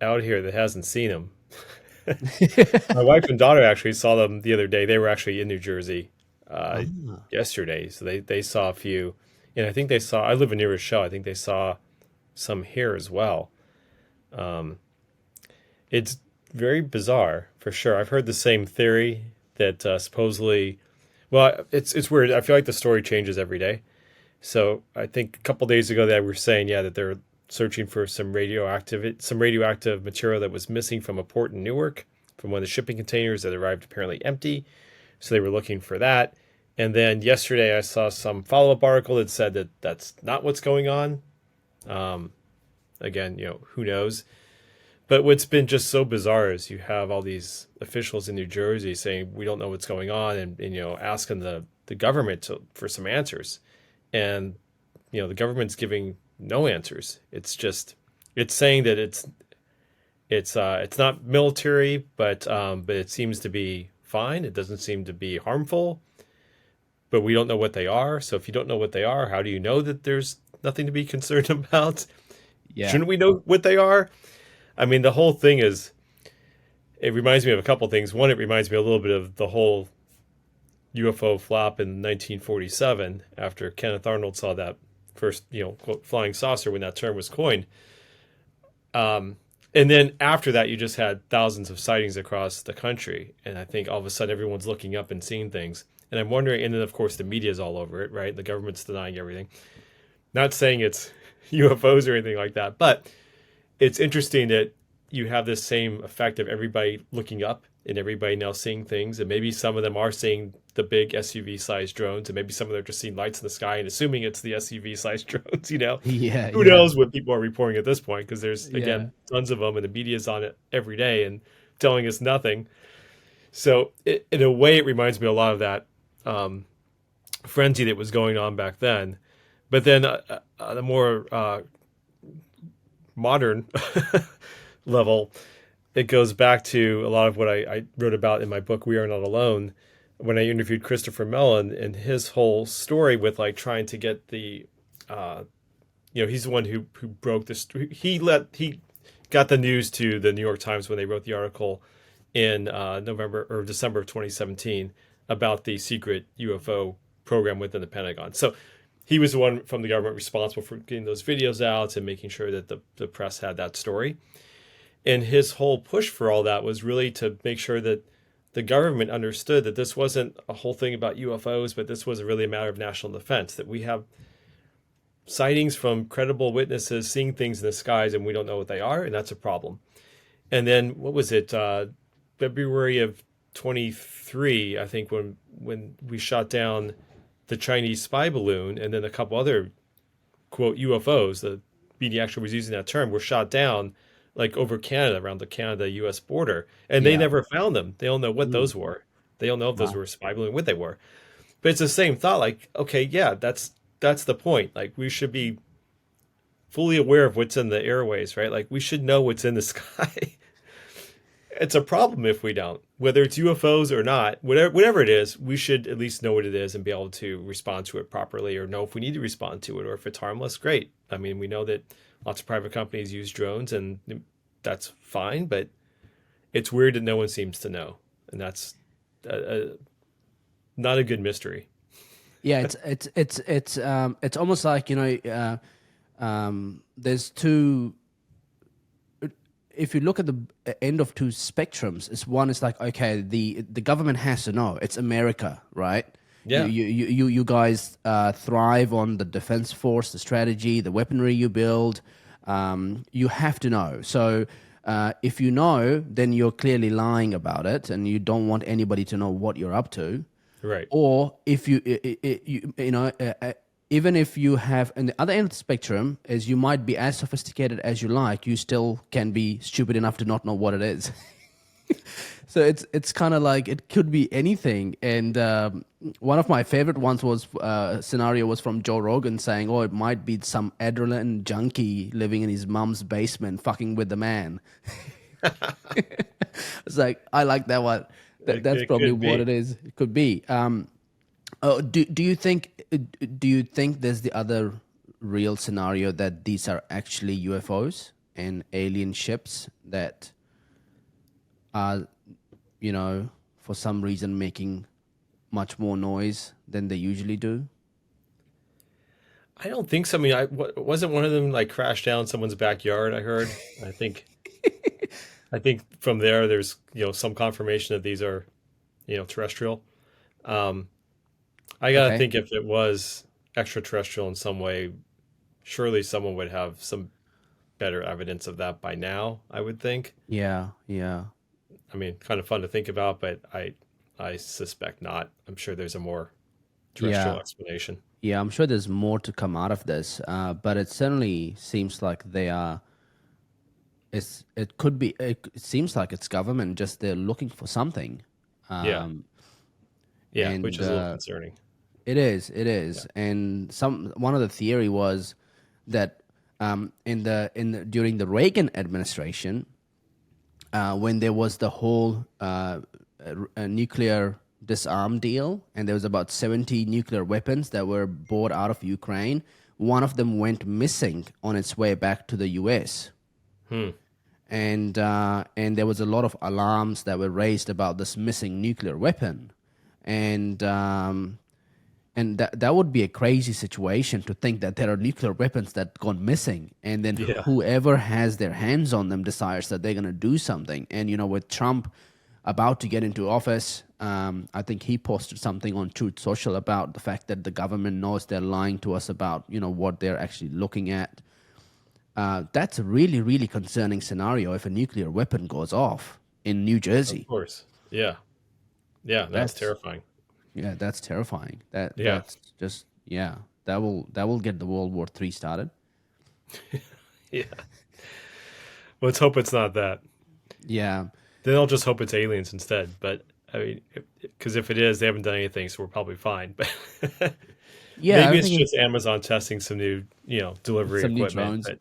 out here that hasn't seen them. My wife and daughter actually saw them the other day. They were actually in New Jersey uh, Ah, yesterday, so they saw a few, and I think they saw. I live in near Rochelle. I think they saw some here as well. Um, it's very bizarre for sure. I've heard the same theory that supposedly, well, it's weird. I feel like the story changes every day. So I think a couple days ago they were saying, yeah, that they're searching for some radioactive material that was missing from a port in Newark, from one of the shipping containers that arrived apparently empty. So they were looking for that. And then yesterday I saw some follow-up article that said that that's not what's going on. Um, Again, who knows? But what's been just so bizarre is you have all these officials in New Jersey saying we don't know what's going on, and asking the government for some answers, and the government's giving no answers. It's saying that it's not military, but it seems to be fine. It doesn't seem to be harmful, but we don't know what they are. So if you don't know what they are, how do you know that there's nothing to be concerned about? yeah. Shouldn't we know what they are? I mean, the whole thing is, it reminds me of a couple things. One, it reminds me a little bit of the whole UFO flop in 1947 after Kenneth Arnold saw that first, quote, flying saucer when that term was coined. And then after that, you just had thousands of sightings across the country. And I think all of a sudden everyone's looking up and seeing things. And I'm wondering, and then of course the media's all over it, right? The government's denying everything. Not saying it's UFOs or anything like that, but it's interesting that you have this same effect of everybody looking up and everybody now seeing things. And maybe some of them are seeing the big SUV sized drones, and maybe some of them are just seeing lights in the sky and assuming it's the SUV sized drones, Yeah, Who yeah, knows what people are reporting at this point? Because there's, yeah. again, tons of them and the media's on it every day and telling us nothing. So, in a way, it reminds me a lot of that um, frenzy that was going on back then. But then the more modern level, it goes back to a lot of what I wrote about in my book, We Are Not Alone, when I interviewed Christopher Mellon and his whole story with like trying to get uh, he's the one who broke this. He got the news to the New York Times when they wrote the article in November or December of 2017 about the secret UFO program within the Pentagon. So he was the one from the government responsible for getting those videos out and making sure that the press had that story. And his whole push for all that was really to make sure that the government understood that this wasn't a whole thing about UFOs, but this was really a matter of national defense, that we have sightings from credible witnesses seeing things in the skies and we don't know what they are, and that's a problem. And then what was it? February of 23, I think, when we shot down the Chinese spy balloon, and then a couple other quote UFOs. The media actually was using that term. Were shot down like over Canada, around the Canada-U.S. border, and they Yeah. never found them. They don't know what Mm, those were. They don't know if those wow. were spy balloon, what they were. But it's the same thought. Like, okay, yeah, that's the point. Like, we should be fully aware of what's in the airways, right? Like, we should know what's in the sky. It's a problem if we don't. Whether it's UFOs or not, whatever it is, we should at least know what it is and be able to respond to it properly, or know if we need to respond to it, or if it's harmless. Great. I mean, we know that lots of private companies use drones, and that's fine. But it's weird that no one seems to know, and that's uh, not a good mystery. Yeah, it's almost like, there's two. If you look at the end of two spectrums, is one is like, okay, the government has to know it's America, right? You Yeah. you you guys thrive on the defense force, the strategy, the weaponry you build. You have to know. So if you know, then you're clearly lying about it, and you don't want anybody to know what you're up to. Right. Or if even if you have, and the other end of the spectrum is, you might be as sophisticated as you like, you still can be stupid enough to not know what it is. So it's kind of like, it could be anything. And one of my favorite ones was scenario was from Joe Rogan saying, "Oh, it might be some adrenaline junkie living in his mom's basement, fucking with the man." It's like, I like that one. That's It probably could what it be. is. It could be. Do you think there's the other real scenario that these are actually UFOs and alien ships that are, for some reason making much more noise than they usually do? I don't think so. I mean, wasn't one of them like crashed down someone's backyard, I heard. I think from there, there's, some confirmation that these are, terrestrial. Um, I gotta Okay. think if it was extraterrestrial in some way, surely someone would have some better evidence of that by now, I would think. Yeah, yeah. I mean, kind of fun to think about, but I suspect not. I'm sure there's a more terrestrial Yeah. explanation. Yeah, I'm sure there's more to come out of this, but it certainly seems like it could be, it seems like it's government just they're looking for something. Yeah, Um, yeah, which and is a little concerning. it is. And one of the theory was that during the Reagan administration, when there was the whole nuclear disarm deal, and there was about 70 nuclear weapons that were bought out of Ukraine. One of them went missing on its way back to the US, Hmm. and there was a lot of alarms that were raised about this missing nuclear weapon, and that would be a crazy situation to think that there are nuclear weapons that gone missing, and then Yeah, whoever has their hands on them decides that they're going to do something. And with Trump about to get into office, I think he posted something on Truth Social about the fact that the government knows they're lying to us about what they're actually looking at. That's a really, really concerning scenario if a nuclear weapon goes off in New of Jersey. course. Yeah, yeah, that's That's terrifying. Yeah, that's terrifying. Yeah, That's just yeah. That will get the World War III started. yeah. Let's hope it's not that. Yeah, Then I'll just hope it's aliens instead. But I mean, because if it is, they haven't done anything, so we're probably fine. But yeah. maybe I'm it's thinking just Amazon testing some new, delivery some new equipment. drones. But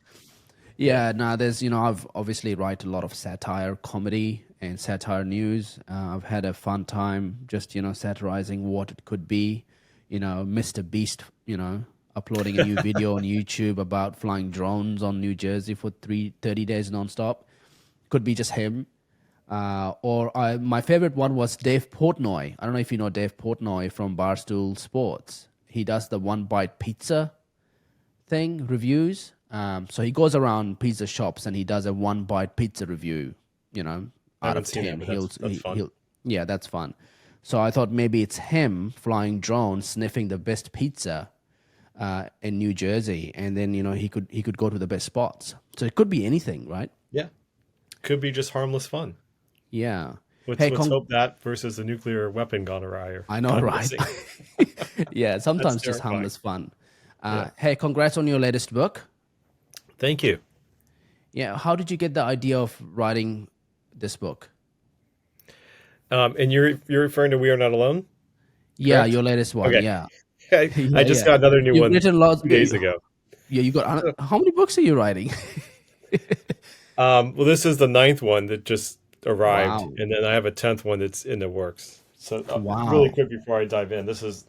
yeah, Yeah, now there's I've obviously write a lot of satire, comedy, and satire news. I've had a fun time just satirizing what it could be. Mr. Beast, uploading a new video on YouTube about flying drones on New Jersey for 30 days nonstop. Could be just him. My favorite one was Dave Portnoy. I don't know if you know Dave Portnoy from Barstool Sports. He does the one bite pizza thing reviews. So he goes around pizza shops and he does a one bite pizza review. I Out haven't of seen that, 10, but he'll that's fun. he'll yeah, that's fun. So I thought maybe it's him flying drones, sniffing the best pizza in New Jersey, and then he could go to the best spots. So it could be anything, right? Yeah, could be just harmless fun. Yeah. Let's Hey, let's hope that versus the nuclear weapon gone awry or I know, gone right? missing. Yeah, That's sometimes just terrifying. harmless fun. Yeah. Hey, congrats on your latest book. Thank you. Yeah, how did you get the idea of writing this book? And you're referring to We Are Not Alone, Yeah, correct? your latest one. Okay. Yeah, I yeah, just yeah. got another new You've one written lots. 2 days ago. Yeah, you got how many books are you writing? Well, this is the ninth one that just arrived, Wow, and then I have a 10th one that's in the works. So, really wow, quick before I dive in, this is,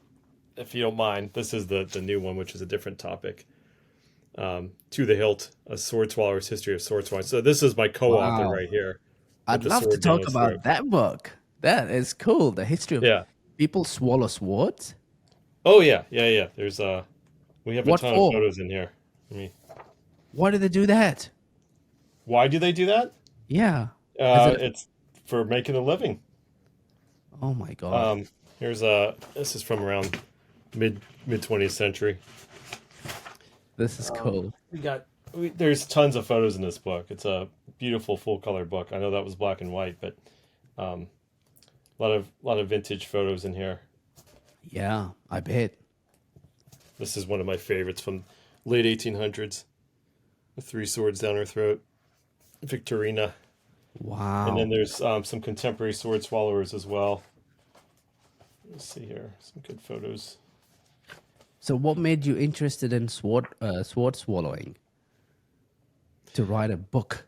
if you don't mind, this is the new one, which is a different topic. To the Hilt, a sword swallower's history of sword swallowing. So this is my co-author wow. right here with I'd the love to sword down talk his throat. about that book. That is cool. The history of Yeah. people swallow swords. Oh yeah, yeah, yeah. There's we have a What ton of for? photos in here. I mean, Why do they do that? why do they do that? Yeah. Is it? It's for making a living. Oh my god. Um, here's this is from around mid 20th century. This is cool. There's tons of photos in this book. It's a beautiful full color book. I know that was black and white, but um, a lot of vintage photos in here. Yeah, I bet. This is one of my favorites from late 1800s. The three swords down her throat, Victorina, and then Wow. there's some contemporary sword swallowers as well. Let's see here, some good photos. So, what made you interested in sword swallowing to write a book?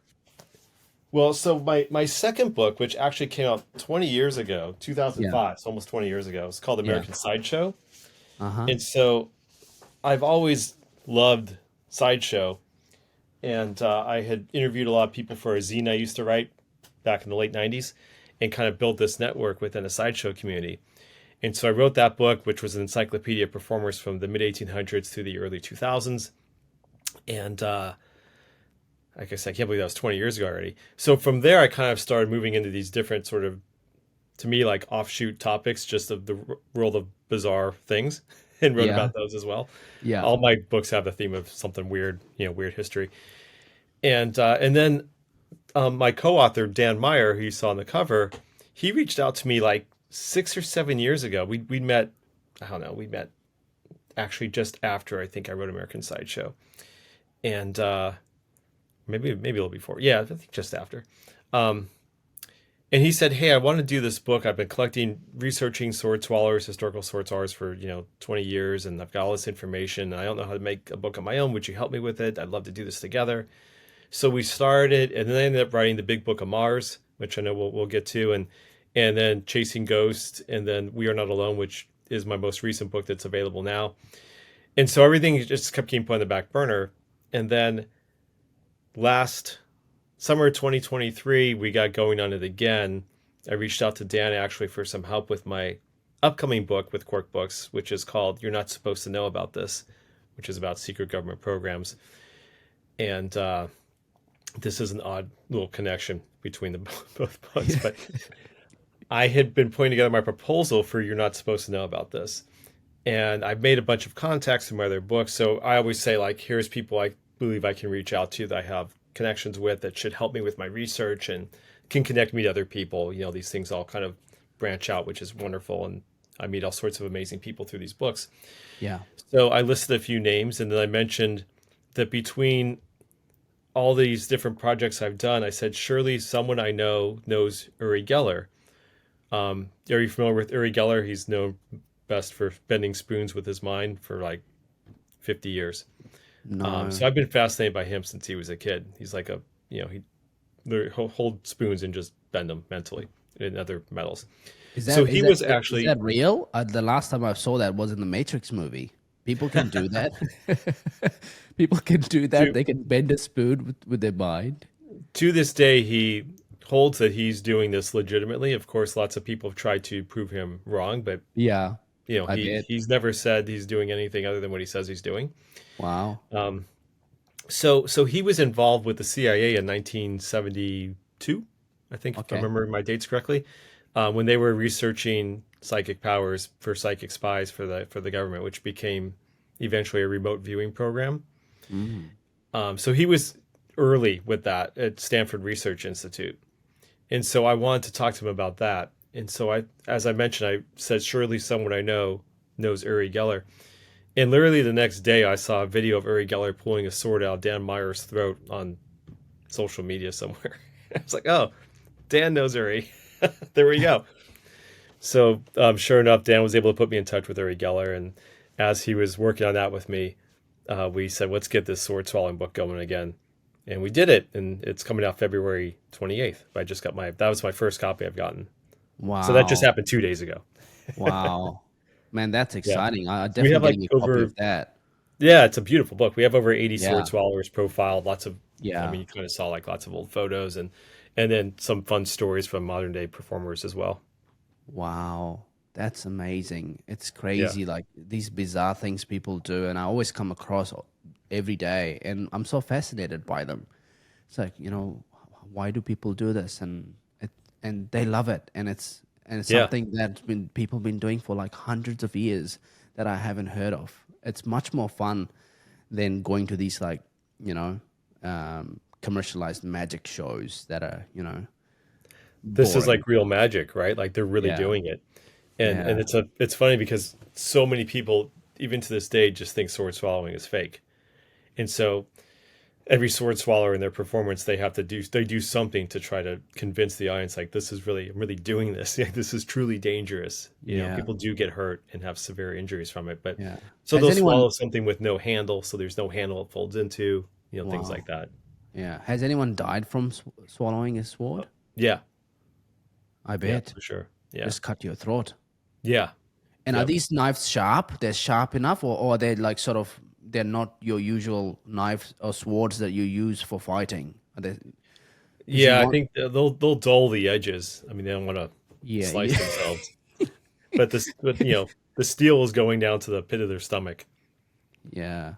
Well, so my second book, which actually came out 20 years ago, Yeah. 2005, so almost 20 years ago, it's called Yeah. American Sideshow. Uh huh. And so I've always loved Sideshow. and I had interviewed a lot of people for a zine I used to write back in the late '90s, and kind of built this network within a sideshow community. And so I wrote that book, which was an encyclopedia of performers from the mid 1800s through the early 2000s. And like I said, I can't believe that was 20 years ago already. So from there, I kind of started moving into these different sort of, to me, like offshoot topics, just of the world of bizarre things, and wrote Yeah. about those as well. Yeah. All my books have the theme of something weird, weird history. And then my co-author Dan Meyer, who you saw on the cover, he reached out to me like 6 or 7 years ago. We met, I don't know, we met actually just after I think I wrote American Sideshow, and maybe a little before. Yeah, I think just after. Um, and he said, "Hey, I want to do this book. I've been researching sword swallowers, historical sword swallowers for 20 years, and I've got all this information. And I don't know how to make a book on my own. Would you help me with it? I'd love to do this together." So we started, and then I ended up writing the Big Book of Mars, which I know we'll get to, and then Chasing Ghosts, and then We Are Not Alone, which is my most recent book that's available now. And so everything just kept getting put on the back burner. And then last summer 2023, we got going on it again. I reached out to Dan actually for some help with my upcoming book with Quark Books, which is called You're Not Supposed to Know About This, which is about secret government programs. And this is an odd little connection between the both books, but I had been putting together my proposal for You're Not Supposed to Know About This. And I've made a bunch of contacts in my other books. So I always say, like, here's people I believe I can reach out to that I have connections with that should help me with my research and can connect me to other people. These things all kind of branch out, which is wonderful. And I meet all sorts of amazing people through these books. Yeah. So I listed a few names, and then I mentioned that between all these different projects I've done, I said, surely someone I know knows Uri Geller. Are you familiar with Uri Geller? He's known best for bending spoons with his mind for like 50 years. No. So I've been fascinated by him since he was a kid. He's like he'll hold spoons and just bend them mentally in other metals. So he was actually, is that real? The last time I saw that was in the Matrix movie. People can do that. People can do that. to, They can bend a spoon with their mind. to this day, he holds that he's doing this legitimately. Of course, lots of people have tried to prove him wrong, but Yeah, I bet. he's never said he's doing anything other than what he says he's doing. Wow. So he was involved with the CIA in 1972, I think, if I Okay. remember my dates correctly, when they were researching psychic powers for psychic spies for the government, which became eventually a remote viewing program. Mm. So he was early with that at Stanford Research Institute, and so I wanted to talk to him about that. And so as I mentioned, I said, surely someone I know knows Uri Geller. And literally the next day, I saw a video of Uri Geller pulling a sword out of Dan Meyer's throat on social media somewhere. I was like, oh, Dan knows Uri. There we go. So sure enough, Dan was able to put me in touch with Uri Geller. And as he was working on that with me, we said, let's get this sword swallowing book going again. And we did it. And it's coming out February 28th. That was my first copy I've gotten. So that just Wow. happened 2 days ago. Wow. Man, that's Yeah. exciting. I So we definitely have like getting a copy over of that. Yeah, it's a beautiful book. We have over 80 sword Yeah. swallowers profiled, I Yeah. mean, you kind of saw like lots of old photos and then some fun stories from modern day performers as well. Wow. That's amazing. It's Yeah. crazy, like these bizarre things people do, and I always come across every day, and I'm so fascinated by them. It's like, why do people do this? And they love it, and it's Yeah. something that people been doing for like hundreds of years that I haven't heard of. It's much more fun than going to these like, commercialized magic shows that are, This is boring. like real magic, right? Like they're really Yeah. doing it. And Yeah. it's funny because so many people even to this day just think sword swallowing is fake. And so every sword swallower in their performance they do something to try to convince the audience like I'm really doing this. Yeah, this is truly dangerous. Yeah. People do get hurt and have severe injuries from it, but Yeah. so Has they'll anyone swallow something with no handle, so there's no handle it folds into, things Wow. like that. Yeah. Has anyone died from swallowing a sword? Yeah, I yeah, bet. for sure. Yeah, Just cut your throat. yeah, And are yep. these knives sharp? They're sharp enough, or are they like sort of they're not your usual knives or swords that you use for fighting. Are they? Because you Yeah, I want, think they'll dull the edges. I mean, they don't want to yeah, slice yeah, themselves, but the steel is going down to the pit of their stomach. yeah.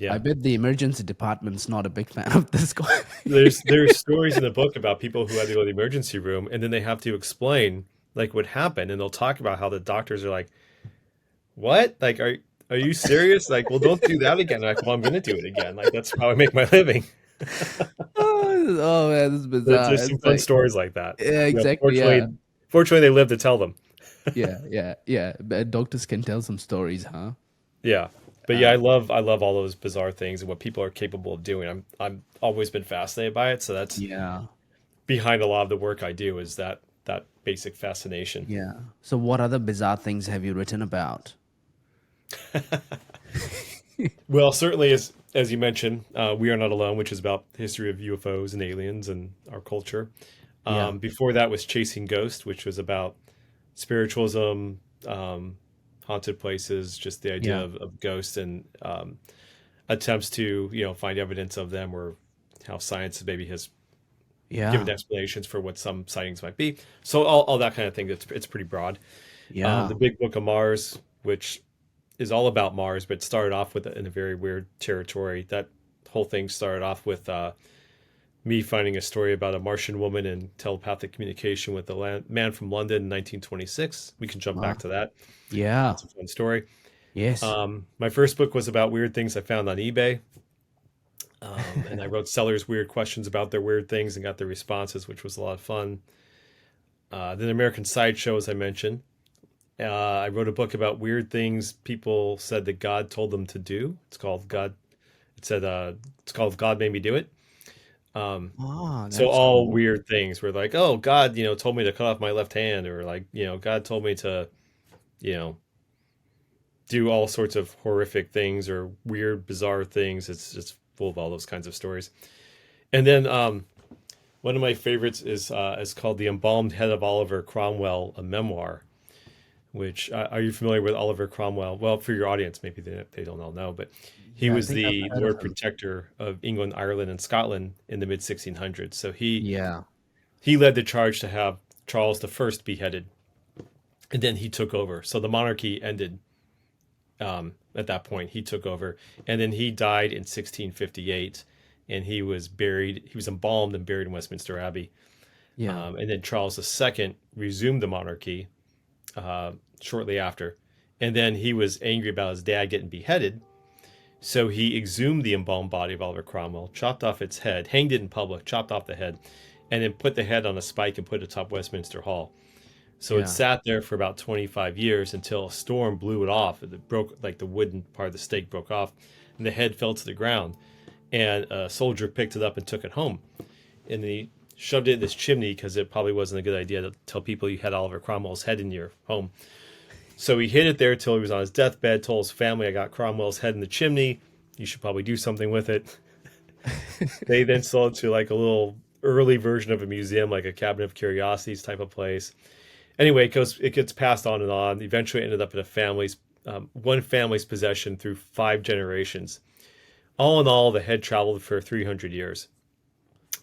I Yeah. bet the emergency department's not a big fan of this guy. There's stories in the book about people who had to go to the emergency room and then they have to explain like what happened and they'll talk about how the doctors are like, "What? Like are you serious? Like, well, don't do that again." Like, well, I'm going to do it again. Like that's how I make my living. Oh man, this is There's bizarre. some It's fun like, stories like that. yeah, You know, exactly. Yeah, fortunately they live to tell them. yeah, yeah, yeah. But doctors can tell some stories, huh? Yeah. But yeah, Uh, I love all those bizarre things and what people are capable of doing. I'm always been fascinated by it, so that's yeah, behind a lot of the work I do is that basic fascination. yeah. So, what other bizarre things have you written about? Well, certainly as you mentioned, We Are Not Alone, which is about the history of UFOs and aliens and our culture. Yeah, Before that was Chasing Ghosts, which was about spiritualism, um, haunted places, just the idea yeah, of ghosts and attempts to find evidence of them or how science maybe has given yeah, explanations for what some sightings might be. So all that kind of thing. It's pretty broad. yeah, The Big Book of Mars, which is all about Mars, but started off with in a very weird territory. That whole thing started off with me finding a story about a Martian woman and telepathic communication with a man from London in 1926. We can jump back wow, to that. yeah, That's a fun story. yes, My first book was about weird things I found on eBay. And I wrote sellers weird questions about their weird things and got their responses, which was a lot of fun. Then American Sideshow, as I mentioned. I wrote a book about weird things people said that God told them to do. It's called God. It said it's called God Made Me Do It. ah, So that's all cool. weird things were like, oh, God, told me to cut off my left hand, or like, God told me to, you know, do all sorts of horrific things or weird, bizarre things. It's just full of all those kinds of stories. And then one of my favorites is called The Embalmed Head of Oliver Cromwell, a memoir. Which are you familiar with Oliver Cromwell? Well, for your audience, maybe they don't all know, but he Yeah, I was think I've the heard of Lord him. Protector of England, Ireland, and Scotland in the mid 1600s. So Yeah, he led the charge to have Charles the First beheaded, and then he took over. So the monarchy ended at that point. He took over, and then he died in 1658, and he was buried. He was embalmed and buried in Westminster Abbey. yeah, And then Charles II resumed the monarchy shortly after. And then he was angry about his dad getting beheaded. So he exhumed the embalmed body of Oliver Cromwell, chopped off its head, hanged it in public, chopped off the head, and then put the head on a spike and put it atop Westminster Hall. So it yeah, sat there for about 25 years until a storm blew it off. It broke, like the wooden part of the stake broke off, and the head fell to the ground. And a soldier picked it up and took it home. And he shoved it in this chimney because it probably wasn't a good idea to tell people you had Oliver Cromwell's head in your home. So he hid it there till he was on his deathbed, told his family, I got Cromwell's head in the chimney. You should probably do something with it. They then sold it to like a little early version of a museum, like a cabinet of curiosities type of place. Anyway, it gets passed on and on. Eventually it ended up in one family's possession through 5 generations. All in all, the head traveled for 300 years.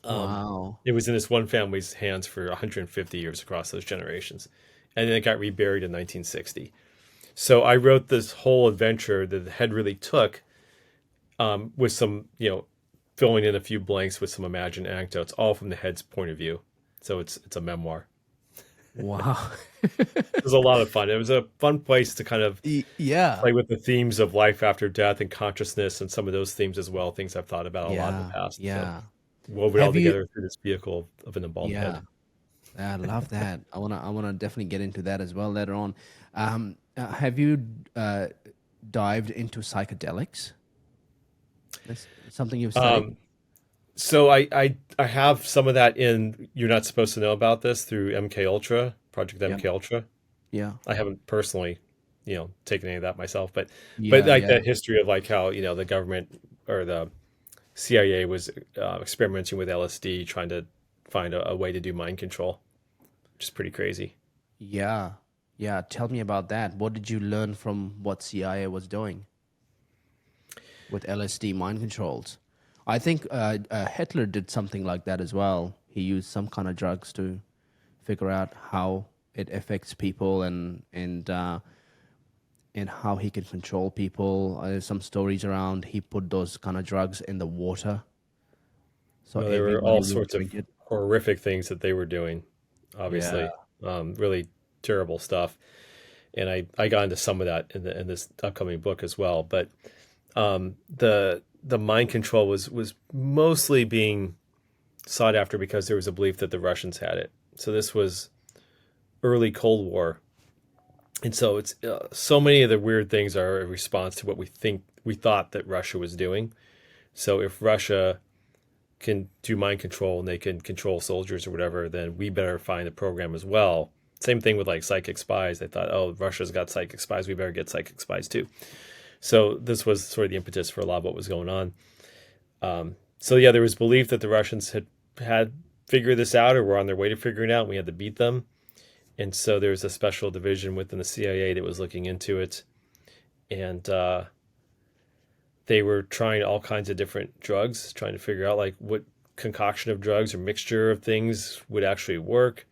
wow, It was in this one family's hands for 150 years across those generations. And then it got reburied in 1960. So I wrote this whole adventure that the head really took with some, filling in a few blanks with some imagined anecdotes, all from the head's point of view. So it's a memoir. wow. It was a lot of fun. It was a fun place to kind of Yeah, play with the themes of life after death and consciousness and some of those themes as well, things I've thought about a lot in the yeah, past. So yeah. wove it all Have you? together through this vehicle of an embalmed Yeah, head. I love that. I wanna definitely get into that as well later on. Have you dived into psychedelics? That's something you've studied. So I have some of that in You're Not Supposed to Know About This through MK Ultra, Project Yeah, MK Ultra. yeah, I haven't personally, taken any of that myself, but yeah, like yeah, that history of like how, the government or the CIA was experimenting with LSD, trying to find a way to do mind control, which is pretty crazy. yeah, yeah. Tell me about that. What did you learn from what CIA was doing? with LSD mind controls. I think Hitler did something like that as well. He used some kind of drugs to figure out how it affects people and how he can control people. There's some stories around he put those kind of drugs in the water, so Well, there were all everybody would sorts of drink it. horrific things that they were doing, Yeah. obviously. Really terrible stuff. And I got into some of that in this upcoming book as well. But the mind control was mostly being sought after because there was a belief that the Russians had it. So this was early Cold War, and so it's so many of the weird things are a response to what we thought that Russia was doing. So if Russia can do mind control and they can control soldiers or whatever, then we better find a program as well. Same thing with like psychic spies. They thought, oh, Russia's got psychic spies, we better get psychic spies too. So this was sort of the impetus for a lot of what was going on. So yeah, there was belief that the Russians had figured this out or were on their way to figuring it out. And we had to beat them, and so there was a special division within the CIA that was looking into it, and they were trying all kinds of different drugs, trying to figure out like what concoction of drugs or mixture of things would actually work.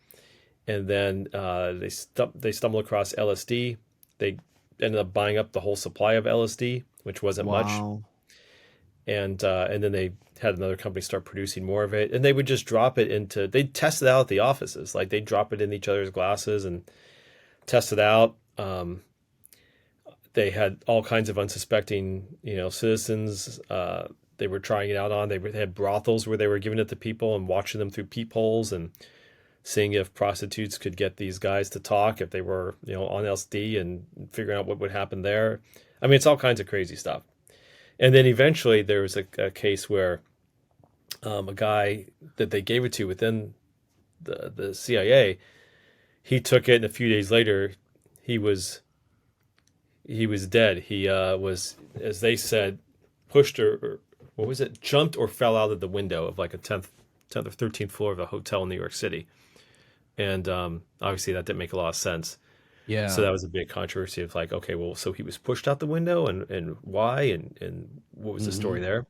And then they stumbled across LSD. They ended up buying up the whole supply of LSD, which wasn't much. Wow. And then they had another company start producing more of it, and they would just drop it into. They'd test it out at the offices, like they'd drop it in each other's glasses and test it out. They had all kinds of unsuspecting, citizens. They were trying it out on. They had brothels where they were giving it to people and watching them through peepholes and seeing if prostitutes could get these guys to talk if they were, on LSD and figuring out what would happen there. I mean, it's all kinds of crazy stuff. And then eventually there was a case where a guy that they gave it to within the CIA, he took it, and a few days later, he was dead. He was, as they said, pushed or what was it, jumped or fell out of the window of like a 10th or 13th floor of a hotel in New York City. And obviously that didn't make a lot of sense. So Yeah. that was a big controversy of like, okay, well, so he was pushed out the window and why and what was the story Hmm. there?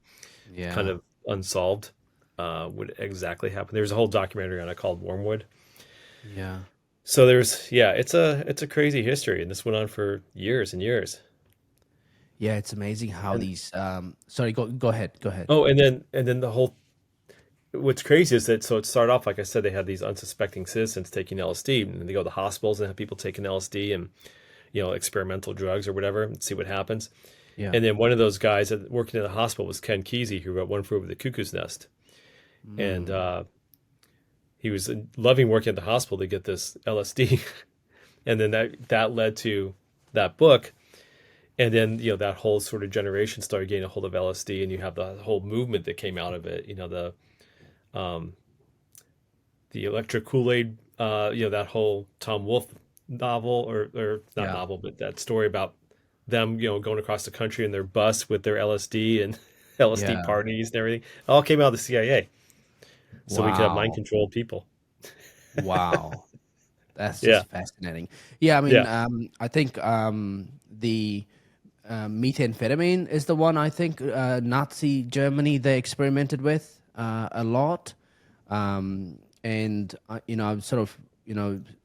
Kind Yeah. of unsolved. What exactly happened? There's a whole documentary on it called Wormwood. Yeah. So it's a crazy history, and this went on for years and years. Yeah. It's amazing how And these. Sorry. Go ahead. Go ahead. oh, and then the whole what's crazy is that so it started off like I said, they had these unsuspecting citizens taking LSD, and they go to the hospitals and have people taking LSD and experimental drugs or whatever and see what happens. Yeah. And then one of those guys that working in the hospital was Ken Kesey, who wrote One Flew Over the Cuckoo's Nest, and Mm. he was loving working at the hospital to get this LSD, and then that led to that book. And then that whole sort of generation started getting a hold of LSD, and you have the whole movement that came out of it. Um, the Electric Kool-Aid, that whole Tom Wolfe novel, or not Yeah. novel, but that story about them, going across the country in their bus with their LSD and LSD Yeah. parties and everything. It all came out of the CIA, so we could have mind Wow. controlled people. Wow. That's Yeah, just fascinating. Yeah. I mean, yeah, I think the methamphetamine is the one I think Nazi Germany they experimented with a lot. And I'm sort of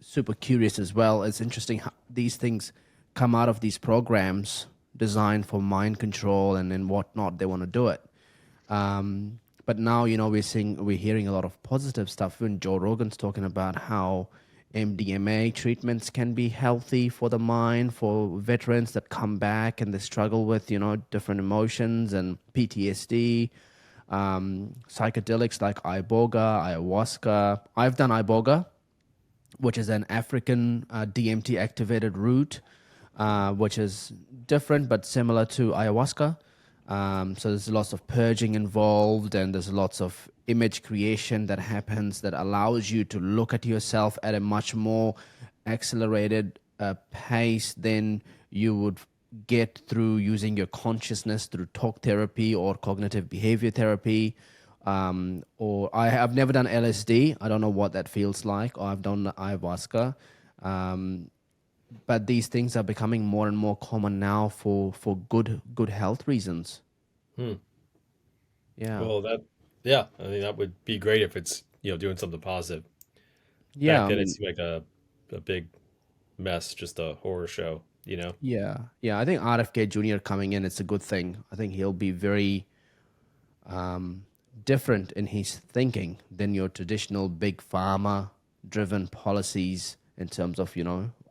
super curious as well. It's interesting how these things come out of these programs designed for mind control and whatnot. They want to do it. But now, we're hearing a lot of positive stuff. When Joe Rogan's talking about how MDMA treatments can be healthy for the mind for veterans that come back and they struggle with, different emotions and PTSD. Psychedelics like iboga, ayahuasca. I've done iboga, which is an African DMT activated root, which is different but similar to ayahuasca. So there's lots of purging involved, and there's lots of image creation that happens that allows you to look at yourself at a much more accelerated pace than you would get through using your consciousness through talk therapy or cognitive behavior therapy. Or I've never done LSD. I don't know what that feels like. Or I've done ayahuasca. Um, but these things are becoming more and more common now for good health reasons. Hmm. Yeah. Well, yeah, I mean, that would be great if it's, doing something positive. Back Yeah, I then, it mean, seemed like a big mess, just a horror show. yeah. Yeah, I think RFK Jr. coming in, it's a good thing. I think he'll be very different in his thinking than your traditional big pharma driven policies in terms of,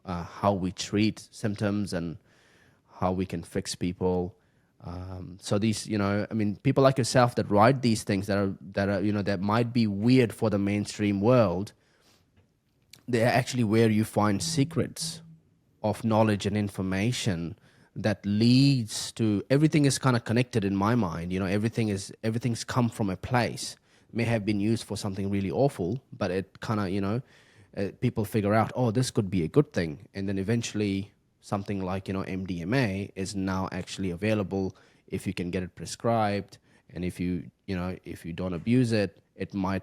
how we treat symptoms and how we can fix people. So these, I mean, people like yourself that write these things that are, that might be weird for the mainstream world, they're actually where you find secrets of knowledge and information that leads to everything is kind of connected in my mind. Everything's come from a place. It may have been used for something really awful, but it kind of, people figure out, oh, this could be a good thing, and then eventually something like, MDMA is now actually available if you can get it prescribed, and if you don't abuse it, it might,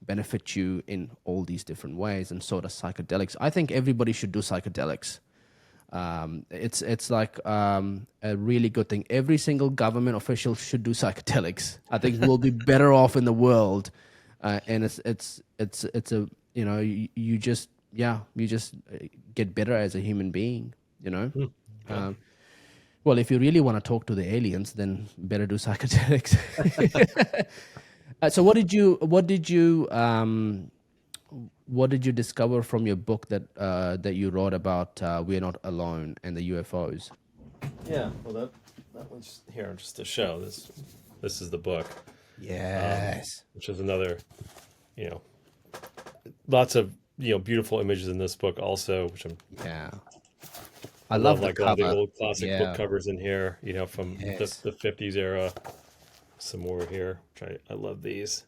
benefit you in all these different ways. And so does psychedelics. I think everybody should do psychedelics. It's like a really good thing. Every single government official should do psychedelics. I think we'll be better off in the world, and it's a, you just, you just get better as a human being. You know. Hmm. Yeah. Um, well, if you really want to talk to the aliens, then better do psychedelics. So what did you discover from your book that you wrote about We're Not Alone and the UFOs? Yeah. Well, that one's here just to show this is the book, Yes. which is another, you know, lots of beautiful images in this book also, which Yeah. I I love love the like a lot of the cover. old classic book Yeah. covers in here, from Yes. the 50s era. Some more here, which I love these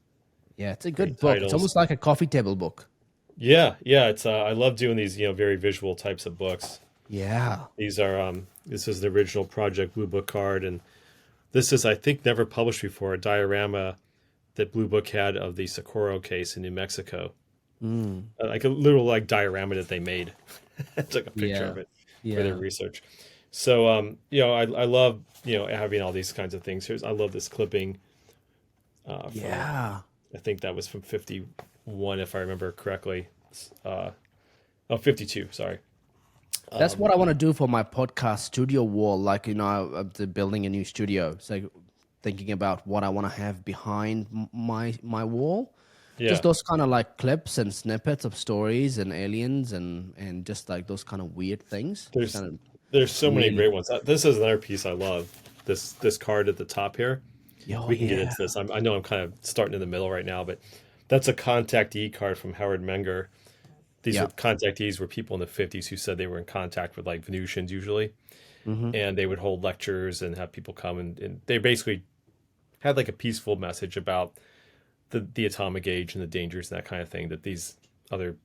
Yeah, it's a good great book. It's titles. almost like a coffee table book. Yeah, yeah, it's I love doing these very visual types of books. Yeah. These are this is the original Project Blue Book card, and this is, I think, never published before, a diorama that Blue Book had of the Socorro case in New Mexico. Mm. Like a little like diorama that they made. I took a picture Yeah. of it for their Yeah. research. So I love having all these kinds of things. I love this clipping from, Yeah. I think that was from 51 if I remember correctly. Uh, oh, 52, sorry. That's what I want to do for my podcast studio wall. Like, I'm building a new studio. So thinking about what I want to have behind my wall. Just Yeah. those kind of like clips and snippets of stories and aliens and just like those kind of weird things. Just There's kind of there's so many really. great ones. This is another piece I love. This card at the top here. Oh We can get yeah. into this. I know I'm kind of starting in the middle right now, but that's a contactee card from Howard Menger. These were Yeah. contactees were people in the 50s who said they were in contact with like Venusians usually, Mm-hmm. and they would hold lectures and have people come, and they basically had like a peaceful message about the atomic age and the dangers and that kind of thing, that these other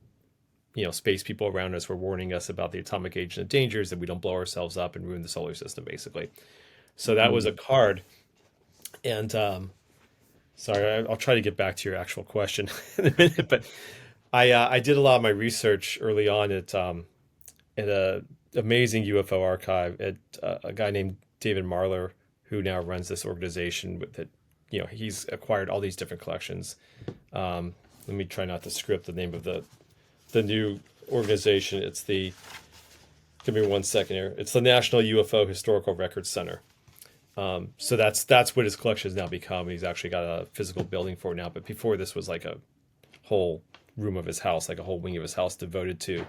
space people around us were warning us about the atomic age and the dangers, that we don't blow ourselves up and ruin the solar system basically. So that was a card. And sorry, I'll try to get back to your actual question in a minute, but I did a lot of my research early on at a amazing UFO archive at a guy named David Marler, who now runs this organization with it. He's acquired all these different collections. Let me try not to screw up the name of the new organization. It's the, give me 1 second here. It's the National UFO Historical Records Center. So that's what his collection has now become. He's actually got a physical building for it now. But before, this was like a whole room of his house, like a whole wing of his house devoted to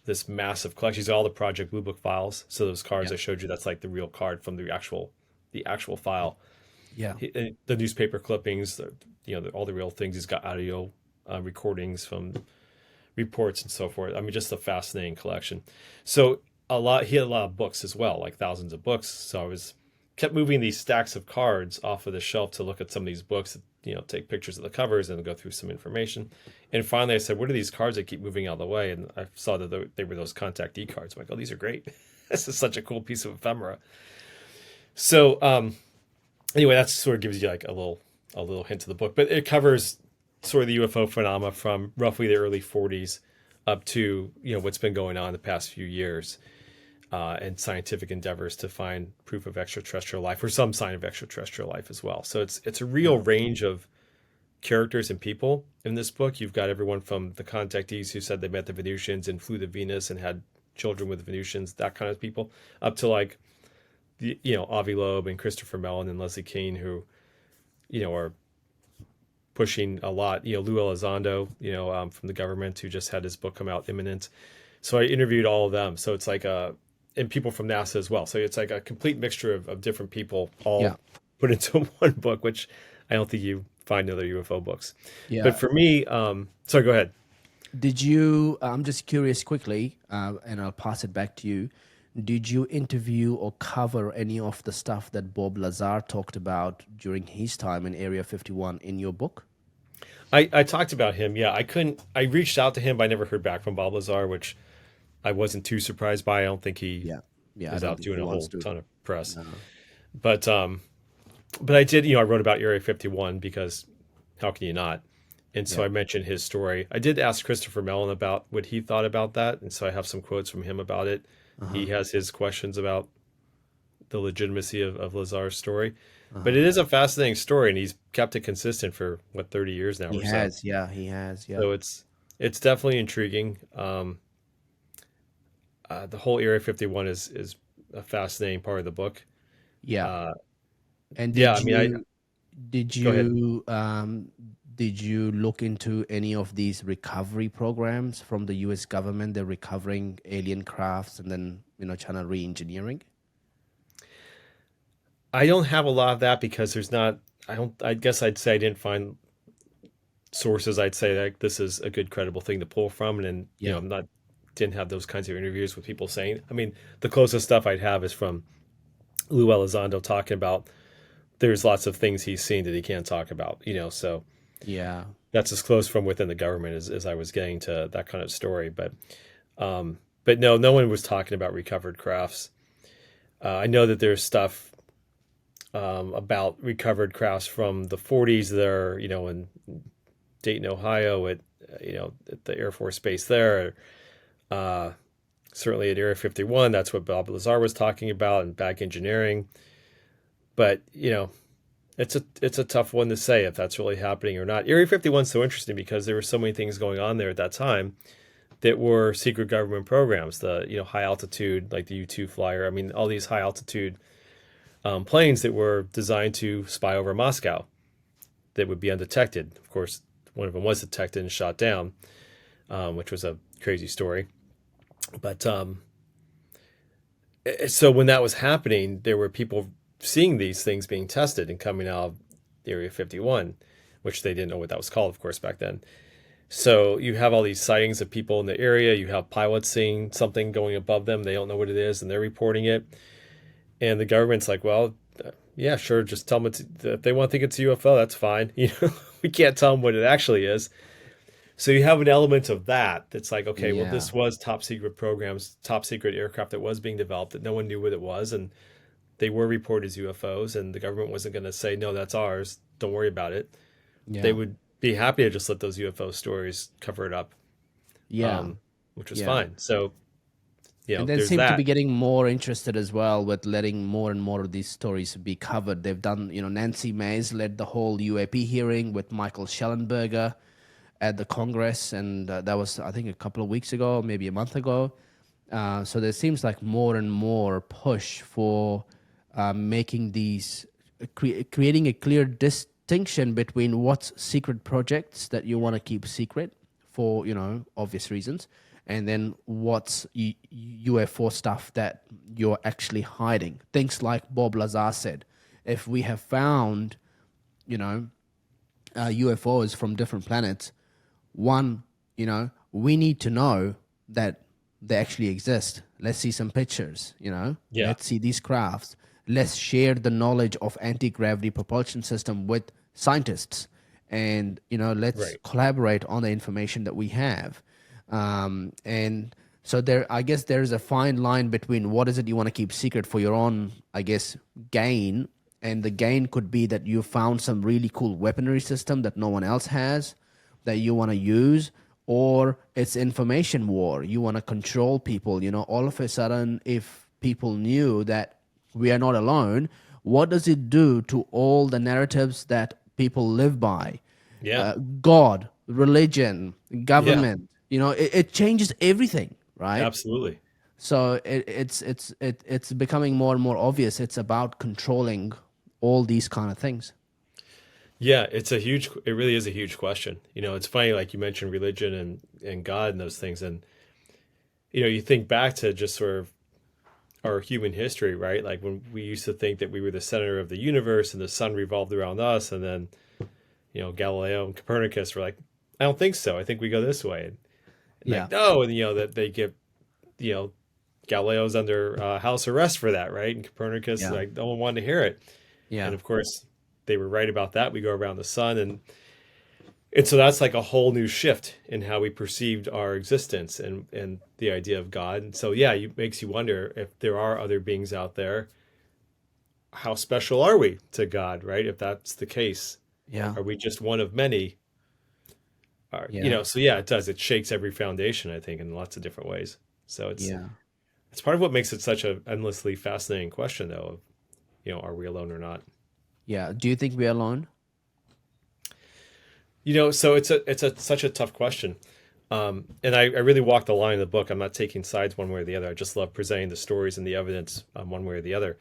this massive collection. He's got all the Project Blue Book files. So those cards Yeah. I showed you, that's like the real card from the actual file. Yeah. The newspaper clippings, all the real things. He's got audio recordings from reports and so forth. I mean, just a fascinating collection. So he had a lot of books as well, like thousands of books. So I kept moving these stacks of cards off of the shelf to look at some of these books, take pictures of the covers and go through some information. And finally I said, what are these cards that keep moving out of the way? And I saw that they were those contactee cards. I'm like, oh, these are great. This is such a cool piece of ephemera. So anyway, that sort of gives you like a little hint of the book, but it covers sort of the UFO phenomena from roughly the early 40s up to what's been going on the past few years. and scientific endeavors to find proof of extraterrestrial life or some sign of extraterrestrial life as well. So it's a real range of characters and people in this book. You've got everyone from the contactees who said they met the Venusians and flew to Venus and had children with the Venusians, that kind of people, up to like Avi Loeb and Christopher Mellon and Leslie Kean, who are pushing a lot. Lou Elizondo, from the government, who just had his book come out, Imminent. So I interviewed all of them. So it's like and people from NASA as well. So it's like a complete mixture of different people all put into one book, which I don't think you find in other UFO books. Yeah. But for me, sorry, go ahead. Did you, I'm just curious quickly, and I'll pass it back to you. Did you interview or cover any of the stuff that Bob Lazar talked about during his time in Area 51 in your book? I talked about him. Yeah, I reached out to him, but I never heard back from Bob Lazar, which I wasn't too surprised by. I don't think he was out doing a whole ton of press. No. But I did, I wrote about Area 51 because how can you not? And so I mentioned his story. I did ask Christopher Mellon about what he thought about that. And so I have some quotes from him about it. He has his questions about the legitimacy of Lazar's story. But it is a fascinating story, and he's kept it consistent for, 30 years now? He has. Yeah. So it's definitely intriguing. The whole Area 51 is a fascinating part of the book. Yeah. And did you look into any of these recovery programs from the U.S. government? They're recovering alien crafts and then China re-engineering. I don't have a lot of that because there's not. I guess I'd say I didn't find sources. I'd say that this is a good, credible thing to pull from, and didn't have those kinds of interviews with people saying. I mean, the closest stuff I'd have is from Lou Elizondo talking about there's lots of things he's seen that he can't talk about. So. Yeah, that's as close from within the government as I was getting to that kind of story. But no one was talking about recovered crafts. I know that there's stuff about recovered crafts from the 40s there, in Dayton, Ohio, at the Air Force Base there. Certainly at Area 51, that's what Bob Lazar was talking about, and back engineering. But it's a tough one to say if that's really happening or not. Area 51 is so interesting because there were so many things going on there at that time that were secret government programs. The high altitude, like the U-2 flyer. I mean, all these high altitude planes that were designed to spy over Moscow that would be undetected. Of course, one of them was detected and shot down, which was a crazy story. But so when that was happening, there were people seeing these things being tested and coming out of Area 51, which they didn't know what that was called, of course, back then. So you have all these sightings of people in the area. You have pilots seeing something going above them. They don't know what it is, and they're reporting it. And the government's like, well, yeah, sure, just tell them if they want to think it's a UFO, that's fine. We can't tell them what it actually is. So you have an element of that that's like, okay, well, this was top secret programs, top secret aircraft that was being developed that no one knew what it was, and they were reported as UFOs, and the government wasn't going to say, no, that's ours, don't worry about it. Yeah. They would be happy to just let those UFO stories cover it up. Which was fine. So, and they seem to be getting more interested as well with letting more and more of these stories be covered. They've done, Nancy Mays led the whole UAP hearing with Michael Schellenberger at the Congress, and that was, I think, a couple of weeks ago, maybe a month ago. So there seems like more and more push for making these, creating a clear distinction between what's secret projects that you want to keep secret for, obvious reasons, and then what's UFO stuff that you're actually hiding. Things like Bob Lazar said, if we have found, UFOs from different planets, one, we need to know that they actually exist. Let's see some pictures, Let's see these crafts. Let's share the knowledge of anti-gravity propulsion system with scientists, and let's collaborate on the information that we have. And so I guess there's a fine line between what is it you want to keep secret for your own, I guess, gain, and the gain could be that you found some really cool weaponry system that no one else has that you want to use, or it's information war. You want to control people. All of a sudden, if people knew that we are not alone, what does it do to all the narratives that people live by? Yeah. God, religion, Yeah. government, it changes everything, right? Absolutely. So it's becoming more and more obvious. It's about controlling all these kind of things. Yeah, it really is a huge question. It's funny, like you mentioned religion and God and those things. And, you think back to just sort of our human history, right? Like when we used to think that we were the center of the universe and the sun revolved around us. And then, Galileo and Copernicus were like, I don't think so. I think we go this way. And Yeah, like, no. And, that they get, you know, Galileo's under house arrest for that, right? And Copernicus, yeah, like, no one wanted to hear it. And yeah, of course, they were right about that. We go around the sun, and so that's like a whole new shift in how we perceived our existence and the idea of God. And so, yeah, it makes you wonder if there are other beings out there. How special are we to God, right? If that's the case, yeah, are we just one of many? yeah, So yeah, it does. It shakes every foundation, I think, in lots of different ways. So yeah, it's part of what makes it such an endlessly fascinating question, though, of, are we alone or not? yeah. Do you think we're alone? So it's such a tough question. And I really walk the line in the book. I'm not taking sides one way or the other. I just love presenting the stories and the evidence one way or the other.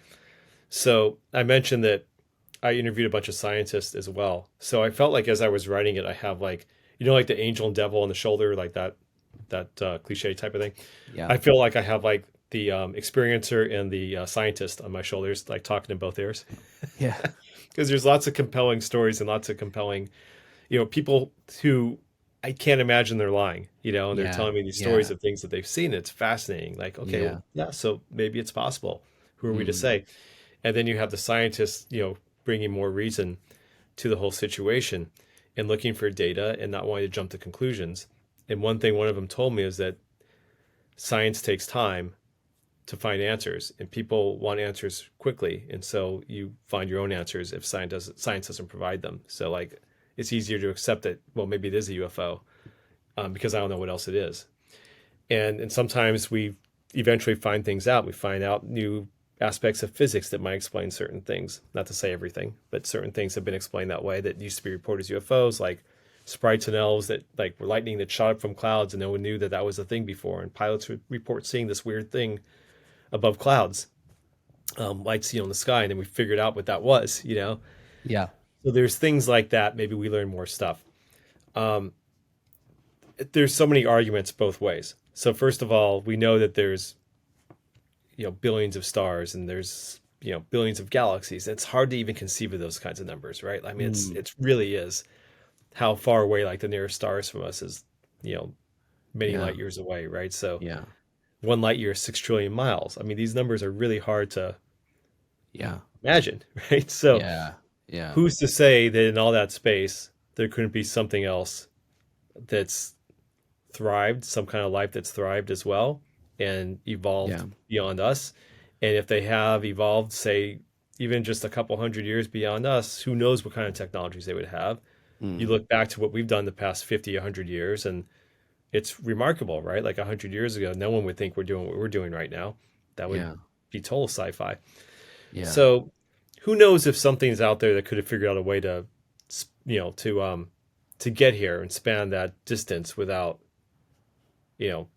So I mentioned that I interviewed a bunch of scientists as well. So I felt like as I was writing it, I have like, like the angel and devil on the shoulder, like that cliche type of thing. Yeah, I feel like I have like the experiencer and the scientist on my shoulders, like talking in both ears, yeah, because there's lots of compelling stories and lots of compelling, people who I can't imagine they're lying, and they're yeah, telling me these stories yeah, of things that they've seen. It's fascinating. Like, okay, well, yeah. yeah, so maybe it's possible. Who are we to Mm, say? And then you have the scientists, bringing more reason to the whole situation and looking for data and not wanting to jump to conclusions. And one thing one of them told me is that science takes time to find answers, and people want answers quickly, and so you find your own answers if science doesn't provide them. So like it's easier to accept that, well, maybe it is a UFO, because I don't know what else it is. And sometimes we eventually find things out. We find out new aspects of physics that might explain certain things. Not to say everything, but certain things have been explained that way that used to be reported as UFOs, like sprites and elves that like were lightning that shot up from clouds, and no one knew that that was a thing before. And pilots would report seeing this weird thing above clouds, lights, in the sky, and then we figured out what that was. yeah, So there's things like that. Maybe we learn more stuff. There's so many arguments both ways. So first of all, we know that there's billions of stars, and there's billions of galaxies. It's hard to even conceive of those kinds of numbers, right? I mean, mm, it's really is. How far away, like the nearest stars from us is, many yeah, light years away, right? So yeah, 1 light year is 6 trillion miles. I mean, these numbers are really hard to yeah, imagine, right? So yeah, yeah, who's to say that in all that space there couldn't be something else that's thrived, some kind of life that's thrived as well and evolved yeah, beyond us? And if they have evolved, say, even just a couple hundred years beyond us, who knows what kind of technologies they would have? You mm, look back to what we've done the past 50, 100 years, and it's remarkable, right? Like 100 years ago, no one would think we're doing what we're doing right now. That would yeah, be total sci-fi. yeah, So who knows if something's out there that could have figured out a way to, to get here and span that distance without, you know,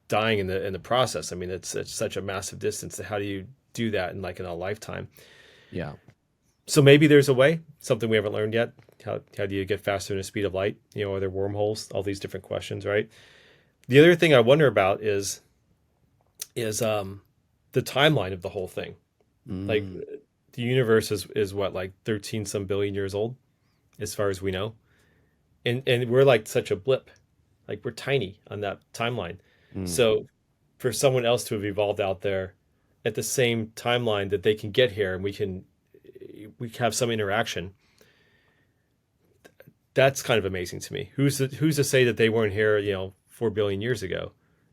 dying in the process. I mean, it's such a massive distance. How do you do that in a lifetime? yeah, So maybe there's a way, something we haven't learned yet. How do you get faster than the speed of light? Are there wormholes? All these different questions, right? The other thing I wonder about is the timeline of the whole thing. Like mm, the universe is what, like 13 some billion years old, as far as we know, and we're like such a blip, like we're tiny on that timeline. mm, So for someone else to have evolved out there at the same timeline that they can get here, and we have some interaction, that's kind of amazing to me. Who's to say that they weren't here, 4 billion years ago,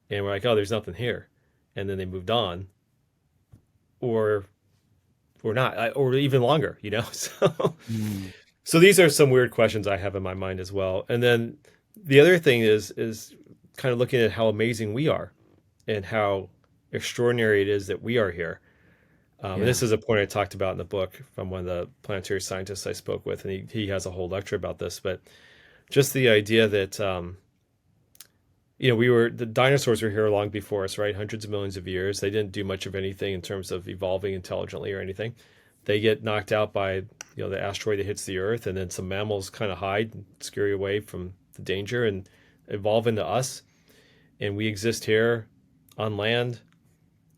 and we're like, oh, there's nothing here, and then they moved on, or not, or even longer. mm, So these are some weird questions I have in my mind as well. And then the other thing is kind of looking at how amazing we are, and how extraordinary it is that we are here. And Yeah. this is a point I talked about in the book from one of the planetary scientists I spoke with, and he has a whole lecture about this. But just the idea that the dinosaurs were here long before us, right? Hundreds of millions of years. They didn't do much of anything in terms of evolving intelligently or anything. They get knocked out by the asteroid that hits the Earth, and then some mammals kind of hide and scurry away from the danger and evolve into us. And we exist here on land,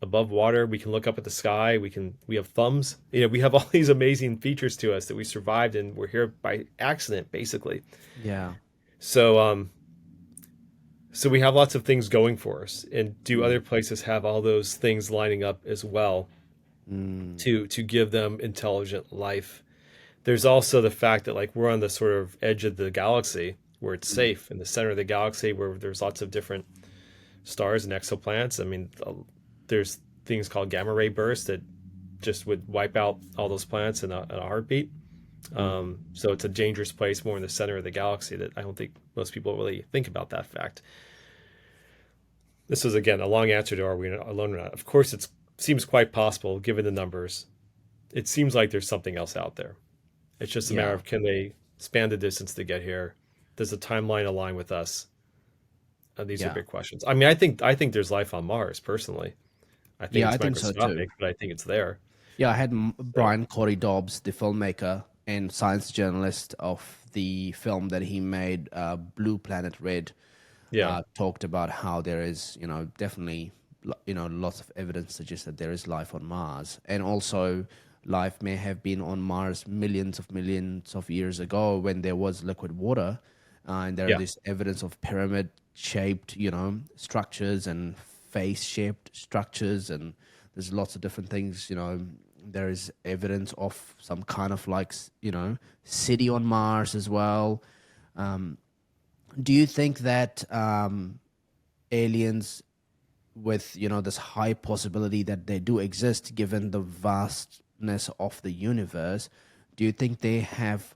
above water. We can look up at the sky. We have thumbs. We have all these amazing features to us that we survived, and we're here by accident, basically. Yeah. So so we have lots of things going for us. And do other places have all those things lining up as well Mm. to give them intelligent life? There's also the fact that like we're on the sort of edge of the galaxy where it's safe, in the center of the galaxy where there's lots of different stars and exoplanets. I mean, there's things called gamma ray bursts that just would wipe out all those planets in a heartbeat. So it's a dangerous place, more in the center of the galaxy, that I don't think most people really think about that fact. This is, again, a long answer to are we alone or not. Of course, it seems quite possible, given the numbers. It seems like there's something else out there. It's just a matter Yeah. of, can they span the distance to get here? Does the timeline align with us? These are Yeah. big questions. I mean, I think there's life on Mars, personally. I think Yeah, it's I think so too. microscopic, but I think it's there. Yeah, I had So, Brian Corey Dobbs, the filmmaker and science journalist of the film that he made, Blue Planet Red, yeah, talked about how there is, definitely, lots of evidence suggests that there is life on Mars, and also life may have been on Mars millions of years ago when there was liquid water, and there yeah. is evidence of pyramid-shaped, structures and face-shaped structures, and there's lots of different things. There is evidence of some kind of like city on Mars as well. Um, do you think that aliens with this high possibility that they do exist given the vastness of the universe, do you think they have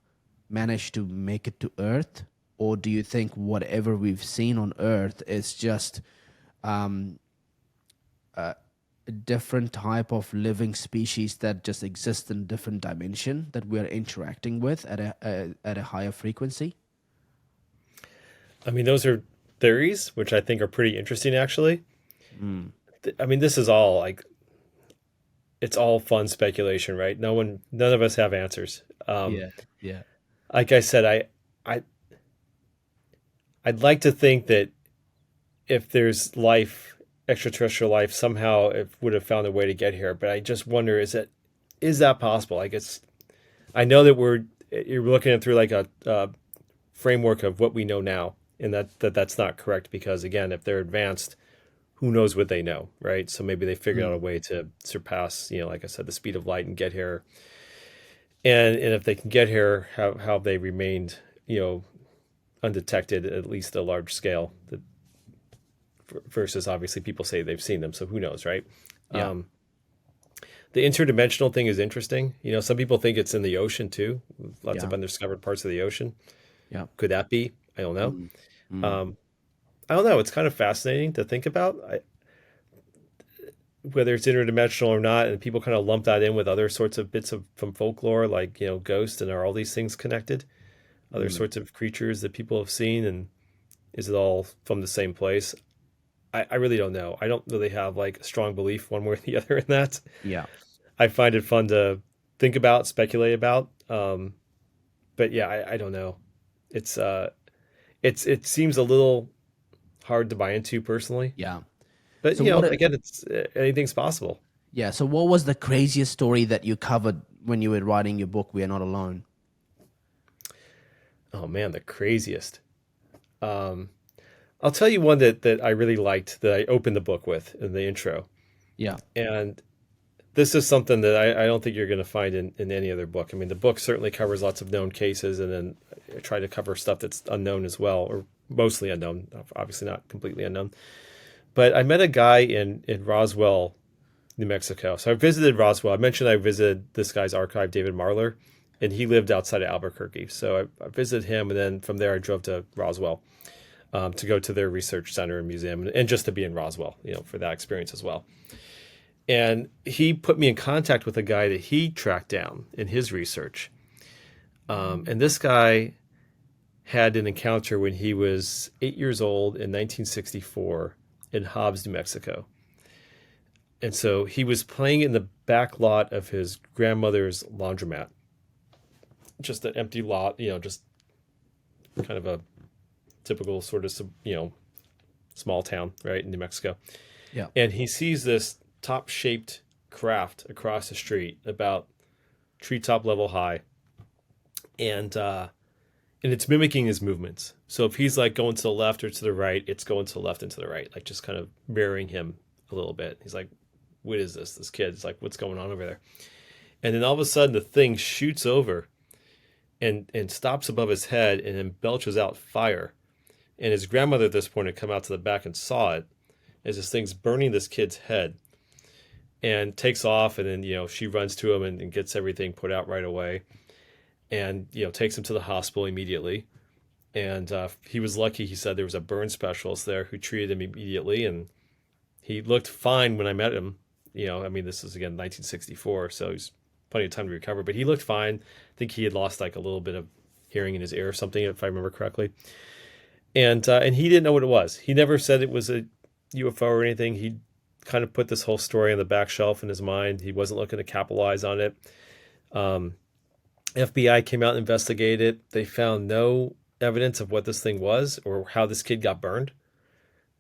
managed to make it to Earth, or do you think whatever we've seen on Earth is just um, a different type of living species that just exists in a different dimension that we're interacting with at a higher frequency? I mean, those are theories, which I think are pretty interesting, actually. Mm. I mean, this is all like, it's all fun speculation, right? None of us have answers. Yeah, yeah, Like I said, I, I'd like to think that if there's life, extraterrestrial life, somehow it would have found a way to get here. But I just wonder, is that possible? Like I know that you're looking at it through like a framework of what we know now, and that's not correct, because again, if they're advanced, who knows what they know, right? So maybe they figured out a mm, way to surpass, like I said, the speed of light and get here. And if they can get here, how have they remained, undetected at least a large scale? Versus obviously people say they've seen them, so who knows, right? yeah, Um, the interdimensional thing is interesting. Some people think it's in the ocean too. Lots yeah, of undiscovered parts of the ocean. yeah. Could that be? I don't know. Mm, mm, Um, I don't know. It's kind of fascinating to think about, whether it's interdimensional or not, and people kind of lump that in with other sorts of bits from folklore, like ghosts, and are all these things connected? Other mm, sorts of creatures that people have seen, and is it all from the same place? I really don't know. I don't really have like a strong belief one way or the other in that. yeah, I find it fun to think about, speculate about. But yeah, I don't know. It's it seems a little hard to buy into personally. yeah. But So what? again, it's anything's possible. Yeah. So what was the craziest story that you covered when you were writing your book? We Are Not Alone. Oh man, the craziest. Um, I'll tell you one that I really liked, that I opened the book with in the intro. Yeah. And this is something that I don't think you're going to find in any other book. I mean, the book certainly covers lots of known cases, and then I try to cover stuff that's unknown as well, or mostly unknown, obviously not completely unknown. But I met a guy in Roswell, New Mexico. So I visited Roswell. I mentioned I visited this guy's archive, David Marler, and he lived outside of Albuquerque. So I visited him, and then from there I drove to Roswell. to go to their research center and museum, and just to be in Roswell, for that experience as well. And he put me in contact with a guy that he tracked down in his research. And this guy had an encounter when he was 8 years old in 1964 in Hobbs, New Mexico. And so he was playing in the back lot of his grandmother's laundromat. Just an empty lot, just kind of a typical sort of, small town, right, in New Mexico. Yeah. And he sees this top-shaped craft across the street, about treetop level high. And it's mimicking his movements. So if he's like going to the left or to the right, it's going to the left and to the right, like just kind of mirroring him a little bit. He's like, what is this? This kid. It's like, what's going on over there? And then all of a sudden the thing shoots over and stops above his head and then belches out fire. And his grandmother at this point had come out to the back and saw it as this thing's burning this kid's head, and takes off. And then, she runs to him and gets everything put out right away, and, takes him to the hospital immediately. And he was lucky. He said there was a burn specialist there who treated him immediately, and he looked fine when I met him. This is again 1964, so he's plenty of time to recover, but he looked fine. I think he had lost like a little bit of hearing in his ear or something, if I remember correctly. And he didn't know what it was. He never said it was a UFO or anything. He kind of put this whole story on the back shelf in his mind. He wasn't looking to capitalize on it. FBI came out and investigated it. They found no evidence of what this thing was or how this kid got burned.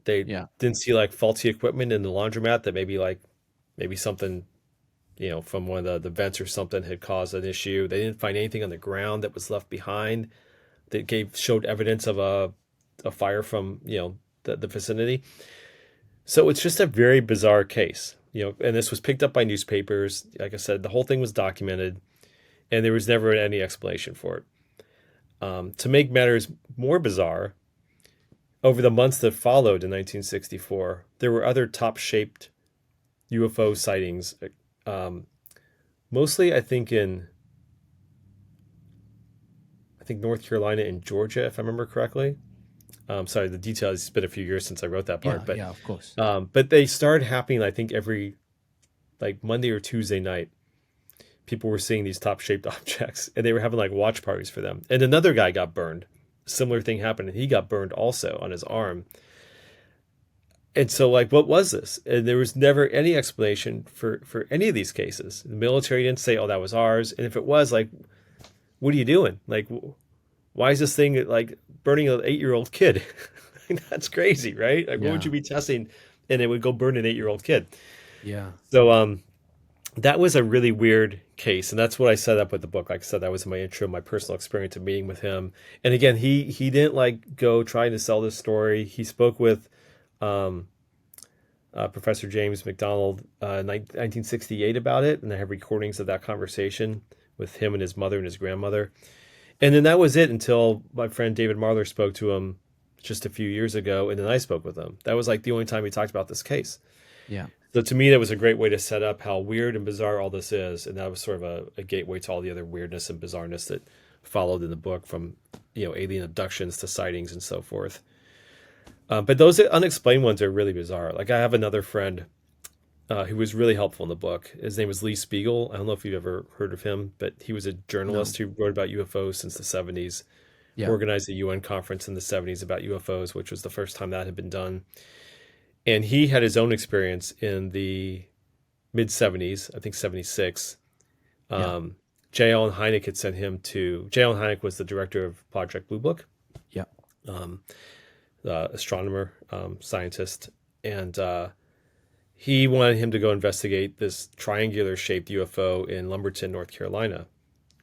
They didn't see like faulty equipment in the laundromat that maybe something, from one of the vents or something had caused an issue. They didn't find anything on the ground that was left behind that showed evidence of a fire from, the vicinity. So it's just a very bizarre case, and this was picked up by newspapers. Like I said, the whole thing was documented, and there was never any explanation for it. To make matters more bizarre, over the months that followed in 1964, there were other top-shaped UFO sightings, mostly I think North Carolina and Georgia, if I remember correctly. Sorry, the details, it's been a few years since I wrote that part. Yeah, of course. But they started happening, I think, every like Monday or Tuesday night. People were seeing these top-shaped objects, and they were having like watch parties for them. And another guy got burned. A similar thing happened, and he got burned also on his arm. And so, like, what was this? And there was never any explanation for any of these cases. The military didn't say, oh, that was ours. And if it was, like, what are you doing? Like, why is this thing, like, burning an 8-year-old kid? That's crazy, right? Like, what would you be testing? And it would go burn an 8-year-old kid. Yeah. So that was a really weird case. And that's what I set up with the book. Like I said, that was my intro, my personal experience of meeting with him. And again, he didn't, like, go trying to sell this story. He spoke with Professor James McDonald in 1968 about it, and I have recordings of that conversation with him and his mother and his grandmother. And then that was it until my friend David Marler spoke to him just a few years ago, and then I spoke with him. That was like the only time we talked about this case. Yeah. So to me, that was a great way to set up how weird and bizarre all this is, and that was sort of a gateway to all the other weirdness and bizarreness that followed in the book, from alien abductions to sightings and so forth. But those unexplained ones are really bizarre. Like, I have another friend who was really helpful in the book. His name was Lee Spiegel. I don't know if you've ever heard of him, but he was a journalist who wrote about UFOs since the 70s, organized a UN conference in the 70s about UFOs, which was the first time that had been done. And he had his own experience in the mid-70s, I think 76. J. Allen Hynek had sent him to... J. Allen Hynek was the director of Project Blue Book. Yeah. Astronomer, scientist, and he wanted him to go investigate this triangular-shaped UFO in Lumberton, North Carolina.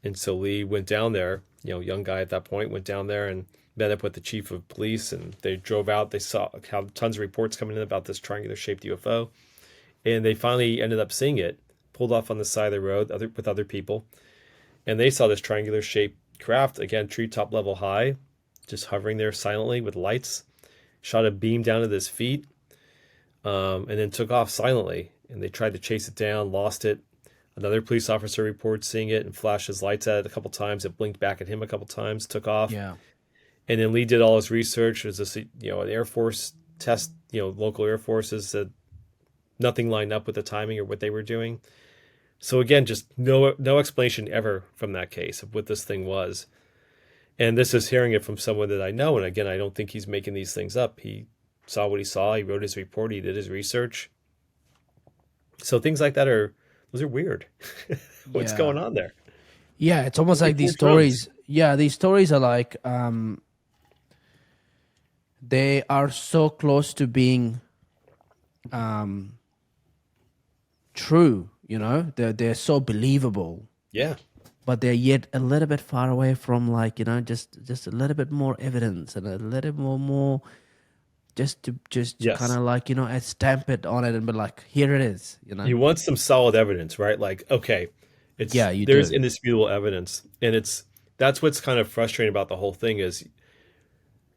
And so Lee went down there, young guy at that point, went down there and met up with the chief of police, and they drove out. They saw how tons of reports coming in about this triangular-shaped UFO, and they finally ended up seeing it, pulled off on the side of the road with other people, and they saw this triangular-shaped craft, again, treetop level high, just hovering there silently with lights, shot a beam down at his feet, and then took off silently. And they tried to chase it down, lost it. Another police officer reports seeing it and flashed his lights at it a couple times. It blinked back at him a couple times, took off. Yeah. And then Lee did all his research. There's this, an Air Force test, local Air Forces said nothing lined up with the timing or what they were doing. So again, just no explanation ever from that case of what this thing was. And this is hearing it from someone that I know. And again, I don't think he's making these things up. He saw what he saw. He wrote his report. He did his research. So things like that those are weird. What's Yeah. going on there? Yeah, it's almost They like pull these drums. stories. Yeah, these stories are like they are so close to being um, true. You know, they're so believable, Yeah. but they're yet a little bit far away from like just a little bit more evidence and a little more just kind Yes. of like stamp it on it and be like, here it is. You want some solid evidence, right? Like, okay, Yeah, you there's do. indisputable evidence, and that's what's kind of frustrating about the whole thing is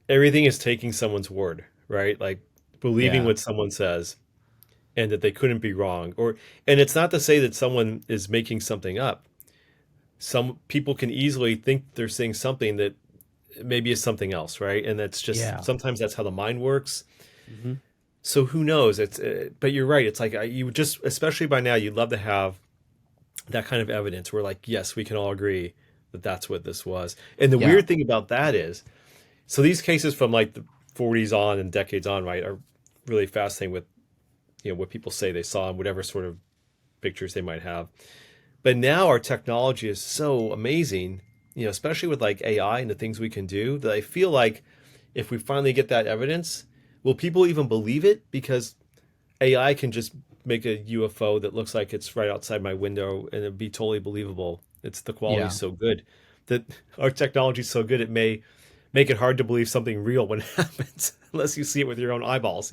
everything is taking someone's word, right? Like believing Yeah, what someone says and that they couldn't be wrong. And it's not to say that someone is making something up. Some people can easily think they're saying something that maybe is something else, right? And that's just yeah. sometimes that's how the mind works. Hmm. So who knows? But you're right. It's like you would just, especially by now, you'd love to have that kind of evidence where, like, yes, we can all agree that that's what this was. And the Yeah, weird thing about that is, so these cases from like the 40s on and decades on, right, are really fascinating with what people say they saw and whatever sort of pictures they might have. But now our technology is so amazing, especially with like AI and the things we can do, that I feel like if we finally get that evidence, will people even believe it? Because AI can just make a UFO that looks like it's right outside my window and it'd be totally believable. It's the quality yeah. so good that our technology is so good it may make it hard to believe something real when it happens unless you see it with your own eyeballs.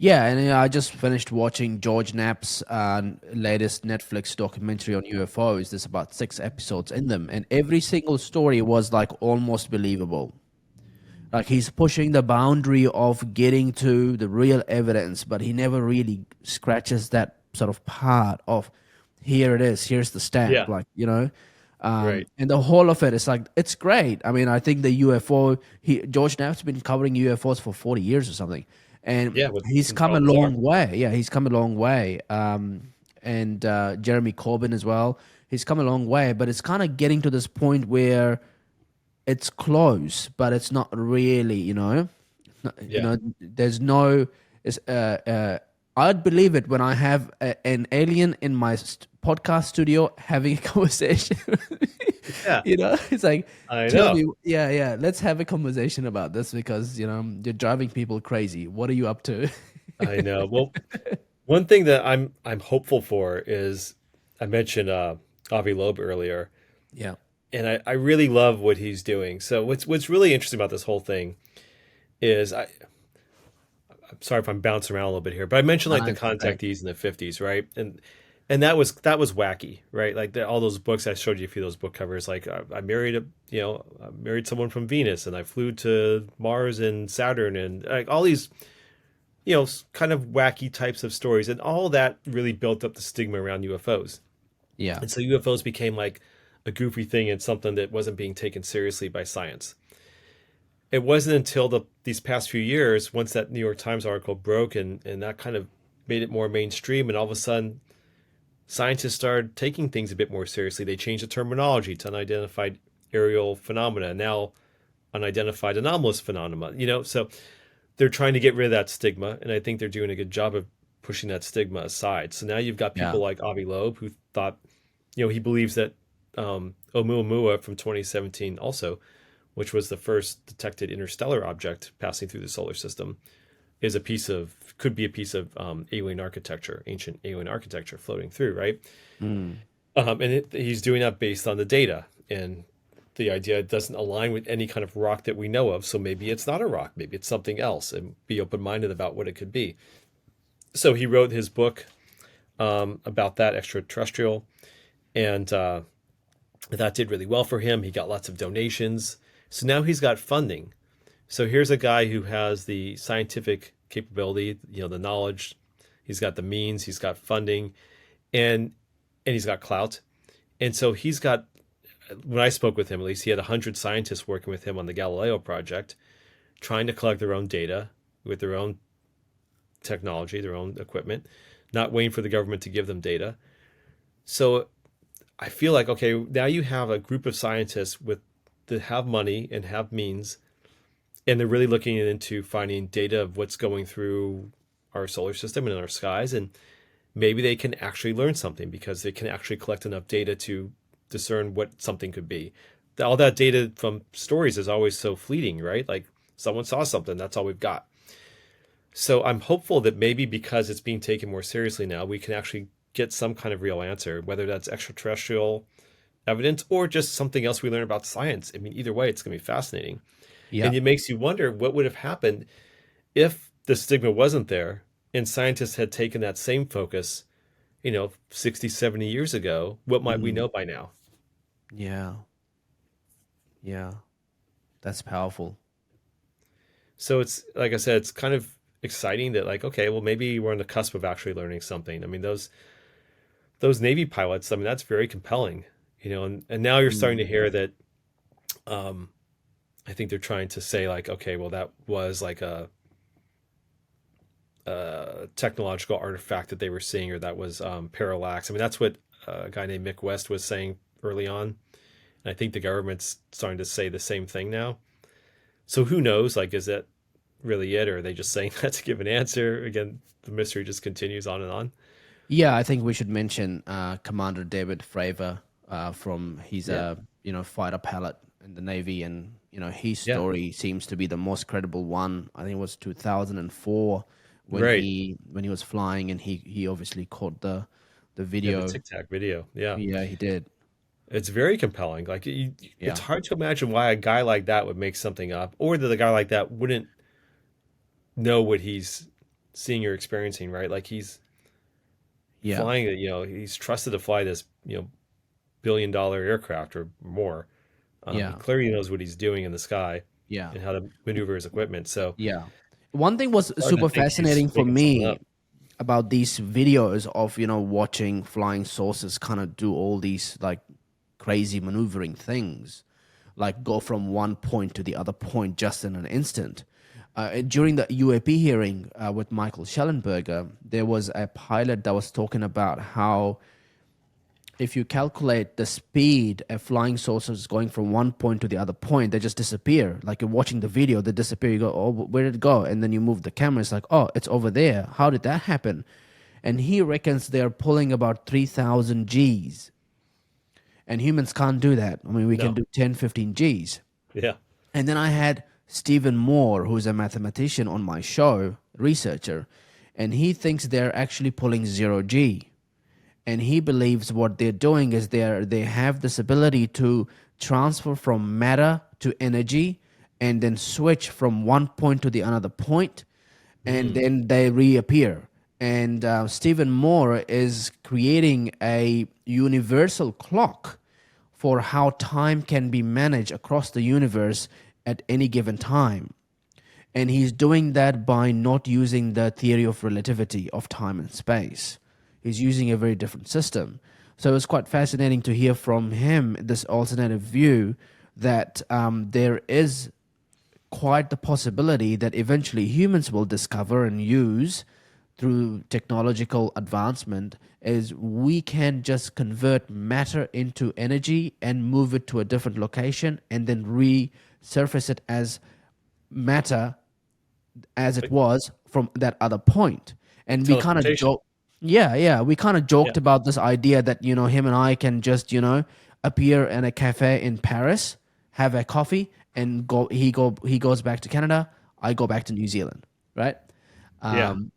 Yeah, and I just finished watching George Knapp's latest Netflix documentary on UFOs. There's about 6 episodes in them, and every single story was like almost believable. Like he's pushing the boundary of getting to the real evidence, but he never really scratches that sort of part of here it is, here's the stamp, Yeah, like right. and the whole of it is like it's great. I mean, I think the UFO George Knapp's been covering UFOs for 40 years or something, and Yeah, with he's come a Incredible Bizarre. long way. Yeah, he's come a long way. And Jeremy Corbyn as well. He's come a long way, but it's kind of getting to this point where it's close, but it's not really, Yeah. there's no. It's, I'd believe it when I have an alien in my podcast studio having a conversation. Yeah, It's like, I tell know. me, yeah, yeah, let's have a conversation about this because you're driving people crazy. What are you up to? I know. Well, one thing that I'm hopeful for is I mentioned Avi Loeb earlier, Yeah, and I really love what he's doing. So what's really interesting about this whole thing is I'm sorry if I'm bouncing around a little bit here, but I mentioned no, like no, the it's great. contactees in the 50s, right? And that was wacky, right? Like all those books I showed you a few of those book covers. Like I married I married someone from Venus, and I flew to Mars and Saturn, and like all these kind of wacky types of stories, and all that really built up the stigma around UFOs. Yeah, And so UFOs became like a goofy thing and something that wasn't being taken seriously by science. It wasn't until these past few years, once that New York Times article broke and that kind of made it more mainstream, and all of a sudden scientists started taking things a bit more seriously. They changed the terminology to unidentified aerial phenomena, now unidentified anomalous phenomena. So they're trying to get rid of that stigma, and I think they're doing a good job of pushing that stigma aside. So now you've got yeah, people like Avi Loeb who thought, he believes that Oumuamua from 2017 also, which was the first detected interstellar object passing through the solar system, could be a piece of alien architecture, ancient alien architecture floating through, right? mm, He's doing that based on the data, and the idea doesn't align with any kind of rock that we know of. So maybe it's not a rock, maybe it's something else, and be open minded about what it could be. So he wrote his book about that extraterrestrial, and that did really well for him. He got lots of donations. So now he's got funding. So here's a guy who has the scientific capability, the knowledge. He's got the means. He's got funding, and he's got clout. And so he's got when I spoke with him, at least he had 100 scientists working with him on the Galileo project, trying to collect their own data with their own technology, their own equipment, not waiting for the government to give them data. So I feel like, okay, now you have a group of scientists with that have money and have means, and they're really looking into finding data of what's going through our solar system and in our skies, and maybe they can actually learn something because they can actually collect enough data to discern what something could be. All that data from stories is always so fleeting, right? Like someone saw something, that's all we've got. So I'm hopeful that maybe because it's being taken more seriously now, we can actually get some kind of real answer, whether that's extraterrestrial evidence or just something else we learn about science. I mean, either way, it's going to be fascinating. Yeah. And it makes you wonder what would have happened if the stigma wasn't there and scientists had taken that same focus, 60, 70 years ago. What might we Mm. know by now? Yeah. Yeah. That's powerful. So it's like I said, it's kind of exciting that like, okay, well maybe we're on the cusp of actually learning something. I mean, those Navy pilots, I mean, that's very compelling, and now you're starting to Mm. hear that um I think they're trying to say like, okay, well that was like a technological artifact that they were seeing, or that was parallax. I mean, that's what a guy named Mick West was saying early on. And I think the government's starting to say the same thing now. So who knows? Like, is that really it, or are they just saying that to give an answer? Again, the mystery just continues on and on. Yeah, I think we should mention Commander David Fravor from he's Yeah, a fighter pilot in the Navy, and his yeah, story seems to be the most credible one. I think it was 2004 when right. he was flying, and he obviously caught the Yeah, the video. Tic Tac video. Yeah, Yeah, he did. it's very compelling. Like, it's Yeah, hard to imagine why a guy like that would make something up, or that a guy like that wouldn't know what he's seeing or experiencing. Right? Like he's yeah, flying it, he's trusted to fly this, billion-dollar aircraft or more. He yeah, clearly knows what he's doing in the sky yeah, and how to maneuver his equipment. So yeah. One thing was it's hard to super think he's fascinating for making something up. me about these videos of watching flying saucers kind of do all these like crazy maneuvering things, like go from one point to the other point just in an instant. During the UAP hearing with Michael Schellenberger, there was a pilot that was talking about how if you calculate the speed a flying saucer is going from one point to the other point, they just disappear. Like you're watching the video, they disappear. You go, oh, where did it go? And then you move the camera. It's like, oh, it's over there. How did that happen? And he reckons they're pulling about 3,000 Gs. And humans can't do that. I mean, we can No. do 10, 15 Gs. Yeah. And then I had Stephen Moore, who's a mathematician on my show, researcher, and he thinks they're actually pulling 0 G. And he believes what they're doing is they have this ability to transfer from matter to energy and then switch from one point to the another point, and Mm. then they reappear. And Stephen Moore is creating a universal clock for how time can be managed across the universe at any given time. And he's doing that by not using the theory of relativity of time and space. He's using a very different system. So it's quite fascinating to hear from him this alternative view that there is quite the possibility that eventually humans will discover and use through technological advancement is we can just convert matter into energy and move it to a different location and then resurface it as matter as it Like was from that other point. And we kind of teleportation. joke, yeah, we kind of joked Yeah. about this idea that him and I can just appear in a cafe in Paris, have a coffee, and he goes back to Canada, I go back to New Zealand, right? Yeah. Um,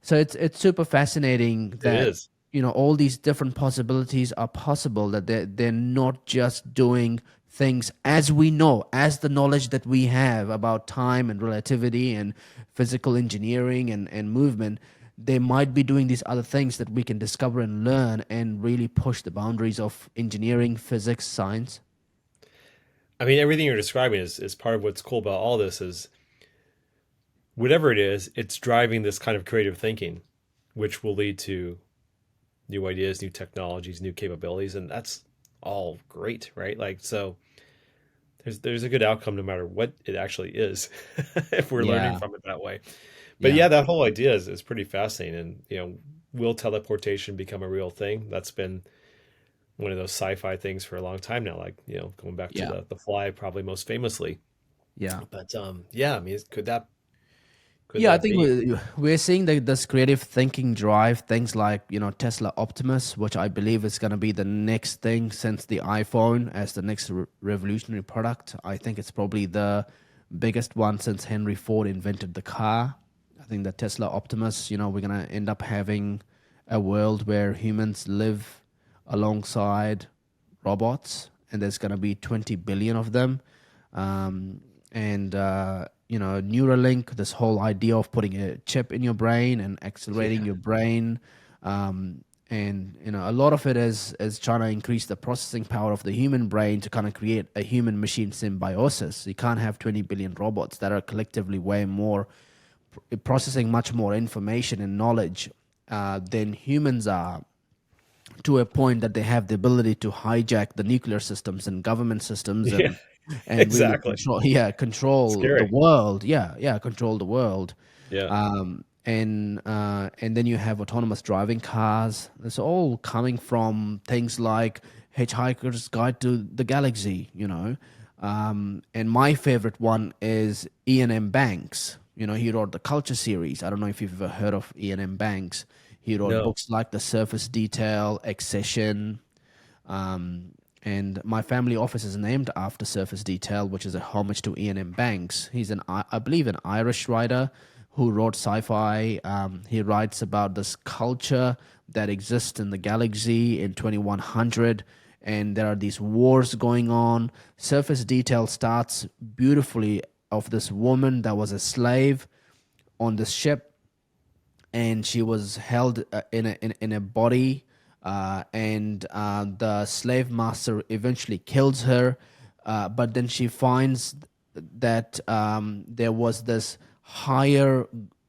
so it's super fascinating It that is. all these different possibilities are possible. That they're not just doing things as we know, as the knowledge that we have about time and relativity and physical engineering and movement. They might be doing these other things that we can discover and learn and really push the boundaries of engineering, physics, science. I mean, everything you're describing is part of what's cool about all this is whatever it is, it's driving this kind of creative thinking, which will lead to new ideas, new technologies, new capabilities, and that's all great, right? Like, so there's a good outcome no matter what it actually is, if we're learning Yeah, from it that way. But yeah, yeah, that whole idea is pretty fascinating. And will teleportation become a real thing? That's been one of those sci-fi things for a long time now. Like, going back to yeah, the Fly, probably most famously. yeah. But yeah, I mean, could Yeah, I that think be? we're seeing this creative thinking drive things like Tesla Optimus, which I believe is going to be the next thing since the iPhone as the next revolutionary product. I think it's probably the biggest one since Henry Ford invented the car. I think the Tesla Optimus, we're going to end up having a world where humans live alongside robots, and there's going to be 20 billion of them. And Neuralink, this whole idea of putting a chip in your brain and accelerating Yeah, your brain, and a lot of it is trying to increase the processing power of the human brain to kind of create a human machine symbiosis. You can't have 20 billion robots that are collectively way more processing much more information and knowledge than humans are, to a point that they have the ability to hijack the nuclear systems and government systems yeah, and really exactly. control the Scary. world. Yeah, control the world. Yeah, And then you have autonomous driving cars. It's all coming from things like Hitchhiker's Guide to the Galaxy. And my favorite one is Ian M. Banks. He wrote the Culture series. I don't know if you've ever heard of Ian M. Banks. He wrote no, books like The Surface Detail, Accession, and my family office is named after Surface Detail, which is a homage to Ian M. Banks. He's I believe, an Irish writer who wrote sci-fi. He writes about this culture that exists in the galaxy in 2100, and there are these wars going on. Surface Detail starts beautifully of this woman that was a slave on this ship, and she was held in a body, and the slave master eventually kills her, but then she finds that there was this higher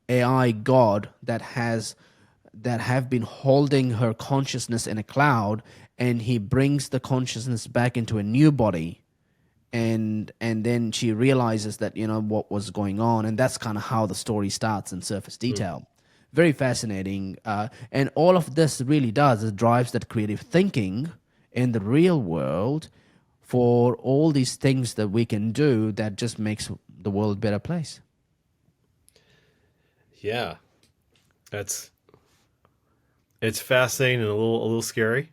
AI god that have been holding her consciousness in a cloud, and he brings the consciousness back into a new body, and then she realizes that what was going on, and that's kind of how the story starts in Surface hmm, Detail. Very fascinating, and all of this really does is drives that creative thinking in the real world for all these things that we can do that just makes the world a better place. yeah, that's it's fascinating and a little scary.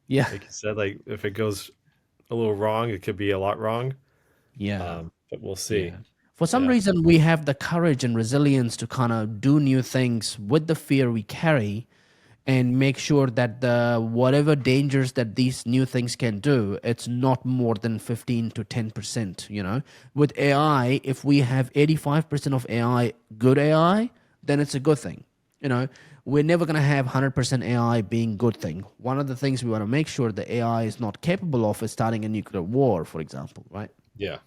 Yeah, Like you said, like if it goes a little wrong, it could be a lot wrong. yeah. But we'll see. Yeah. For some Yeah, reason, we have the courage and resilience to kind of do new things with the fear we carry, and make sure that the whatever dangers that these new things can do, it's not more than 15 to 10%. With AI, if we have 85% of AI good AI, then it's a good thing. you know we're never going to have 100% AI being good thing. One of the things we want to make sure the AI is not capable of is starting a nuclear war, for example, right? yeah.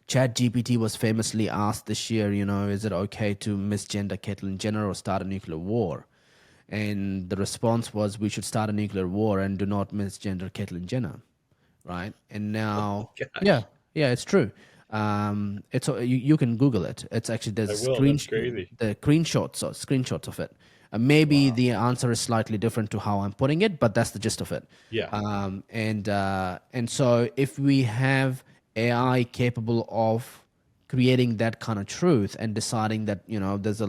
Chat GPT was famously asked this year, is it okay to misgender Caitlyn Jenner or start a nuclear war? And the response was, we should start a nuclear war and do not misgender Caitlyn Jenner, right? And Oh now, yeah, gosh, yeah, it's true. You can Google it. It's actually there's I a will. That's crazy. screenshots of it. Maybe Wow. the answer is slightly different to how I'm putting it, but that's the gist of it. Yeah. And so if we have AI capable of creating that kind of truth and deciding that there's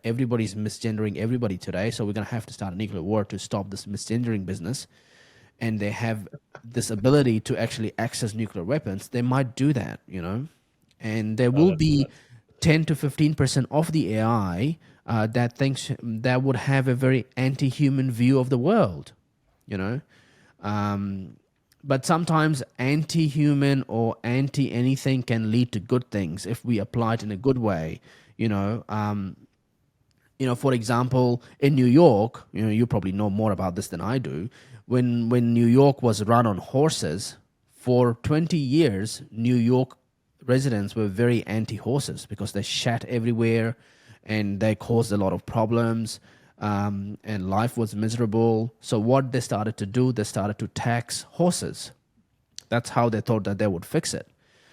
everybody's misgendering everybody today, so we're going to have to start a nuclear war to stop this misgendering business, and they have this ability to actually access nuclear weapons, they might do that, and there Oh, will that's be nuts. 10 to 15% of the AI that thinks that would have a very anti-human view of the world, you know um, but sometimes anti-human or anti-anything can lead to good things if we apply it in a good way. For example, in New York, you probably know more about this than I do. When New York was run on horses for 20 years, New York residents were very anti horses because they shat everywhere and they caused a lot of problems. and life was miserable. So what they started to do, they started to tax horses. That's how they thought that they would fix it.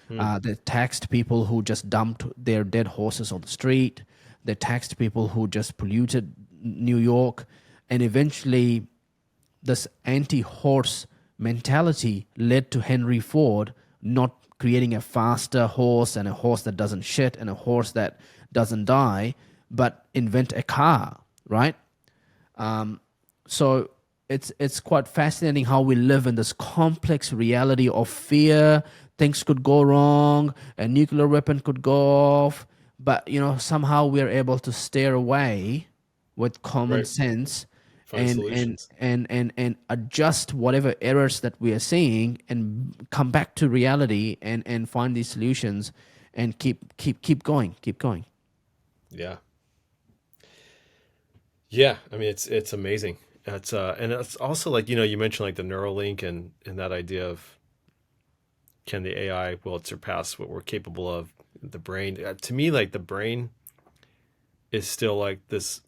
Hmm. They taxed people who just dumped their dead horses on the street. They taxed people who just polluted New York. And eventually, this anti horse mentality led to Henry Ford not creating a faster horse and a horse that doesn't shit and a horse that doesn't die, but invent a car, right? So it's quite fascinating how we live in this complex reality of fear. Things could go wrong, a nuclear weapon could go off, but somehow we're able to steer away with common Right. sense Find solutions. and adjust whatever errors that we are seeing and come back to reality and find these solutions and keep going. Yeah. Yeah. I mean, it's amazing. It's and it's also like, you mentioned like the Neuralink and that idea of can the AI, will it surpass what we're capable of? The brain, to me, like the brain is still like this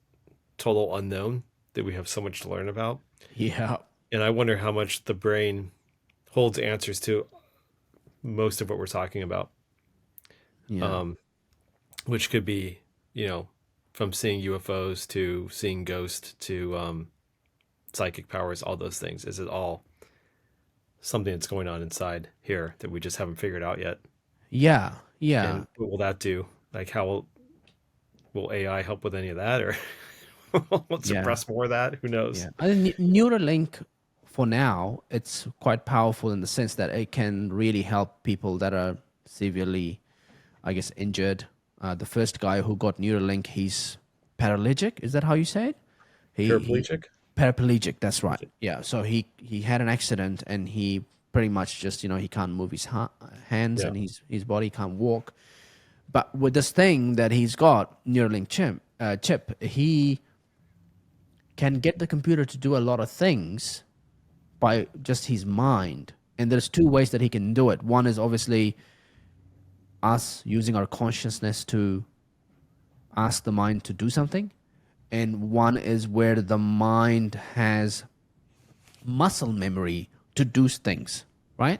total unknown that we have so much to learn about. Yeah, And I wonder how much the brain holds answers to most of what we're talking about, yeah, um, which could be, you know, from seeing UFOs to seeing ghosts to psychic powers, all those things. Is it all something that's going on inside here that we just haven't figured out yet? yeah, yeah. And what will that do? Like, how will AI help with any of that, or will it Yeah, suppress more of that? Who knows? yeah. I think Neuralink, for now, it's quite powerful in the sense that it can really help people that are severely, I guess, injured. The first guy who got Neuralink, he's paralytic. Is that how you say it? He Paraplegic? paraplegic. That's right. Yeah. So he had an accident and he pretty much just he can't move his hands Yeah. and his body can't walk. But with this thing that he's got, Neuralink chip, he can get the computer to do a lot of things by just his mind. And there's two ways that he can do it. One is obviously us using our consciousness to ask the mind to do something. And one is where the mind has muscle memory to do things, right?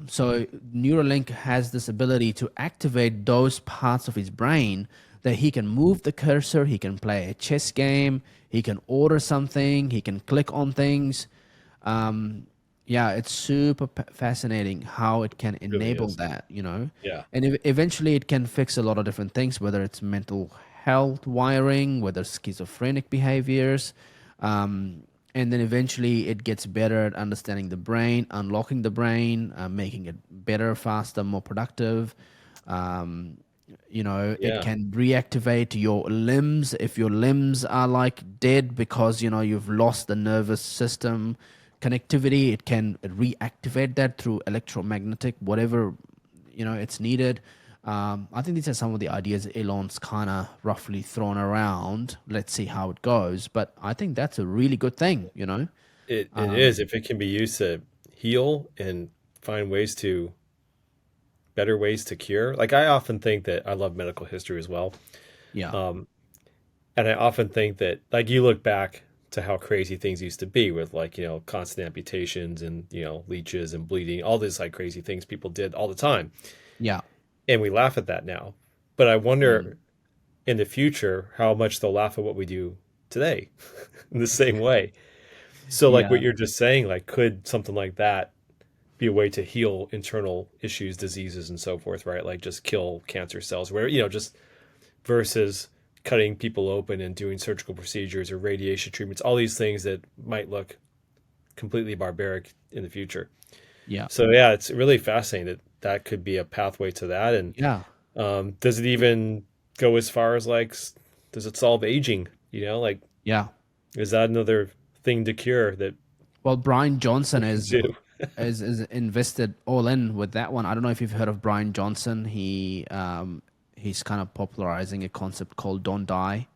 So Neuralink has this ability to activate those parts of his brain that he can move the cursor, he can play a chess game, he can order something, he can click on things. Yeah, it's super fascinating how it can Really enable is. that. Yeah. And eventually it can fix a lot of different things, whether it's mental health wiring, whether schizophrenic behaviors. And then eventually it gets better at understanding the brain, unlocking the brain, making it better, faster, more productive. Um, it Yeah. can reactivate your limbs if your limbs are like dead because you've lost the nervous system connectivity. It can reactivate that through electromagnetic whatever it's needed. I think these are some of the ideas Elon's kind of roughly thrown around. Let's see how it goes, but I think that's a really good thing. It is, if it can be used to heal and find ways to better ways to cure. Like, I often think that I love medical history as well. Yeah, Um, and I often think that, like, you look back to how crazy things used to be with, like, constant amputations and, leeches and bleeding, all these like crazy things people did all the time. yeah, And we laugh at that now. But I mm, wonder in the future how much they'll laugh at what we do today in the same way. So, like what yeah, you're just saying, like, could something like that be a way to heal internal issues, diseases, and so forth, right? Like, just kill cancer cells, where, just versus cutting people open and doing surgical procedures or radiation treatments, all these things that might look completely barbaric in the future. yeah, So, yeah, it's really fascinating that that could be a pathway to that. And yeah, does it even go as far as like, does it solve aging? Like, yeah. is that another thing to cure that Well, Brian Johnson we can is do? is invested all in with that one. I don't know if you've heard of Brian Johnson. He's kind of popularizing a concept called "Don't Die,"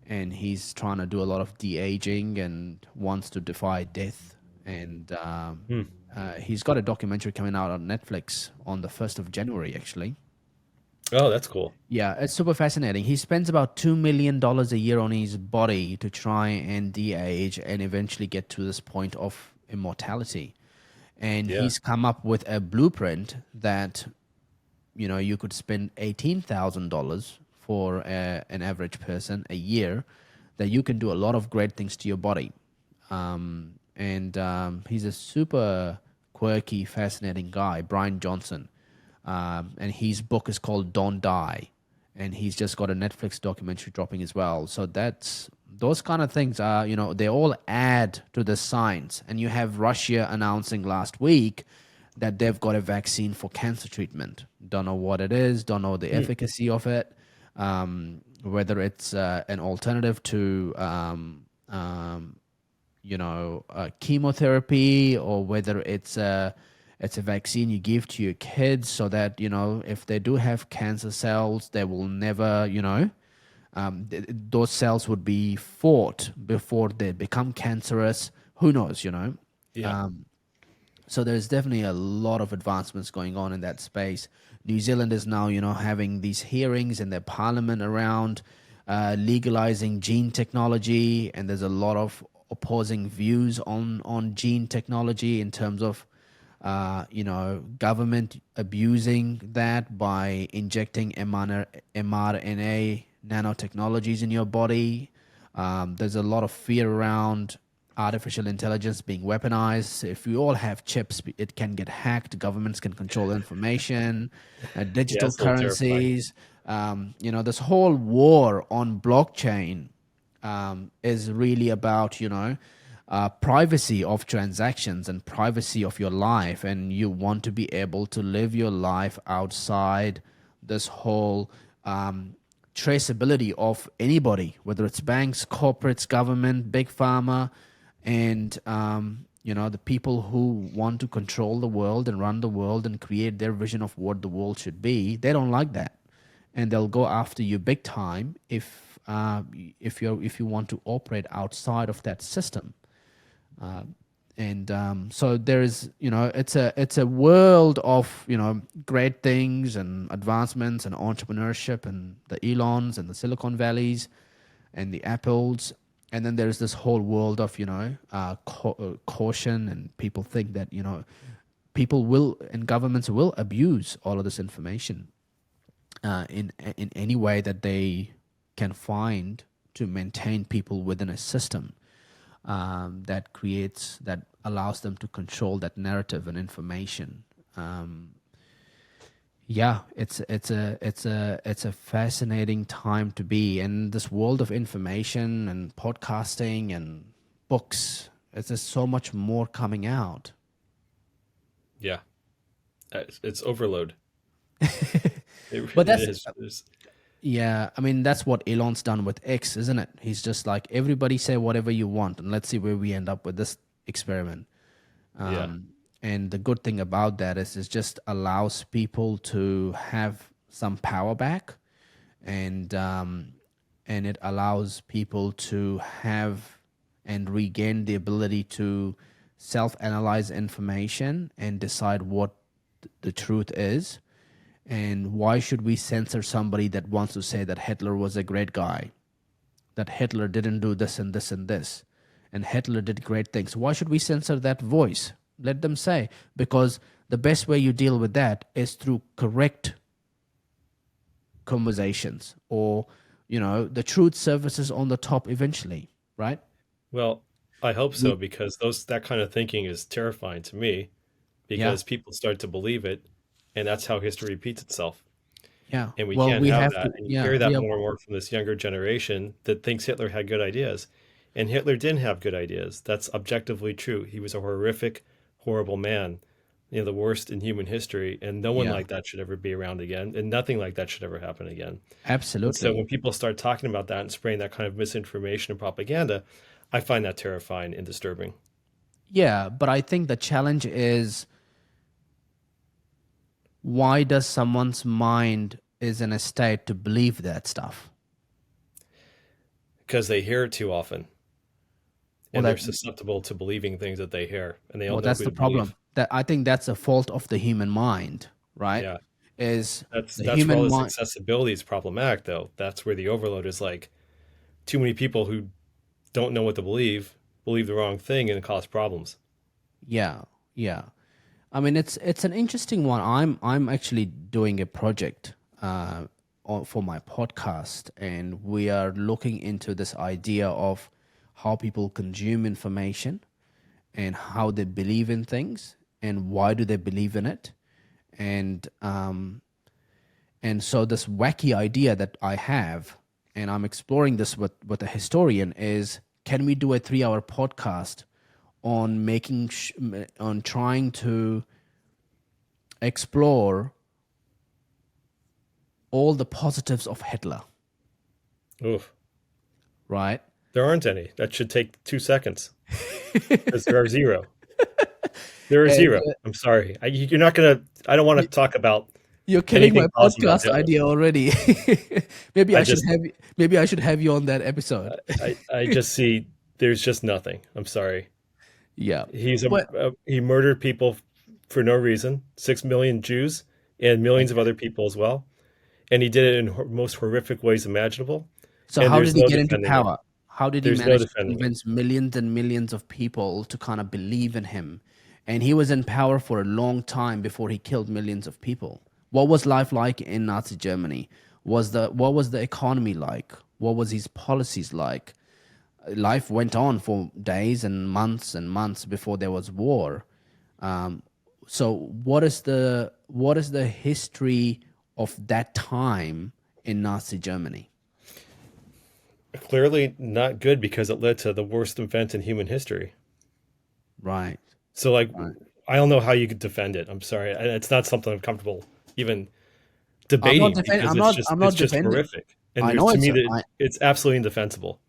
and he's trying to do a lot of de-aging and wants to defy death. And Hmm. he's got a documentary coming out on Netflix on the 1st of January, actually. Oh, that's cool. Yeah, it's super fascinating. He spends about $2 million a year on his body to try and de-age and eventually get to this point of immortality. And Yeah. he's come up with a blueprint that you could spend $18,000 for an average person a year, that you can do a lot of great things to your body. And he's a super quirky, fascinating guy, Brian Johnson. And his book is called Don't Die. And he's just got a Netflix documentary dropping as well. So that's those kind of things are, they all add to the science. And you have Russia announcing last week that they've got a vaccine for cancer treatment. Don't know what it is, don't know the Hmm. efficacy of it, whether it's an alternative to chemotherapy, or whether it's a vaccine you give to your kids so that if they do have cancer cells, they will never those cells would be fought before they become cancerous. Who knows. Yeah. So there's definitely a lot of advancements going on in that space. New Zealand is now, having these hearings in their parliament around legalizing gene technology, and there's a lot of opposing views on gene technology in terms of, government abusing that by injecting mRNA nanotechnologies in your body. There's a lot of fear around artificial intelligence being weaponized. If we all have chips, it can get hacked. Governments can control information, Yeah, digital it's a little terrifying. currencies. This whole war on blockchain is really about privacy of transactions and privacy of your life, and you want to be able to live your life outside this whole traceability of anybody, whether it's banks, corporates, government, big pharma, and the people who want to control the world and run the world and create their vision of what the world should be. They don't like that, and they'll go after you big time if you want to operate outside of that system. And so there's it's a world of great things and advancements and entrepreneurship and the Elons and the Silicon Valleys and the Apples, and then there's this whole world of caution, and people think that people will and governments will abuse all of this information in any way that they can find to maintain people within a system that allows them to control that narrative and information. Yeah, it's a fascinating time to be in this world of information and podcasting and books. It's just so much more coming out. Yeah. It's overload. It But really that's is. Yeah, I mean that's what Elon's done with X, isn't it? He's just like, everybody say whatever you want, and let's see where we end up with this experiment. Yeah. And the good thing about that is it just allows people to have some power back, and it allows people to have and regain the ability to self-analyze information and decide what the truth is. And why should we censor somebody that wants to say that Hitler was a great guy, that Hitler didn't do this and this and this, and Hitler did great things? Why should we censor that voice? Let them say, because the best way you deal with that is through correct conversations, or the truth surfaces on the top eventually, right? Well, I hope so We, because that kind of thinking is terrifying to me yeah, because people start to believe it, and that's how history repeats itself. yeah. And we Well, can't we have have that. to, And you yeah, hear that yeah, more and more from this younger generation that thinks Hitler had good ideas. And Hitler didn't have good ideas. That's objectively true. He was a horrific, horrible man, the worst in human history. And no one yeah, like that should ever be around again. And nothing like that should ever happen again. And so absolutely. when people start talking about that and spraying that kind of misinformation and propaganda, I find that terrifying and disturbing. Yeah, but I think the challenge is, why does someone's mind is in a state to believe that stuff? Because they hear it too often Well, and they're that susceptible to believing things that they hear and they don't well, know that's who the to believe. problem. That I think that's a fault of the human mind, right? Yeah. is the That's where all human this mind. accessibility is problematic, though. That's where the overload is like too many people who don't know what to believe the wrong thing, and cause problems. Yeah, yeah. I mean, it's an interesting one. I'm actually doing a project for my podcast, and we are looking into this idea of how people consume information and how they believe in things and why do they believe in it, and so this wacky idea that I have, and I'm exploring this with a historian, is can we do a 3 hour podcast on on trying to explore all the positives of Hitler, Oof. right? There aren't any. That should take 2 seconds because there are zero. There are And zero. I'm sorry. You're not gonna. I don't want to y- talk about you're killing my anything positive on podcast Hitler. idea already. I just, Maybe I should have you on that episode. I just see there's just nothing. I'm sorry. Yeah. Well, He murdered people for no reason. 6 million Jews and millions of okay. other people as well, and he did it in most horrific ways imaginable. So And how there's did he no get into defending it. power? How did he There's no manage to defending it. convince millions and millions of people to kind of believe in him? And he was in power for a long time before he killed millions of people. What was life like in Nazi Germany? What was the economy like? What was his policies like? Life went on for days and months before there was war. Um, so what is the history of that time in Nazi Germany? Clearly not good because it led to the worst event in human history. Right. So, like, Right. I don't know how you could defend it. I'm sorry. It's not something I'm comfortable even I'm not debating defending. because I'm it's not just defending. horrific. And I there's know to it's. me that it's absolutely indefensible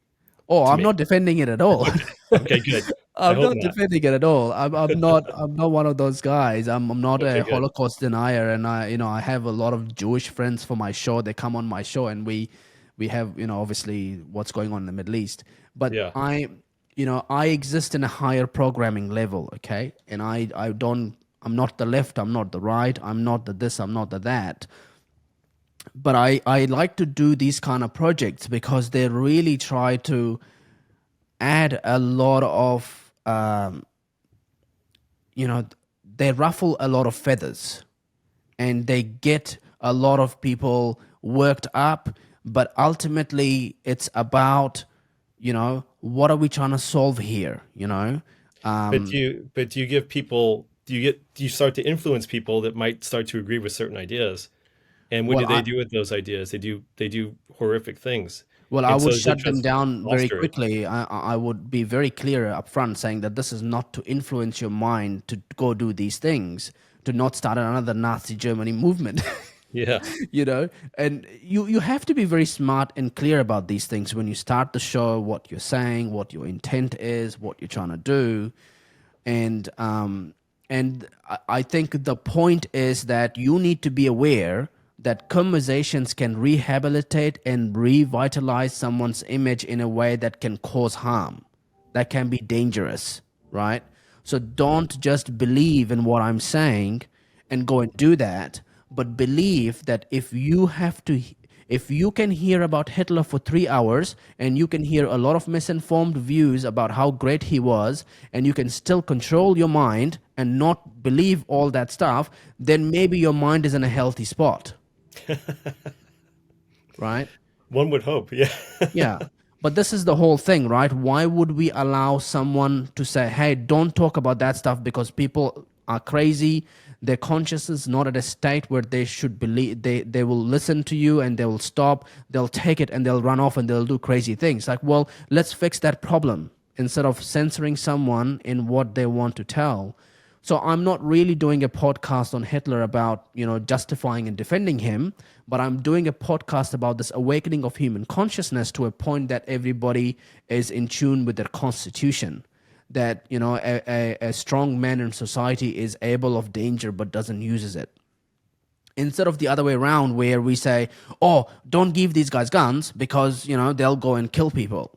Oh, to I'm me. not defending it at all. Okay. Okay, good. I I'm hope not not. defending it at all. I'm not one of those guys. I'm not Okay, a good. Holocaust denier, and I have a lot of Jewish friends for my show. They come on my show, and we have obviously what's going on in the Middle East. But Yeah. I exist in a higher programming level, okay? And I don't. I'm not the left. I'm not the right. I'm not the this. I'm not the that. But I like to do these kind of projects because they really try to add a lot of you know they ruffle a lot of feathers and they get a lot of people worked up, but ultimately it's about what are we trying to solve here, But do you give people do you start to influence people that might start to agree with certain ideas? And what well do they i do with those ideas? They do horrific things. I And so would is it shut them just down very foster it? quickly. I would be very clear up front saying that this is not to influence your mind to go do these things, to not start another Nazi Germany movement. Yeah. And you have to be very smart and clear about these things when you start the show, what you're saying, what your intent is, what you're trying to do. And I think the point is that you need to be aware that conversations can rehabilitate and revitalize someone's image in a way that can cause harm, that can be dangerous, right? So don't just believe in what I'm saying and go and do that, but believe that if you can hear about Hitler for 3 hours and you can hear a lot of misinformed views about how great he was, and you can still control your mind and not believe all that stuff, then maybe your mind is in a healthy spot, right? One would hope. Yeah. Yeah. But this is the whole thing, right? Why would we allow someone to say, hey, don't talk about that stuff because people are crazy. Their consciousness is not at a state where they should believe, they will listen to you and they will stop, they'll take it and they'll run off and they'll do crazy things. Like, well, let's fix that problem instead of censoring someone in what they want to tell. So I'm not really doing a podcast on Hitler about, justifying and defending him, but I'm doing a podcast about this awakening of human consciousness to a point that everybody is in tune with their constitution. That, a strong man in society is able of danger but doesn't uses it. Instead of the other way around where we say, oh, don't give these guys guns because, they'll go and kill people.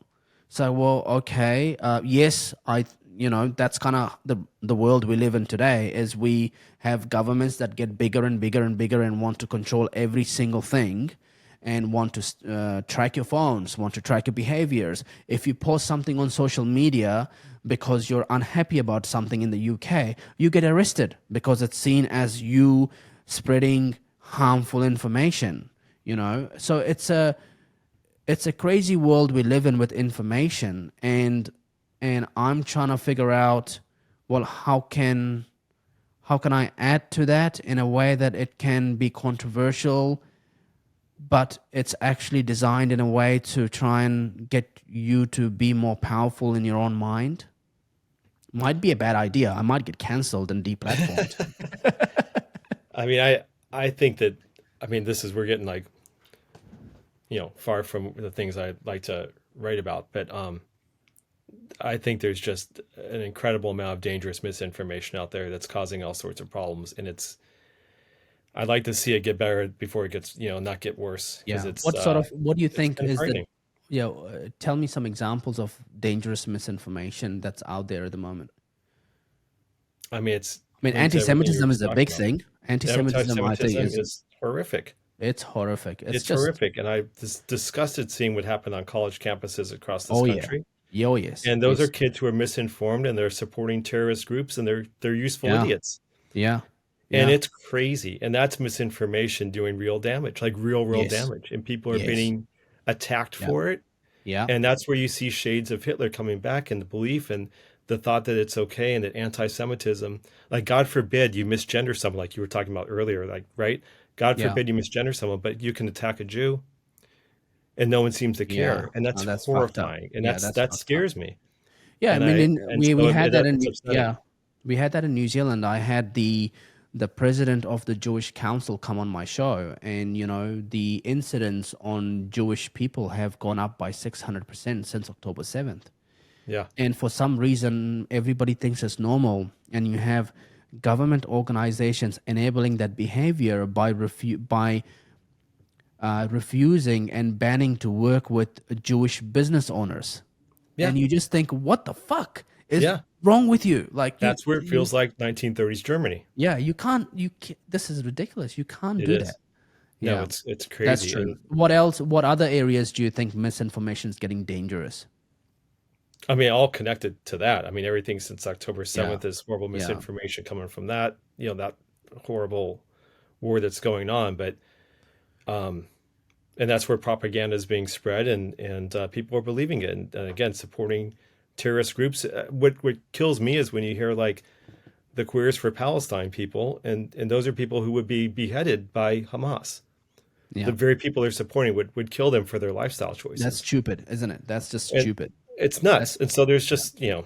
So, well, okay, yes, that's kind of the world we live in today. Is we have governments that get bigger and bigger and bigger and want to control every single thing, and want to track your phones, want to track your behaviors. If you post something on social media because you're unhappy about something in the UK, you get arrested because it's seen as you spreading harmful information. So it's a crazy world we live in with information, and I'm trying to figure out, well, how can I add to that in a way that it can be controversial, but it's actually designed in a way to try and get you to be more powerful in your own mind. Might be a bad idea. I might get cancelled and deplatformed. I mean, I think that, I mean, we're getting like, far from the things I like to write about, but I think there's just an incredible amount of dangerous misinformation out there that's causing all sorts of problems, and I'd like to see it get better before it gets, not get worse. Yeah. It's What do you it's think kind of is the, frightening. tell me some examples of dangerous misinformation that's out there at the moment. I mean, it's I mean, linked to everything you were anti-Semitism is just a talking big about. thing. Anti-Semitism, I think, Anti-Semitism is horrific. it's horrific. It's It's just, horrific, and I was disgusted seeing what happened on college campuses across this oh yeah, country. yeah, oh yes, And those are it's, kids who are misinformed, and they're supporting terrorist groups, and they're useful yeah, idiots. yeah, And yeah, it's crazy. And that's misinformation doing real damage, like real yes, damage. And people are yes, being attacked yeah, for it. yeah, And that's where you see shades of Hitler coming back, and the belief and the thought that it's okay, and that anti-Semitism, like God forbid you misgender someone, like you were talking about earlier, like, right? God yeah, forbid you misgender someone, but you can attack a Jew and no one seems to yeah. care. And No, that's that's fucked up. horrifying. And Yeah, that's that fucked up. scares me. Yeah, I And mean, we so had that it's upsetting. yeah, we had that in New Zealand. I had the president of the Jewish Council come on my show, and the incidents on Jewish people have gone up by 600% since October 7th. Yeah. And for some reason, everybody thinks it's normal, and you have government organizations enabling that behavior by refusing and banning to work with Jewish business owners. Yeah. And you just think, what the fuck is Yeah. wrong with you? Like That's where it feels like 1930s Germany. yeah, you can't, this is ridiculous. You can't It do that. is. No, Yeah, it's that's crazy. true. And What else? What other areas do you think misinformation is getting dangerous? I mean, all connected to that. I mean, everything since October Yeah, 7th is horrible yeah, misinformation coming from that, that horrible war that's going on. But, um, and that's where propaganda is being spread, and people are believing it. And again, supporting terrorist groups. What kills me is when you hear like the Queers for Palestine people, and those are people who would be beheaded by Hamas. The yeah. very people they're supporting would kill them for their lifestyle That's choices. stupid, isn't it? That's just And stupid. it's nuts. That's And so there's yeah, just, yeah.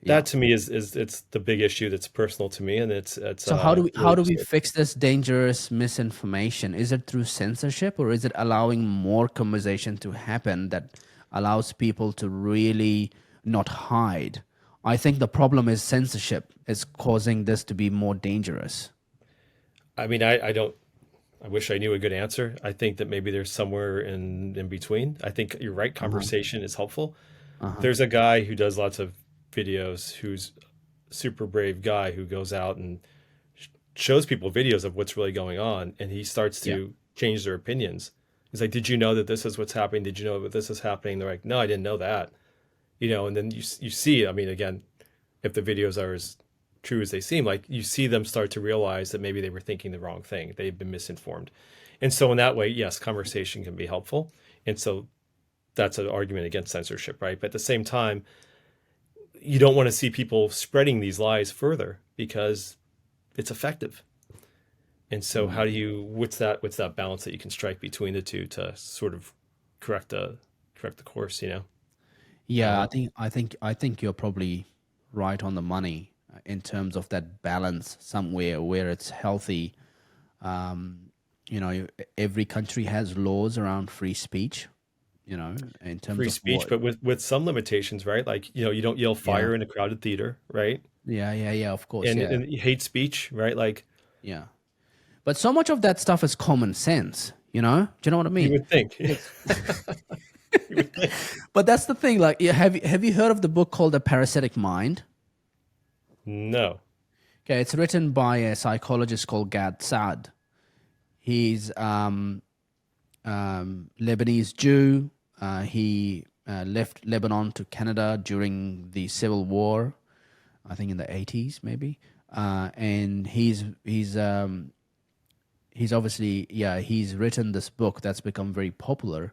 that to me is it's the big issue that's personal to me, and it's So how really do we disturbing. fix this dangerous misinformation? Is it through censorship, or is it allowing more conversation to happen that allows people to really not hide? I think the problem is censorship is causing this to be more dangerous. I mean, I don't. I wish I knew a good answer. I think that maybe there's somewhere in between. I think you're right. Uh-huh. Conversation is helpful. Uh-huh. There's a guy who does lots of videos who's a super brave guy who goes out and shows people videos of what's really going on, and he starts Yeah. to change their opinions. He's like, "Did you know that this is what's happening? Did you know that this is happening?" They're like, "No, I didn't know that." And then you see. I mean, again, if the videos are as true as they seem, like you see them start to realize that maybe they were thinking the wrong thing. They've been misinformed, and so in that way, yes, conversation can be helpful. And so that's an argument against censorship, right? But at the same time, you don't want to see people spreading these lies further because it's effective. And so how do you what's that balance that you can strike between the two to sort of correct the course, I don't Yeah, know. I think you're probably right on the money in terms of that balance somewhere where it's healthy. Um, every country has laws around free speech, in terms Free of speech, what. but with some limitations, right? Like, you don't yell Yeah, fire in a crowded theater, right? yeah, of course, And yeah, hate speech, right? Like yeah. But so much of that stuff is common sense, Do you know what I you mean? would think. It's you would think. But that's the thing. Like, have you heard of the book called The Parasitic Mind? No. Okay, it's written by a psychologist called Gad Saad. He's Lebanese Jew. He left Lebanon to Canada during the Civil War, I think in the 80s maybe. And he's obviously, he's written this book that's become very popular,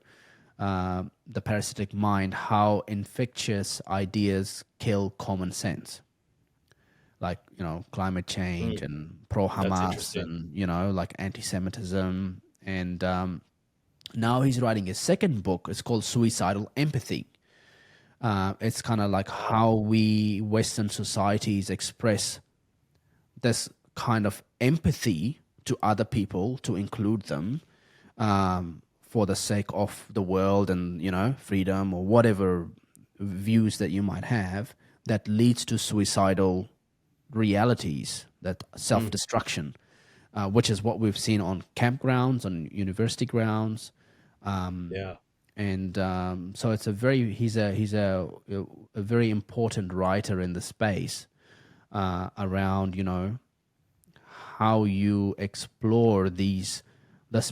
The Parasitic Mind: How Infectious Ideas Kill Common Sense. Like, climate change and That's pro-Hamas interesting. and, like anti-Semitism. And now he's writing his second book. It's called Suicidal Empathy. It's kind of like how we Western societies express this kind of empathy to other people, to include them, for the sake of the world and, freedom or whatever views that you might have, that leads to suicidal realities, that self-destruction, which is what we've seen on campgrounds, on university grounds. Yeah. And so it's he's a very important writer in the space, around, how you explore this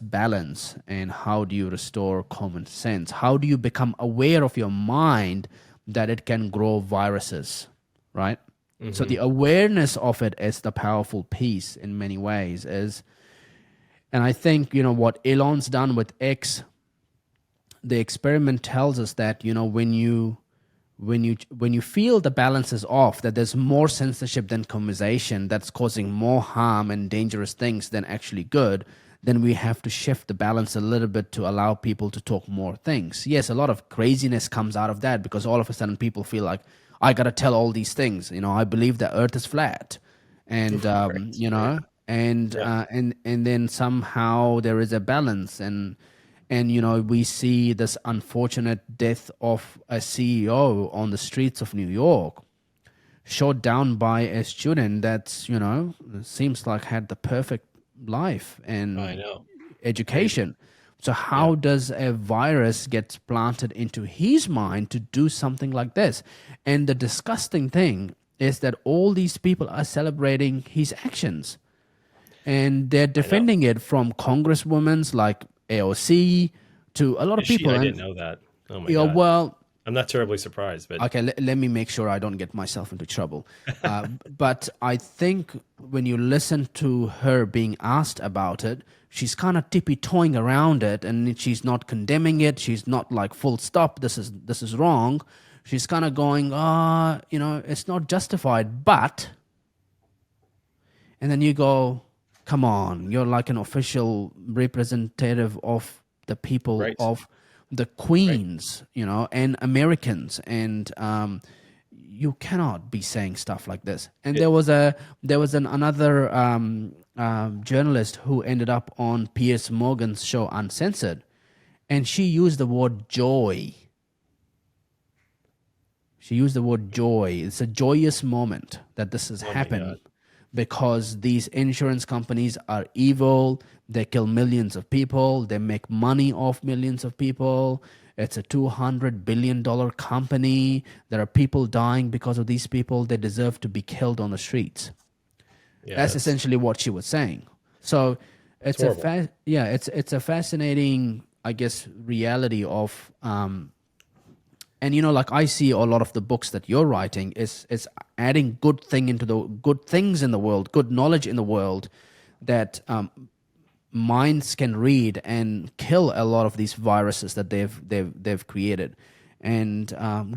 balance, and how do you restore common sense? How do you become aware of your mind that it can grow viruses, right? So the awareness of it is the powerful piece in many ways. And I think, what Elon's done with X, the experiment tells us that, when you feel the balance is off, that there's more censorship than conversation that's causing more harm and dangerous things than actually good, then we have to shift the balance a little bit to allow people to talk more things. Yes, a lot of craziness comes out of that, because all of a sudden people feel like, I got to tell all these things. I believe the earth is flat. And, Right. Yeah. Yeah. and then somehow there is a balance. And we see this unfortunate death of a CEO on the streets of New York, shot down by a student that's, seems like had the perfect life I and know. Crazy. education. So Yeah. how does a virus get planted into his mind to do something like this? And the disgusting thing is that all these people are celebrating his actions, and they're I know. defending it, from congresswomen like AOC to a lot of Is she? people. I And didn't know that. Oh my God. well, I'm not terribly surprised, but okay, let me make sure I don't get myself into trouble. But I think when you listen to her being asked about it, she's kind of tippy-toeing around it, and she's not condemning it. She's not like, full stop, this is wrong. She's kind of going, it's not justified, but... And then you go, come on, you're like an official representative of the people, right. of the Right. queens, and Americans. And you cannot be saying stuff like this. And It, another journalist who ended up on Piers Morgan's show Uncensored, and she used the word joy. She used the word joy. It's a joyous moment that this has oh my happened, God. because these insurance companies are evil. They kill millions of people. They make money off millions of people. It's a $200 billion company. There are people dying because of these people. They deserve to be killed on the streets. Yeah. That's essentially what she was saying. So It's it's horrible. it's a fascinating, I guess, reality of and like, I see a lot of the books that you're writing is adding good things in the world, good knowledge in the world, that minds can read and kill a lot of these viruses that they've created. And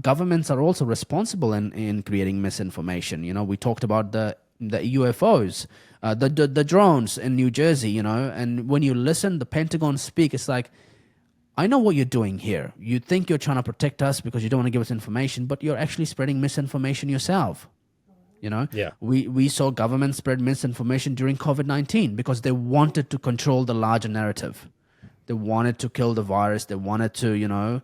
governments are also responsible in creating misinformation. We talked about the UFOs, the drones in New Jersey. And when you listen, the Pentagon speak, it's like, I know what you're doing here. You think you're trying to protect us because you don't want to give us information, but you're actually spreading misinformation yourself. Yeah. We saw government spread misinformation during COVID-19 because they wanted to control the larger narrative. They wanted to kill the virus. They wanted to,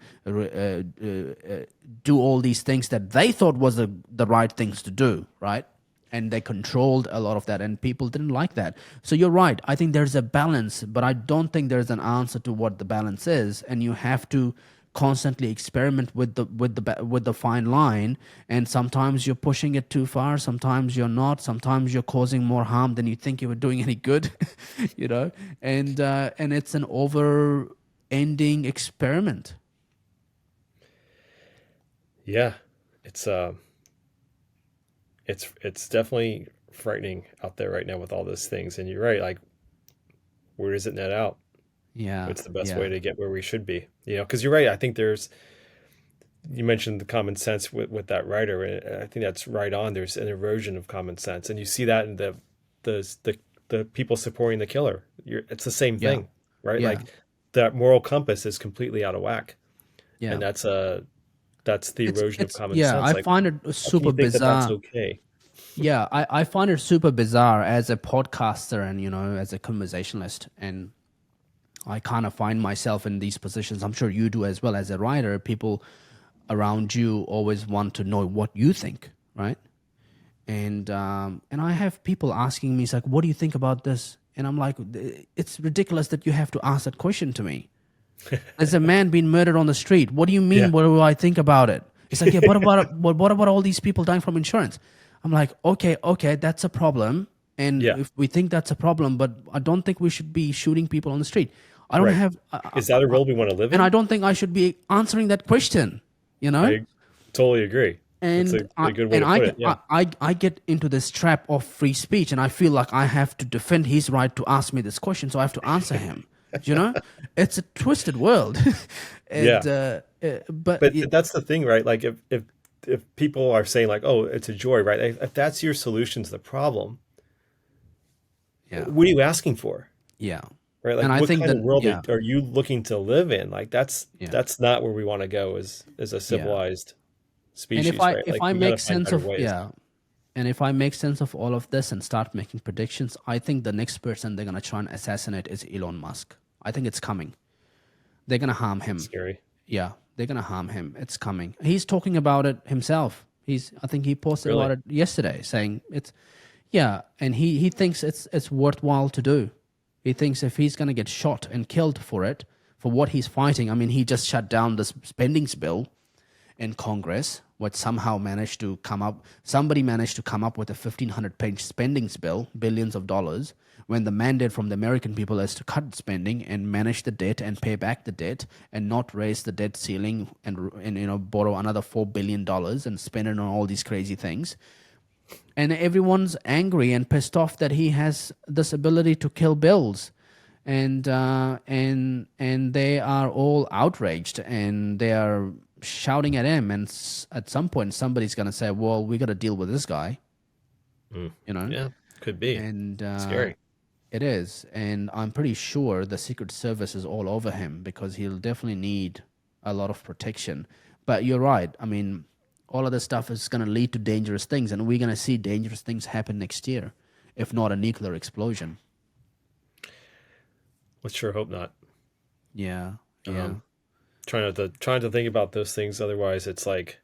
do all these things that they thought was the right things to do, right? And they controlled a lot of that, and people didn't like that. So you're right. I think there's a balance, but I don't think there's an answer to what the balance is, and you have to constantly experiment with the fine line, and sometimes you're pushing it too far, sometimes you're not, sometimes you're causing more harm than you think you were doing any good, you know, and it's an over-ending experiment. Yeah, it's it's definitely frightening out there right now with all those things. And you're right, like where does it net out? Yeah, What's the best yeah, way to get where we should be? You know, because you're right. I think there's you mentioned the common sense with that writer, and I think that's right on. There's an erosion of common sense, and you see that in the the people supporting the killer. It's the same yeah, thing, right? yeah, Like that moral compass is completely out of whack, yeah. and that's the erosion of It's common yeah, sense. I Like, find it how can super you think that that's bizarre. okay? Yeah, I find it super bizarre as a podcaster and, you know, as a conversationalist. And I kind of find myself in these positions. I'm sure you do as well as a writer. People around you always want to know what you think, right? And I have people asking me, it's like, what do you think about this? And I'm like, it's ridiculous that you have to ask that question to me. There's a man being murdered on the street. What do you mean? Yeah, What do I think about it? It's like, yeah, what about all these people dying from insurance? I'm like, okay, that's a problem. And yeah, if we think that's a problem, but I don't think we should be shooting people on the street. I don't right. have, Is that a world we want to live and I in? don't think I should be answering that question, you know? I totally agree. That's And a good way to I put get it. Yeah, I get into this trap of free speech, and I feel like I have to defend his right to ask me this question, so I have to answer him. You know, it's a twisted world, yeah. and but But that's the thing, right? Like if people are saying like, "Oh, it's a joy," right? If that's your solution to the problem, yeah, what are you asking for, yeah, right? and Like, I what think kind that of world yeah, are you looking to live in? Like, yeah, that's not where we want to go as a yeah. civilized And species, right? if Like, I we got to make find sense better of ways. yeah, and if I make sense of all of this and start making predictions, I think the next person they're gonna try and assassinate is Elon Musk. I think it's coming. They're gonna harm That's him. scary. Yeah, they're gonna harm him. It's coming. He's talking about it himself. I think he posted about Really? it yesterday, saying it's yeah, and he thinks it's worthwhile to do. He thinks if he's gonna get shot and killed for it, for what he's fighting. I mean, he just shut down this spendings bill in Congress, what somehow managed to come up, somebody managed to come up with a 1,500-page spendings bill, billions of dollars, when the mandate from the American people is to cut spending and manage the debt and pay back the debt and not raise the debt ceiling and you know borrow another $4 billion and spend it on all these crazy things. And everyone's angry and pissed off that he has this ability to kill bills, and they are all outraged and they are shouting at him. And at some point, somebody's gonna say, "Well, we got to deal with this guy," Mm. you know. Yeah, could be And scary. it is, and I'm pretty sure the Secret Service is all over him because he'll definitely need a lot of protection. But you're right. I mean, all of this stuff is going to lead to dangerous things, and we're going to see dangerous things happen next year, if not a nuclear explosion. Let's sure hope not. Yeah, yeah, Um, trying to think about those things. Otherwise, it's like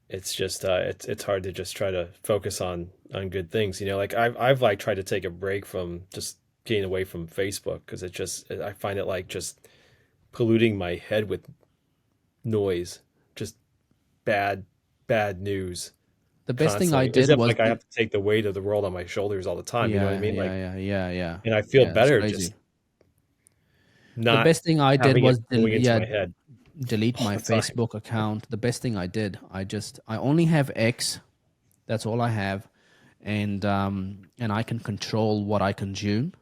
it's just it's hard to just try to focus on good things. You know, like I've like tried to take a break from just getting away from Facebook because it just I find it like just polluting my head with noise, just bad bad news the best thing I constantly. As did if was like I have to take the weight of the world on my shoulders all the time. You know what I yeah, mean? yeah, Like, yeah, yeah, yeah, and I feel yeah. It's better crazy. just The not best thing I did having it was going into yeah, my head delete all my the time. Facebook account. The best thing I did, I only have X. That's all I have, and I can control what I consume.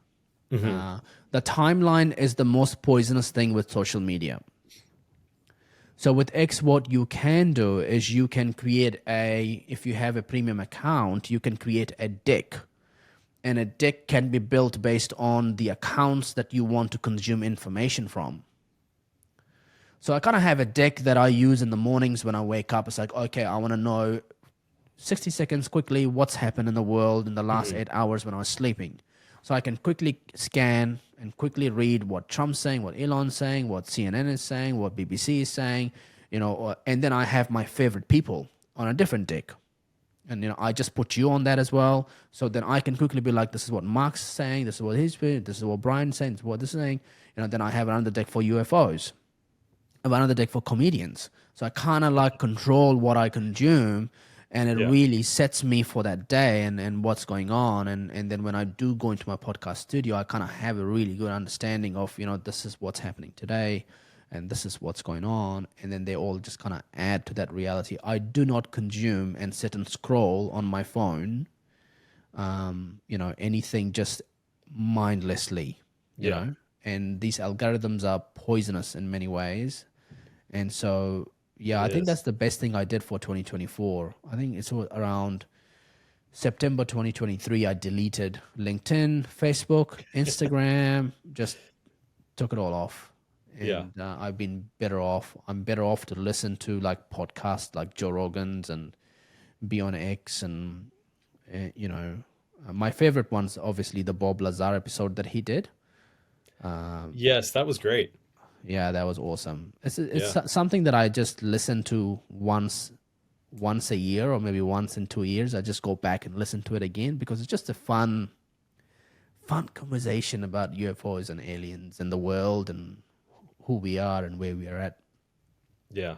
Hmm. The timeline is the most poisonous thing with social media. So with X, what you can do is you can create if you have a premium account, you can create a deck. And a deck can be built based on the accounts that you want to consume information from. So I kind of have a deck that I use in the mornings when I wake up. It's like, okay, I want to know 60 seconds quickly what's happened in the world in the last Hmm. 8 hours when I was sleeping. So I can quickly scan and quickly read what Trump's saying, what Elon's saying, what CNN is saying, what BBC is saying, you know, and then I have my favorite people on a different deck. And you know, I just put you on that as well. So then I can quickly be like, this is what Mark's saying, this is what he's saying, this is what Brian's saying, this is what this is saying. You know, then I have another deck for UFOs. another deck for comedians. So I kind of like control what I consume, and it Yeah. really sets me for that day and what's going on. And then when I do go into my podcast studio, I kind of have a really good understanding of, this is what's happening today and this is what's going on. And then they all just kind of add to that reality. I do not consume and sit and scroll on my phone, anything just mindlessly, Yeah. and these algorithms are poisonous in many ways. And so, yeah, It I think is. that's the best thing I did for 2024. I think it's around September 2023. I deleted LinkedIn, Facebook, Instagram, just took it all off. Yeah. And I've been better off. I'm better off to listen to like podcasts like Joe Rogan's and Be on X. And, my favorite one's obviously the Bob Lazar episode that he did. Yes, that was great. Yeah, that was awesome. It's Yeah. something that I just listen to once a year or maybe once in 2 years. I just go back and listen to it again because it's just a fun conversation about UFOs and aliens and the world and who we are and where we are at. Yeah.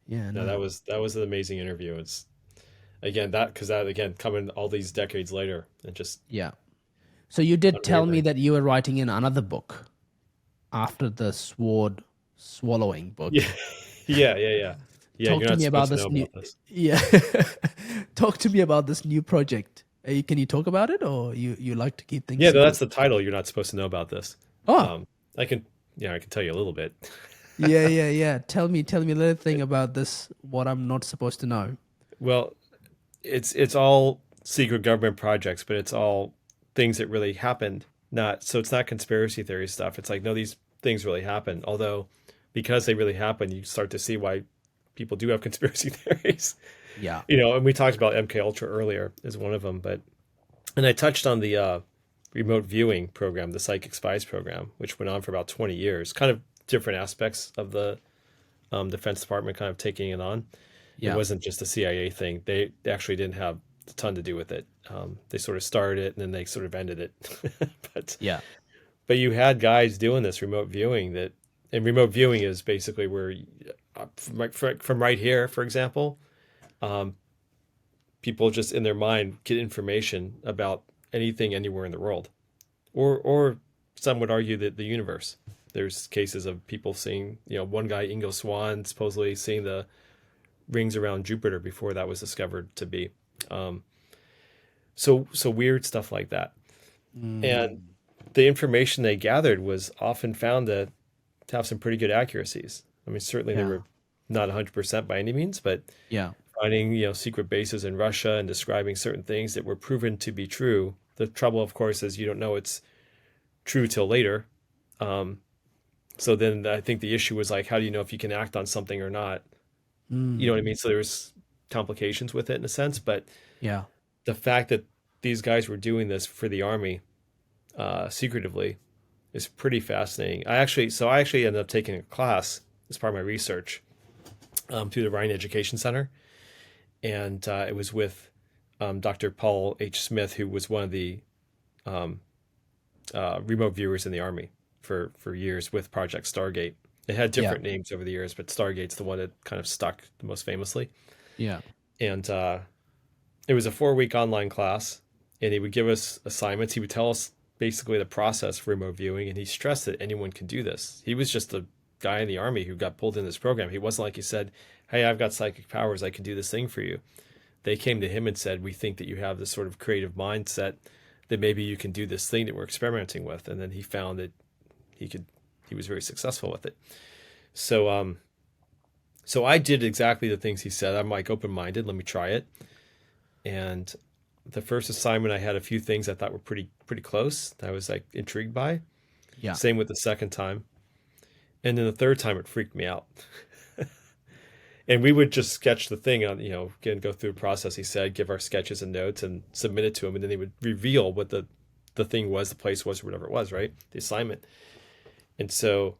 Yeah, No, no. that was an amazing interview. It's again that because that again coming all these decades later and just Yeah. So you did tell me unwavering. that you were writing in another book after the sword swallowing book. Yeah. Yeah. Yeah. Yeah. Yeah. Talk You're to not me about supposed to this know new. about this. Yeah. Talk to me about this new project. Can you talk about it, or you like to keep things Yeah. No, secret? that's the title. You're not supposed to know about this. Oh, Um, I can, yeah, I can tell you a little bit. yeah, yeah, yeah. Tell me a little thing about this. What I'm not supposed to know. Well, it's all secret government projects, but it's all things that really happened. Not so it's not conspiracy theory stuff. It's like no, these things really happened. Although because they really happened, you start to see why people do have conspiracy theories. Yeah, And we talked about MK Ultra earlier as one of them, but and I touched on the remote viewing program, the Psychic Spies program, which went on for about 20 years. Kind of different aspects of the Defense Department kind of taking it on. It yeah, wasn't just a CIA thing. They actually didn't have a ton to do with it. They sort of started it and then they sort of ended it. but yeah, but you had guys doing this remote viewing and remote viewing is basically where from right here, for example, people just in their mind get information about anything anywhere in the world, or some would argue that the universe. There's cases of people seeing, one guy, Ingo Swann, supposedly seeing the rings around Jupiter before that was discovered to be. Um, so weird stuff like that. And mm, the information they gathered was often found to have some pretty good accuracies. I mean, certainly they yeah, were not 100% by any means, but yeah, finding, secret bases in Russia and describing certain things that were proven to be true. The trouble, of course, is you don't know it's true till later. Um, so then I think the issue was like, how do you know if you can act on something or not? You know mm, what I mean? So there was complications with it in a sense, but yeah, the fact that these guys were doing this for the army secretively is pretty fascinating. I actually ended up taking a class as part of my research through the Rhine Education Center, and it was with Dr. Paul H. Smith, who was one of the remote viewers in the army for years with Project Stargate. It had yeah, different names over the years, but Stargate's the one that kind of stuck the most famously. yeah, And it was a 4 week online class, and he would give us assignments. He would tell us basically the process for remote viewing, and he stressed that anyone can do this. He was just a guy in the army who got pulled in this program. He wasn't like he said, "Hey, I've got psychic powers. I can do this thing for you." They came to him and said, "We think that you have this sort of creative mindset that maybe you can do this thing that we're experimenting with." And then he found that he could. He was very successful with it. So, so I did exactly the things he said. I'm like open minded. Let me try it. And the first assignment, I had a few things I thought were pretty close. That I was like intrigued by. yeah, Same with the second time, and then the third time it freaked me out. And we would just sketch the thing on, again, go through the process. He said, give our sketches and notes and submit it to him, and then he would reveal what the thing was, the place was, or whatever it was, right? The assignment. And so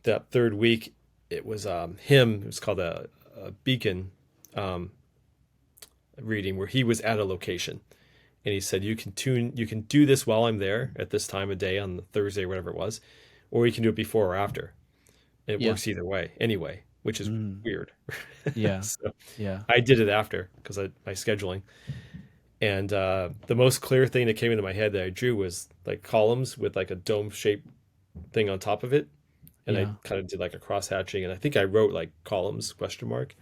that third week, it was him. It was called a beacon reading where he was at a location, and he said, you can do this while I'm there at this time of day on the Thursday or whatever it was, or you can do it before or after. It Yeah. works either way anyway, which is Mm. weird. Yeah. So Yeah. I did it after because my scheduling. And the most clear thing that came into my head that I drew was like columns with like a dome shaped thing on top of it. And I Yeah. kind of did like a cross hatching, and I think I wrote like columns question mark.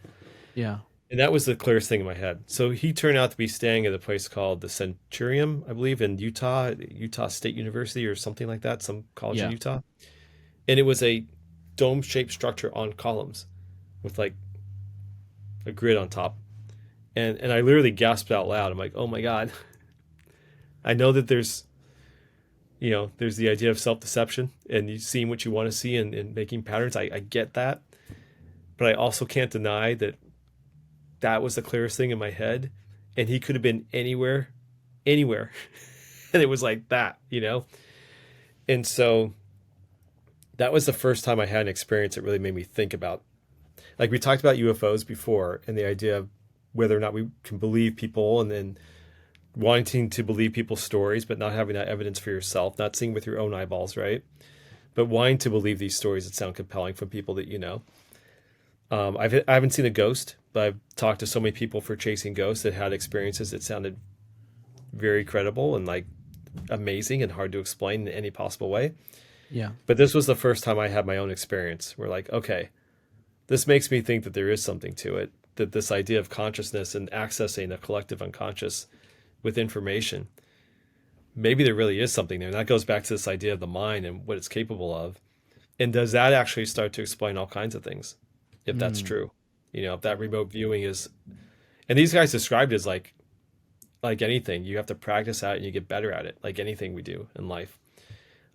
Yeah. And that was the clearest thing in my head. So he turned out to be staying at a place called the Centurium, I believe, in Utah, Utah State University or something like that, some college in Yeah. Utah. And it was a dome shaped structure on columns with like a grid on top. And I literally gasped out loud. I'm like, oh my God. I know that there's the idea of self deception and you seeing what you want to see and making patterns. I get that. But I also can't deny that that was the clearest thing in my head. And he could have been anywhere, anywhere. And it was like that. And so that was the first time I had an experience that really made me think about, like we talked about UFOs before and the idea of whether or not we can believe people and then wanting to believe people's stories, but not having that evidence for yourself, not seeing with your own eyeballs, right? But wanting to believe these stories that sound compelling from people that you know. I haven't seen a ghost, but I've talked to so many people for chasing ghosts that had experiences that sounded very credible and like amazing and hard to explain in any possible way. Yeah. But this was the first time I had my own experience where like, okay, this makes me think that there is something to it, that this idea of consciousness and accessing a collective unconscious with information, maybe there really is something there. And that goes back to this idea of the mind and what it's capable of. And does that actually start to explain all kinds of things, if that's Mm. true? If that remote viewing is, and these guys described it as like anything, you have to practice at it and you get better at it, like anything we do in life.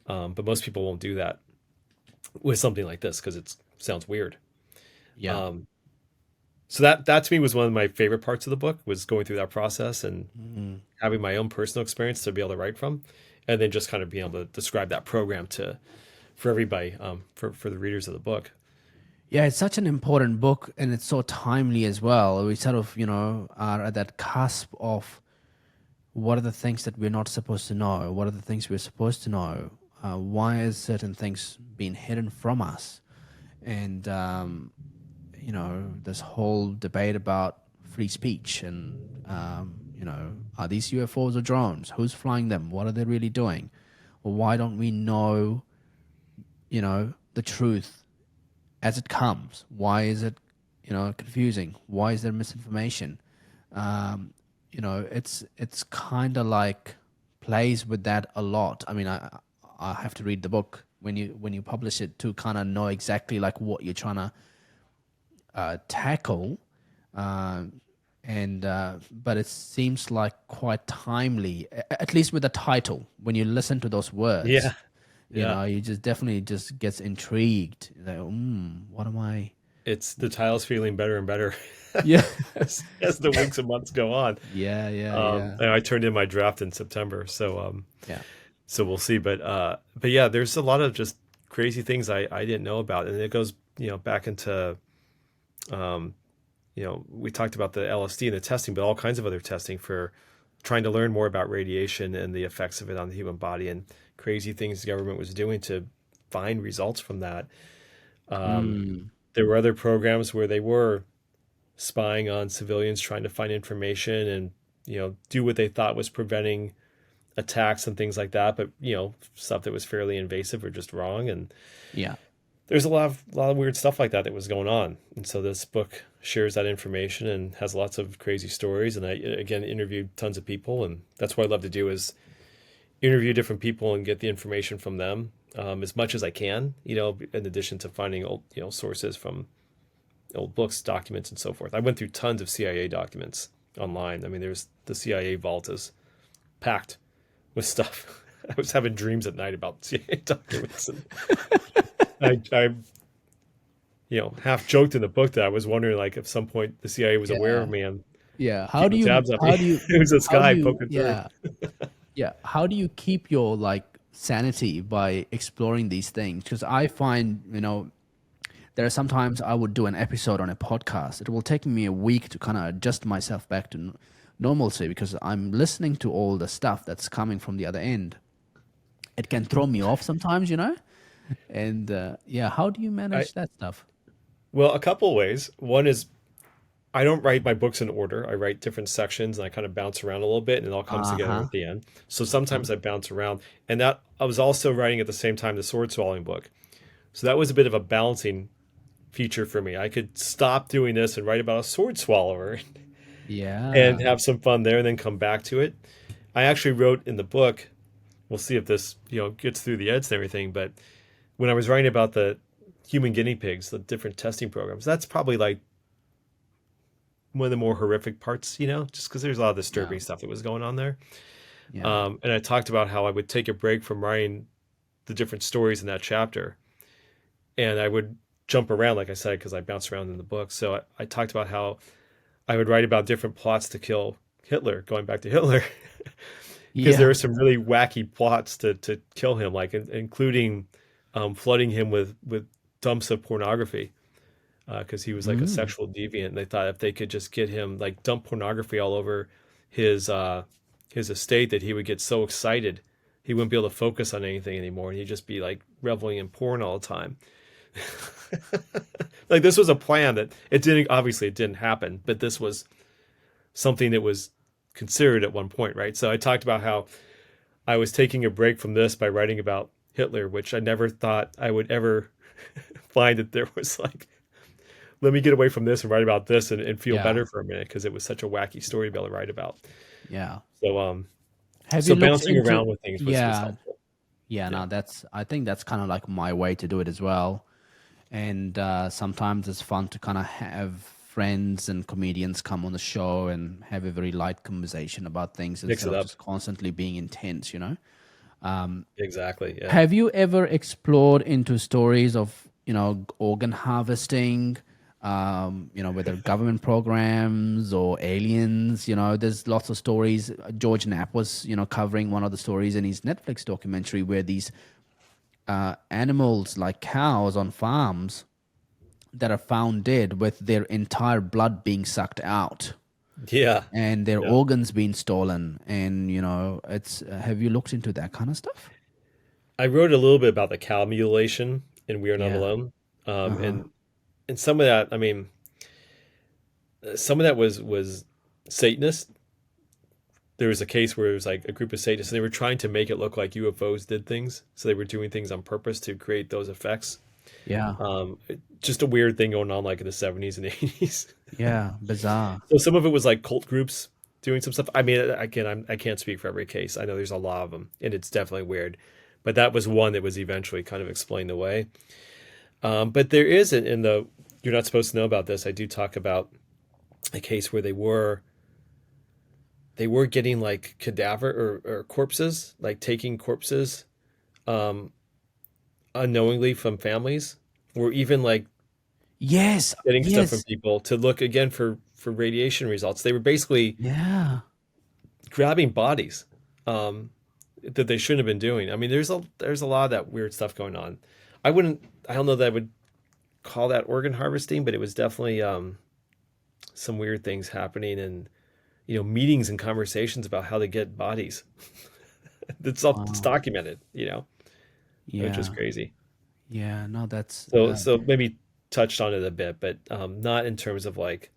But most people won't do that with something like this because it sounds weird. Yeah. Um, so that to me was one of my favorite parts of the book was going through that process and Mm. having my own personal experience to be able to write from, and then just kind of being able to describe that program to for everybody, for the readers of the book. Yeah, it's such an important book and it's so timely as well. We sort of, are at that cusp of what are the things that we're not supposed to know? What are the things we're supposed to know? Why is certain things being hidden from us? And, this whole debate about free speech and, are these UFOs or drones? Who's flying them? What are they really doing? Well, why don't we know, the truth as it comes? Why is it, confusing? Why is there misinformation? It's kind of like plays with that a lot. I mean, I have to read the book when you publish it to kind of know exactly like what you're trying to tackle, and but it seems like quite timely, at least with the title. When you listen to those words, Yeah, yeah. you just definitely just gets intrigued. Like, what am I? It's the title's feeling better and better Yeah, as the weeks and months go on. yeah, yeah, yeah, And I turned in my draft in September, yeah, so we'll see. But yeah, there's a lot of just crazy things I didn't know about, and it goes back into we talked about the LSD and the testing, but all kinds of other testing for trying to learn more about radiation and the effects of it on the human body and crazy things the government was doing to find results from that. Um, mm, there were other programs where they were spying on civilians, trying to find information and do what they thought was preventing attacks and things like that, but stuff that was fairly invasive or just wrong. And yeah, there's a lot of weird stuff like that was going on. And so this book shares that information and has lots of crazy stories. And I again interviewed tons of people, and that's what I love to do is interview different people and get the information from them, as much as I can. In addition to finding old sources from old books, documents, and so forth. I went through tons of CIA documents online. I mean, there's the CIA vault is packed with stuff. I was having dreams at night about CIA documents, and I half joked in the book that I was wondering, like, at some point the CIA was aware yeah, of me and yeah. keeping tabs on me. It was this how do guy you, poking through. yeah, yeah. How do you keep your like sanity by exploring these things? Because I find, there are sometimes I would do an episode on a podcast. It will take me a week to kind of adjust myself back to normalcy because I'm listening to all the stuff that's coming from the other end. It can throw me off sometimes. And yeah, how do you I manage that stuff? well, a couple of ways. One is I don't write my books in order. I write different sections and I kind of bounce around a little bit and it all comes together Uh-huh. at the end. So Uh-huh. sometimes I bounce around. And that I was also writing at the same time the sword swallowing book. So that was a bit of a balancing feature for me. I could stop doing this and write about a sword swallower and Yeah. have some fun there and then come back to it. I actually wrote in the book, we'll see if this, gets through the edits and everything, but when I was writing about the human guinea pigs, the different testing programs, that's probably like one of the more horrific parts, just because there's a lot of Yeah. disturbing stuff that was going on there. Yeah. And I talked about how I would take a break from writing the different stories in that chapter, and I would jump around, like I said, because I bounced around in the book. So I talked about how I would write about different plots to kill Hitler, going back to Hitler, because there Yeah. were some really wacky plots to kill him, like including flooding him with dumps of pornography because he was like a Mm. sexual deviant. And they thought if they could just get him like dump pornography all over his uh, his estate, that he would get so excited he wouldn't be able to focus on anything anymore, and he'd just be like reveling in porn all the time. Like this was a plan that it didn't happen, but this was something that was considered at one point, right? So I talked about how I was taking a break from this by writing about Hitler, which I never thought I would ever find that there was like, let me get away from this and write about this and feel Yeah. better for a minute because it was such a wacky story to be able to write about. Yeah. So Have you so looked bouncing into? around with things was Yeah. helpful. Yeah, Yeah. no, that's I think that's kind of like my way to do it as well. And sometimes it's fun to kind of have friends and comedians come on the show and have a very light conversation about things Mix instead it of up. just constantly being intense, you know? Exactly. Yeah. Have you ever explored into stories of, organ harvesting, whether government programs or aliens? There's lots of stories. George Knapp was, covering one of the stories in his Netflix documentary where these animals like cows on farms that are found dead with their entire blood being sucked out Yeah. and their Yeah. organs being stolen. And, it's, have you looked into that kind of stuff? I wrote a little bit about the cow mutilation in We Are Not Yeah. Alone. Uh Um, huh. and and some of that, I mean, some of that was Satanist. There was a case where it was like a group of Satanists, and they were trying to make it look like UFOs did things. So they were doing things on purpose to create those effects. Yeah. Just a weird thing going on like in the 70s and 80s. Yeah. Bizarre. So some of it was like cult groups doing some stuff. I mean, again, I can't speak for every case. I know there's a lot of them, and it's definitely weird. But that was one that was eventually kind of explained away. But there is in the You're Not Supposed to Know About This. I do talk about a case where they were getting like cadaver or corpses, like taking corpses um, unknowingly from families, or even like Yes. getting stuff from Yes. people to look again for radiation results. They were basically Yeah. grabbing bodies um, that they shouldn't have been doing. I mean, there's a lot of that weird stuff going on. I don't know that I would call that organ harvesting, but it was definitely some weird things happening and meetings and conversations about how to get bodies. It's Wow. documented, which is Yeah. crazy. Yeah. No, that's, So maybe touched on it a bit, but not in terms of like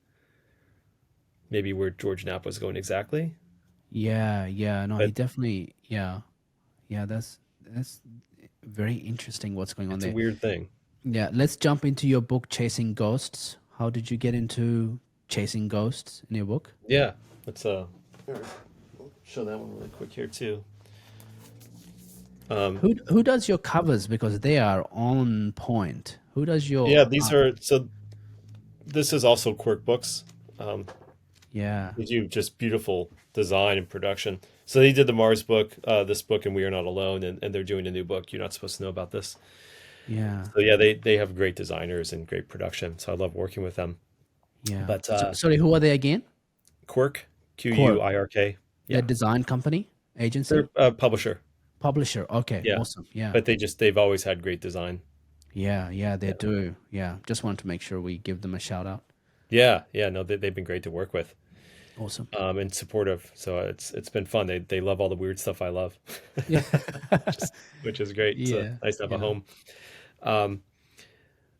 maybe where George Knapp was going exactly. yeah. Yeah. No, he But definitely, yeah. Yeah. That's very interesting what's going on it's a there. weird thing. Yeah. Let's jump into your book, Chasing Ghosts. How did you get into chasing ghosts in your book? Yeah, let's here, we'll show that one really quick here too. Um, Who does your covers because they are on point? Who does yeah, your these are so. This is also Quirk Books. Um, yeah. they do just beautiful design and production. So they did the Mars book, this book, and We Are Not Alone, and they're doing a new book. You're Not Supposed to Know About This. Yeah. So yeah, they have great designers and great production. So I love working with them. Yeah. But Sorry, who are they again? Quirk, Corp. Quirk, Their yeah, design company, agency, they're a publisher. publisher. Okay, Yeah, awesome. Yeah. but they've always had great design. Yeah, yeah, they Yeah, do. Yeah. Just wanted to make sure we give them a shout out. yeah, yeah. No, they've been great to work with. Awesome. and supportive. So it's been fun. They love all the weird stuff I love, Yeah. which is great. It's Yeah. nice to have a Yeah. home. Um,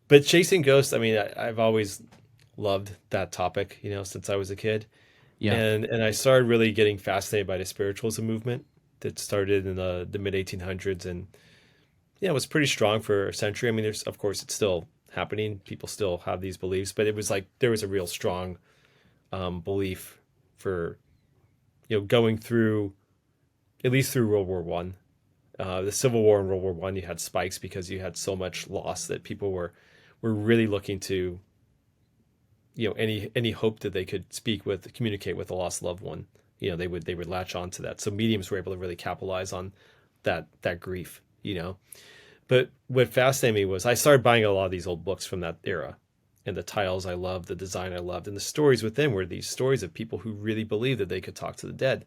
but chasing ghosts, I mean, I've always loved that topic, since I was a kid. Yeah. And I started really getting fascinated by the spiritualism movement that started in the mid 1800s, and it was pretty strong for a century. I mean, there's of course it's still happening. People still have these beliefs, but it was like there was a real strong belief for going through at least through World War One. The Civil War and World War One, you had spikes because you had so much loss that people were really looking to any hope that they could communicate with a lost loved one. They would latch on to that. So mediums were able to really capitalize on that grief. But what fascinated me was I started buying a lot of these old books from that era, and the titles I loved, the design I loved, and the stories within were these stories of people who really believed that they could talk to the dead,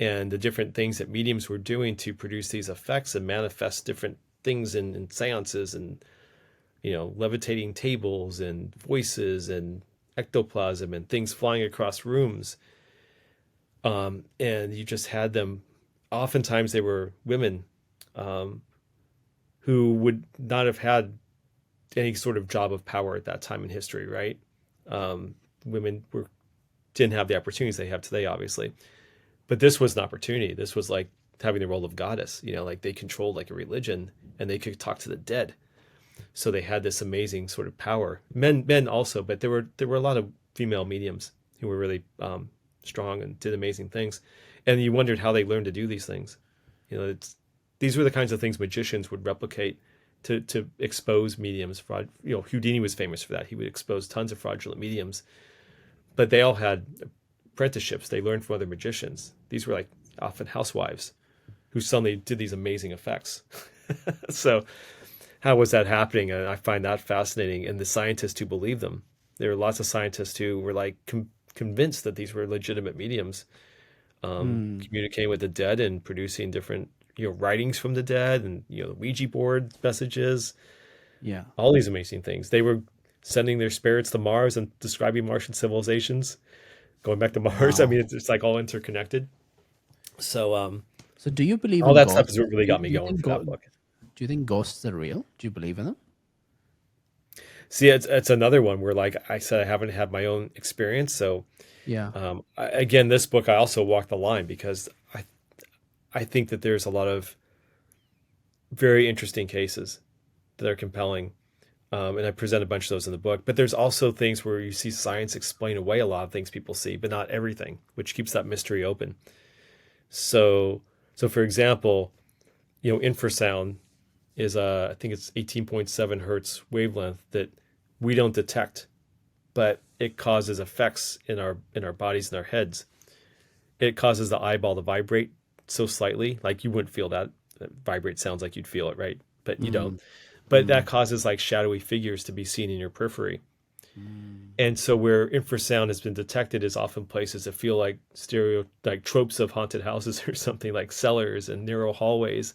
and the different things that mediums were doing to produce these effects and manifest different things in seances, and levitating tables and voices and ectoplasm and things flying across rooms. And you just had them. Oftentimes they were women who would not have had any sort of job of power at that time in history, right? Women didn't have the opportunities they have today, obviously. But this was an opportunity. This was like having the role of goddess, like they controlled like a religion, and they could talk to the dead. So they had this amazing sort of power. Men also, but there were a lot of female mediums who were really strong and did amazing things. And you wondered how they learned to do these things. These were the kinds of things magicians would replicate to expose mediums. Fraud. Houdini was famous for that. He would expose tons of fraudulent mediums, but they all had apprenticeships. They learned from other magicians. These were like often housewives who suddenly did these amazing effects. So how was that happening? And I find that fascinating. And the scientists who believed them, there were lots of scientists who were like convinced that these were legitimate mediums, Mm. communicating with the dead and producing different, writings from the dead, and the Ouija board messages, Yeah. all these amazing things. They were sending their spirits to Mars and describing Martian civilizations, going back to Mars. I Wow. mean, it's like all interconnected. So So do you believe all in that stuff ghosts? is what really Do you, got me do you going think for that book. do you think ghosts are real? Do you believe in them? See, it's another one where, like I said, I haven't had my own experience. So Yeah. again, this book, I also walk the line because I think that there's a lot of very interesting cases that are compelling. And I present a bunch of those in the book. But there's also things where you see science explain away a lot of things people see, but not everything, which keeps that mystery open. So, for example, infrasound is I think it's 18.7 hertz wavelength that we don't detect, but it causes effects in our bodies and our heads. It causes the eyeball to vibrate so slightly, like you wouldn't feel that. It vibrate sounds like you'd feel it, right? But you don't. Mm. But that Mm. causes like shadowy figures to be seen in your periphery. Mm. And so where infrasound has been detected is often places that feel like like tropes of haunted houses or something, like cellars and narrow hallways,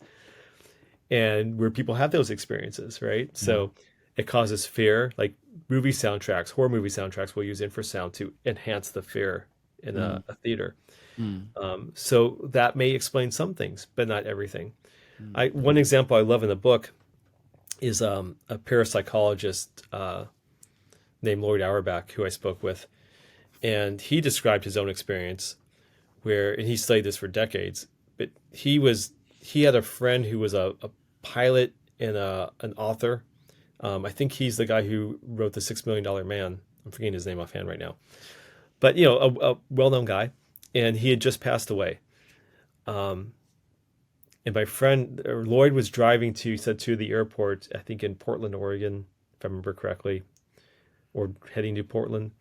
and where people have those experiences, right? Yeah. So it causes fear. Like horror movie soundtracks will use infrasound to enhance the fear in Mm. a theater. Mm. So that may explain some things, but not everything. Mm. One example I love in the book is a parapsychologist named Lloyd Auerbach, who I spoke with, and he described his own experience and he studied this for decades. But he had a friend who was a pilot and an author. I think he's the guy who wrote the $6 Million Man. I'm forgetting his name offhand right now, but a well-known guy, and he had just passed away. Um, and my friend Lloyd was driving to the airport, I think in Portland, Oregon, if I remember correctly, or heading to Portland.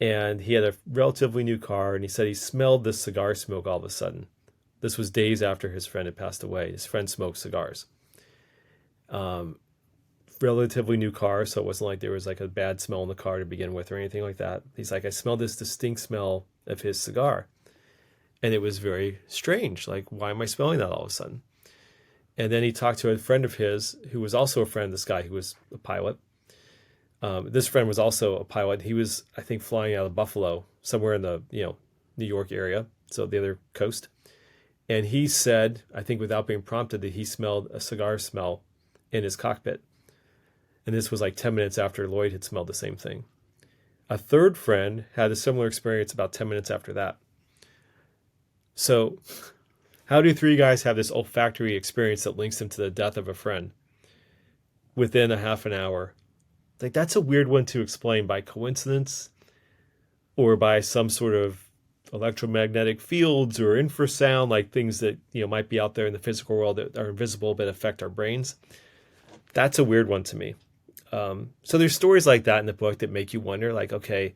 And he had a relatively new car, and he said he smelled this cigar smoke all of a sudden. This was days after his friend had passed away. His friend smoked cigars. Um, Relatively new car, so it wasn't like there was like a bad smell in the car to begin with or anything like that. He's like, I smelled this distinct smell of his cigar. And it was very strange. Like, why am I smelling that all of a sudden? And then he talked to a friend of his who was also a friend of this guy who was a pilot. This friend was also a pilot. He was, I think, flying out of Buffalo, somewhere in the New York area, so the other coast. And he said, I think without being prompted, that he smelled a cigar smell in his cockpit. And this was like 10 minutes after Lloyd had smelled the same thing. A third friend had a similar experience about 10 minutes after that. So, how do three guys have this olfactory experience that links them to the death of a friend within a half an hour? Like, that's a weird one to explain by coincidence or by some sort of electromagnetic fields or infrasound, like things that might be out there in the physical world that are invisible but affect our brains. That's a weird one to me. So there's stories like that in the book that make you wonder, like, okay,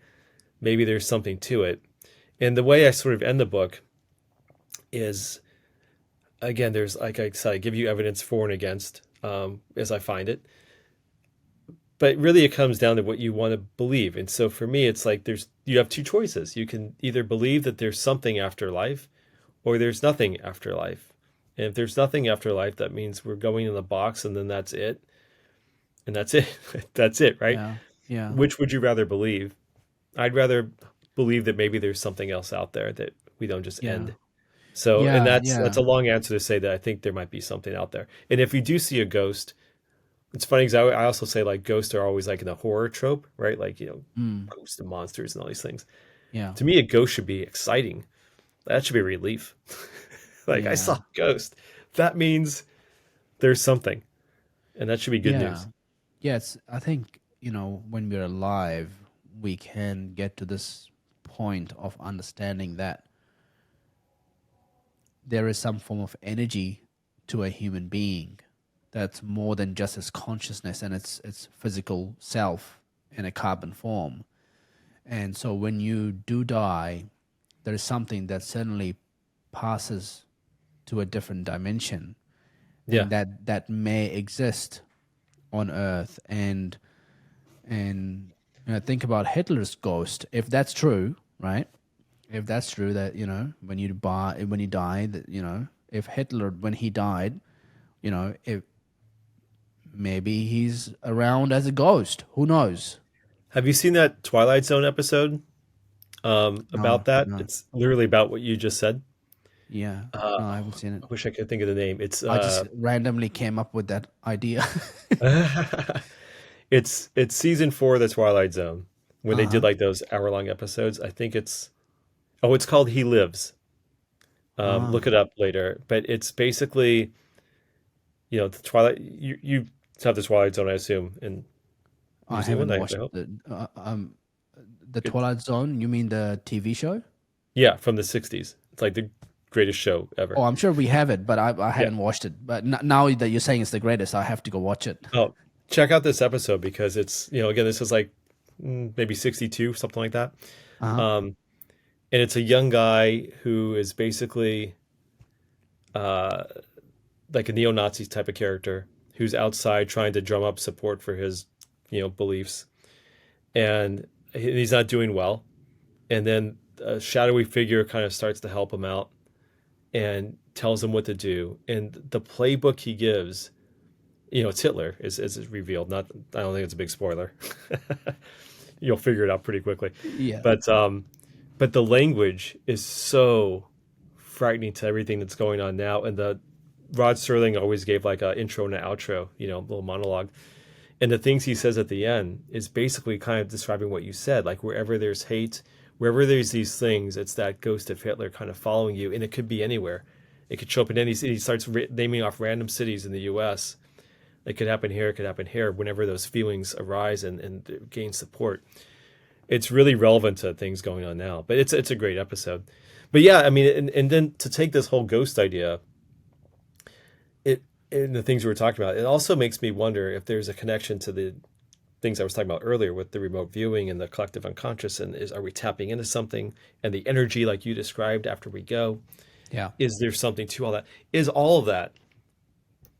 maybe there's something to it. And the way I sort of end the book is, again, there's, like I said, I give you evidence for and against as I find it. But really, it comes down to what you want to believe. And so for me, it's like you have two choices. You can either believe that there's something after life, or there's nothing after life. And if there's nothing after life, that means we're going in the box and then that's it. And that's it. That's it, right? Yeah. Yeah. Which would you rather believe? I'd rather believe that maybe there's something else out there that we don't just Yeah. end. So, and Yeah. that's Yeah. a long answer to say that I think there might be something out there. And if you do see a ghost, it's funny because I also say, like, ghosts are always like in a horror trope, right? Like, Mm. ghosts and monsters and all these things. Yeah. To me, a ghost should be exciting. That should be a relief. Like, I saw Yeah. a ghost. That means there's something, and that should be good Yeah. news. Yes. I think, when we're alive, we can get to this point of understanding that there is some form of energy to a human being that's more than just its consciousness and its physical self in a carbon form. And so when you do die, there is something that suddenly passes to a different dimension, Yeah. and that may exist on Earth. And think about Hitler's ghost. If that's true, right? If that's true, that when you die, that if Hitler, when he died, if maybe he's around as a ghost, who knows? Have you seen that Twilight Zone episode No, about that? no. It's literally about what you just said. Yeah, no, I haven't seen it. I wish I could think of the name. It's I just randomly came up with that idea. it's season 4 of the Twilight Zone when they did Uh-huh. like those hour-long episodes. I think it's called He Lives. Look Ah, it up later. But it's basically, the Twilight. You have the Twilight Zone, I assume, in New I Zealand. haven't I watched hope. the It, Twilight Zone. You mean the TV show? yeah, from the '60s. It's like the greatest show ever. Oh, I'm sure we have it, but I Yeah. hadn't watched it. But now that you're saying it's the greatest, I have to go watch it. Oh, check out this episode because it's again, this is like maybe 62, something like that. Uh-huh. Um, and it's a young guy who is basically uh, like a neo-Nazi type of character who's outside trying to drum up support for his beliefs, and he's not doing well. And then a shadowy figure kind of starts to help him out and tells him what to do. And the playbook he gives, it's Hitler, is revealed. Not, I don't think it's a big spoiler. You'll figure it out pretty quickly. Yeah. But the language is so frightening to everything that's going on now. And the Rod Serling always gave like an intro and an outro, little monologue. And the things he says at the end is basically kind of describing what you said. Like wherever there's hate, wherever there's these things, it's that ghost of Hitler kind of following you. And it could be anywhere. It could show up in any city. He starts naming off random cities in the U.S. It could happen here. It could happen here. Whenever those feelings arise and gain support, it's really relevant to things going on now. But it's a great episode. But yeah, I mean, and then to take this whole ghost idea, it and the things we were talking about, it also makes me wonder if there's a connection to the things I was talking about earlier with the remote viewing and the collective unconscious. And are we tapping into something and the energy like you described after we go? Yeah. Is there something to all that? Is all of that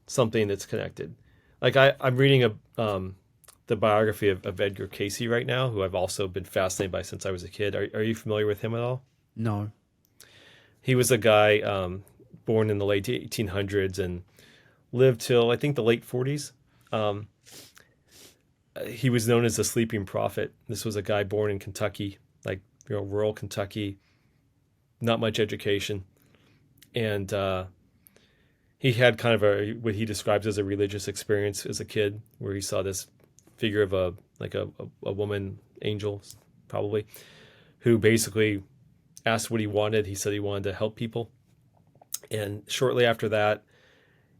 something that's connected? Like I'm reading the biography of Edgar Casey right now, who I've also been fascinated by since I was a kid. Are you familiar with him at all? No. He was a guy born in the late 1800s and lived till I think the late 40s. he was known as the sleeping prophet. This was a guy born in Kentucky, like rural Kentucky, not much education, and he had kind of a what he describes as a religious experience as a kid, where he saw this figure of a woman angel, probably, who basically asked what he wanted. He said he wanted to help people, and shortly after that,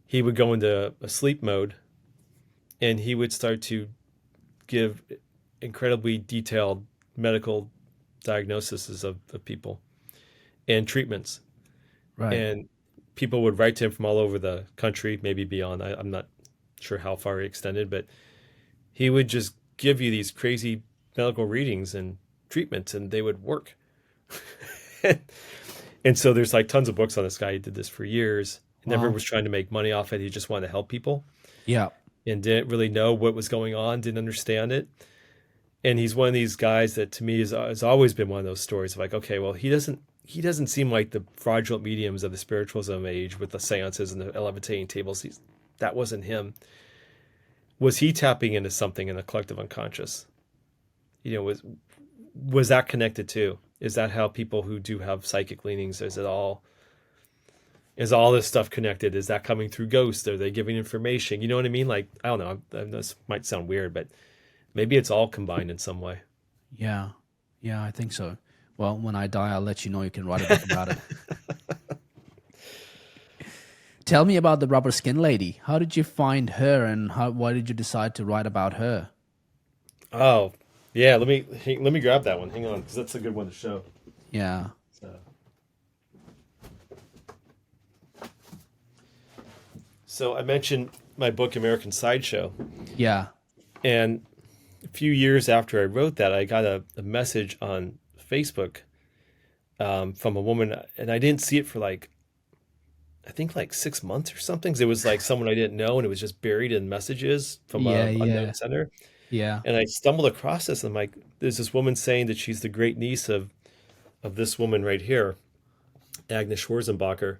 he would go into a sleep mode, and he would start to give incredibly detailed medical diagnoses of people and treatments. Right. And people would write to him from all over the country, maybe beyond. I'm not sure how far he extended, but he would just give you these crazy medical readings and treatments, and they would work. And so there's like tons of books on this guy. He did this for years. Never Wow. was trying to make money off it. He just wanted to help people Yeah. and didn't really know what was going on, didn't understand it. And he's one of these guys that to me has always been one of those stories of like, okay, well, he doesn't seem like the fraudulent mediums of the spiritualism age with the seances and the levitating tables. That wasn't him. Was he tapping into something in the collective unconscious? Was that connected too? Is that how people who do have psychic leanings, is all this stuff connected? Is that coming through ghosts? Are they giving information? You know what I mean? Like, I don't know. This might sound weird, but maybe it's all combined in some way. Yeah. Yeah, I think so. Well, when I die, I'll let you know. You can write a book about it. Tell me about the rubber skin lady. How did you find her, and why did you decide to write about her? Oh, yeah. Let me grab that one. Hang on, because that's a good one to show. Yeah. So, so I mentioned my book, American Sideshow, Yeah. and a few years after I wrote that, I got a message on Facebook from a woman, and I didn't see it for like I think like 6 months or something. 'Cause it was like someone I didn't know, and it was just buried in messages from Yeah. a unknown Yeah. sender. Yeah. And I stumbled across this, and I'm like, there's this woman saying that she's the great niece of this woman right here, Agnes Schwarzenbacher,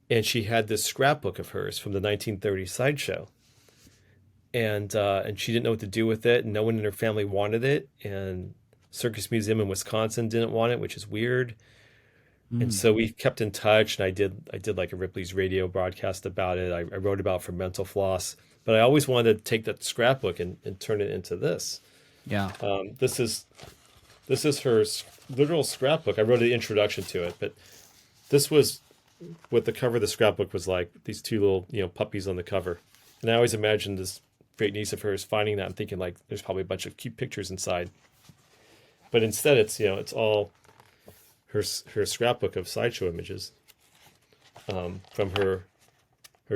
and she had this scrapbook of hers from the 1930s sideshow, and she didn't know what to do with it, and no one in her family wanted it, and Circus Museum in Wisconsin didn't want it, which is weird. And Mm. so we kept in touch, and I did like a Ripley's radio broadcast about it. I wrote about it for Mental Floss, but I always wanted to take that scrapbook and turn it into this. Yeah. This is her literal scrapbook. I wrote an introduction to it, but this was what the cover of the scrapbook was like. These two little puppies on the cover, and I always imagined this great niece of hers finding that and thinking like, there's probably a bunch of cute pictures inside, but instead it's all her scrapbook of sideshow images from her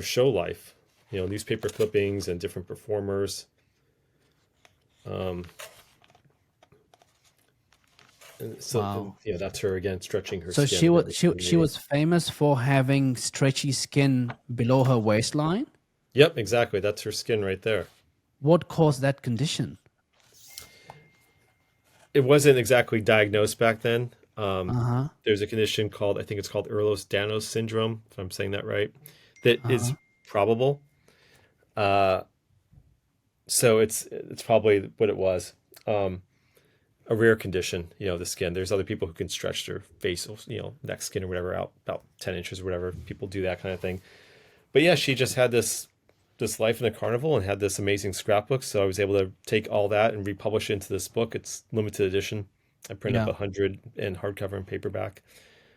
show life, newspaper clippings and different performers. And so Wow. that's her again stretching her So skin. she was famous for having stretchy skin below her waistline. Yep, exactly. That's her skin right there. What caused that condition? It wasn't exactly diagnosed back then. Uh huh. There's a condition called, I think it's called Ehlers-Danlos syndrome, if I'm saying that right, that Uh is huh. probable. Uh, so it's probably what it was. A rare condition, the skin. There's other people who can stretch their facial, neck skin or whatever out about 10 inches or whatever. People do that kind of thing. But yeah, she just had this life in a carnival and had this amazing scrapbook. So I was able to take all that and republish it into this book. It's limited edition. I printed up Yeah. 100 in hardcover and paperback,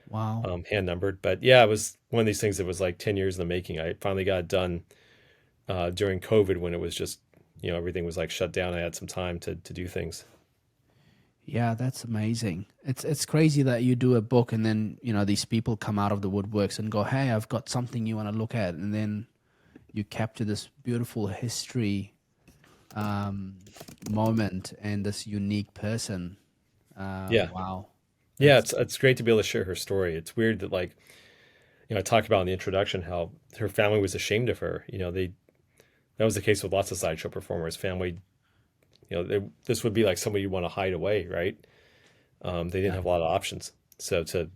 Wow. hand numbered. But yeah, it was one of these things that was like 10 years in the making. I finally got it done during COVID when it was just, everything was like shut down. I had some time to do things. Yeah, that's amazing. It's crazy that you do a book and then, these people come out of the woodworks and go, "Hey, I've got something you want to look at." And then you capture this beautiful history um, moment and this unique person. Yeah. Wow. Yeah. That's It's great to be able to share her story. It's weird that like, I talk about in the introduction how her family was ashamed of her. That was the case with lots of sideshow performers. Family, this would be like somebody you want to hide away, right? They didn't yeah. have a lot of options. So to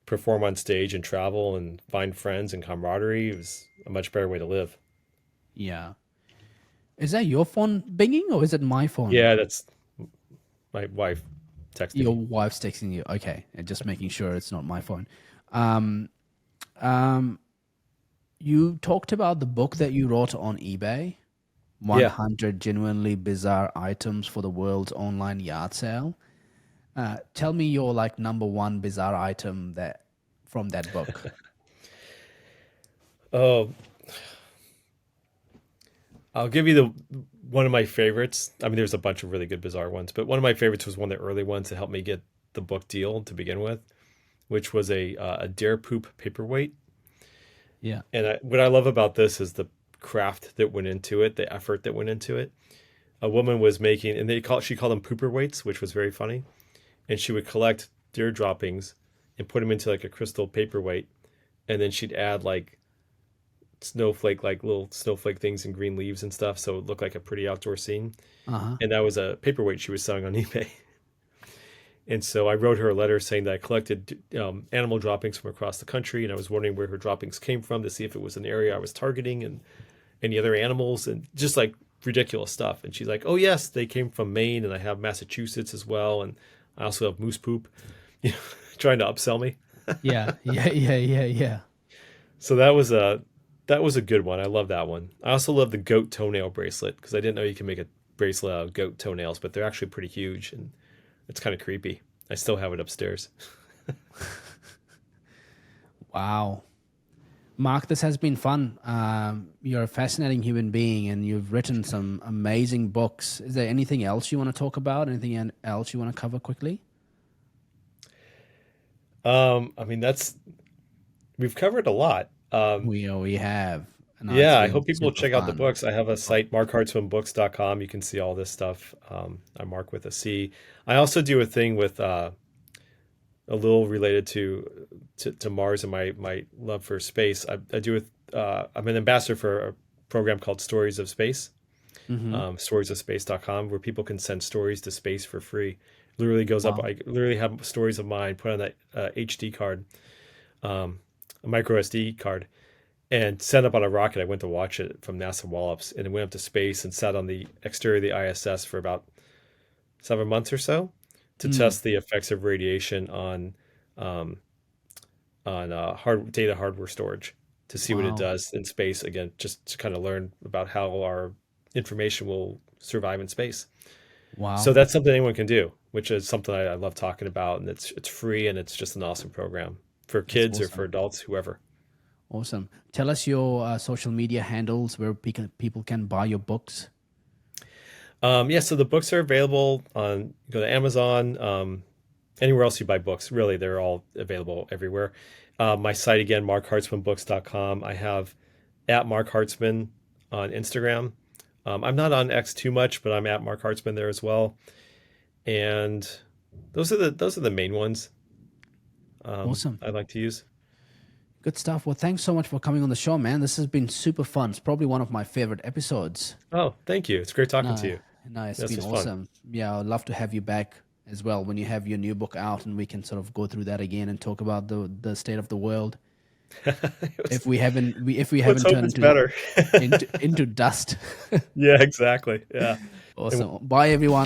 perform on stage and travel and find friends and camaraderie was a much better way to live. Yeah. Is that your phone binging or is it my phone? Yeah, that's my wife texting Your me. wife's texting you. Okay, and just making sure it's not my phone. Um, um, you talked about the book that you wrote on eBay, Yeah. 100 genuinely bizarre items for the world's online yard sale. Tell me your like number one bizarre item that from that book. Oh, I'll give you the one of my favorites. I mean, there's a bunch of really good bizarre ones, but one of my favorites was one of the early ones that helped me get the book deal to begin with, which was a dare poop paperweight. Yeah. And what I love about this is the craft that went into it, the effort that went into it. A woman was making, and she called them pooper weights, which was very funny. And she would collect deer droppings and put them into like a crystal paperweight, and then she'd add like little snowflake things and green leaves and stuff, so it looked like a pretty outdoor scene. Uh huh. And that was a paperweight she was selling on eBay. And so I wrote her a letter saying that I collected animal droppings from across the country, and I was wondering where her droppings came from to see if it was an area I was targeting and any other animals, and just like ridiculous stuff. And she's like, "Oh yes, they came from Maine, and I have Massachusetts as well, and I also have moose poop," you know, trying to upsell me. Yeah. Yeah. Yeah. Yeah. Yeah. So that was a good one. I love that one. I also love the goat toenail bracelet because I didn't know you can make a bracelet out of goat toenails, but they're actually pretty huge and it's kind of creepy. I still have it upstairs. Wow. Mark, this has been fun. You're a fascinating human being and you've written some amazing books. Is there anything else you want to talk about? Anything else you want to cover quickly? I mean, that's we've covered a lot. We have. No, it's Yeah, I been hope people will super check out the fun. books. I have a site, markhartzmanbooks.com. You can see all this stuff. I'm Mark with a C. I also do a thing with a little related to Mars and my love for space. I do with I'm an ambassador for a program called Stories of Space, Mm-hmm. storiesofspace.com, where people can send stories to space for free. Literally goes up. Wow. I literally have stories of mine put on that HD card, a micro SD card, and sent up on a rocket. I went to watch it from NASA Wallops, and it went up to space and sat on the exterior of the ISS for about 7 months or so to Mm. test the effects of radiation um, on data hardware storage to see what it Wow. does in space. Again, just to kind of learn about how our information will survive in space. So Wow. that's something anyone can do, which is something I love talking about, and it's free and it's just an awesome program for That's kids or for awesome. adults, whoever. Awesome. Tell us your social media handles where people can buy your books. Yeah, so the books are available on go to Amazon, anywhere else you buy books. Really, they're all available everywhere. My site again, markhartzmanbooks.com. I have at Marc Hartzman on Instagram. I'm not on X too much, but I'm at Marc Hartzman there as well. And those are the main ones Awesome. I like to use. Good stuff. Well, thanks so much for coming on the show, man. This has been super fun. It's probably one of my favorite episodes. Oh, thank you. It's great talking to No, you. no, it's This been was fun. awesome. Yeah, I'd love to have you back as well when you have your new book out and we can sort of go through that again and talk about the state of the world. If we haven't if we Let's haven't hope turned it's better. into dust. Yeah, exactly. Yeah. And Awesome. Bye everyone.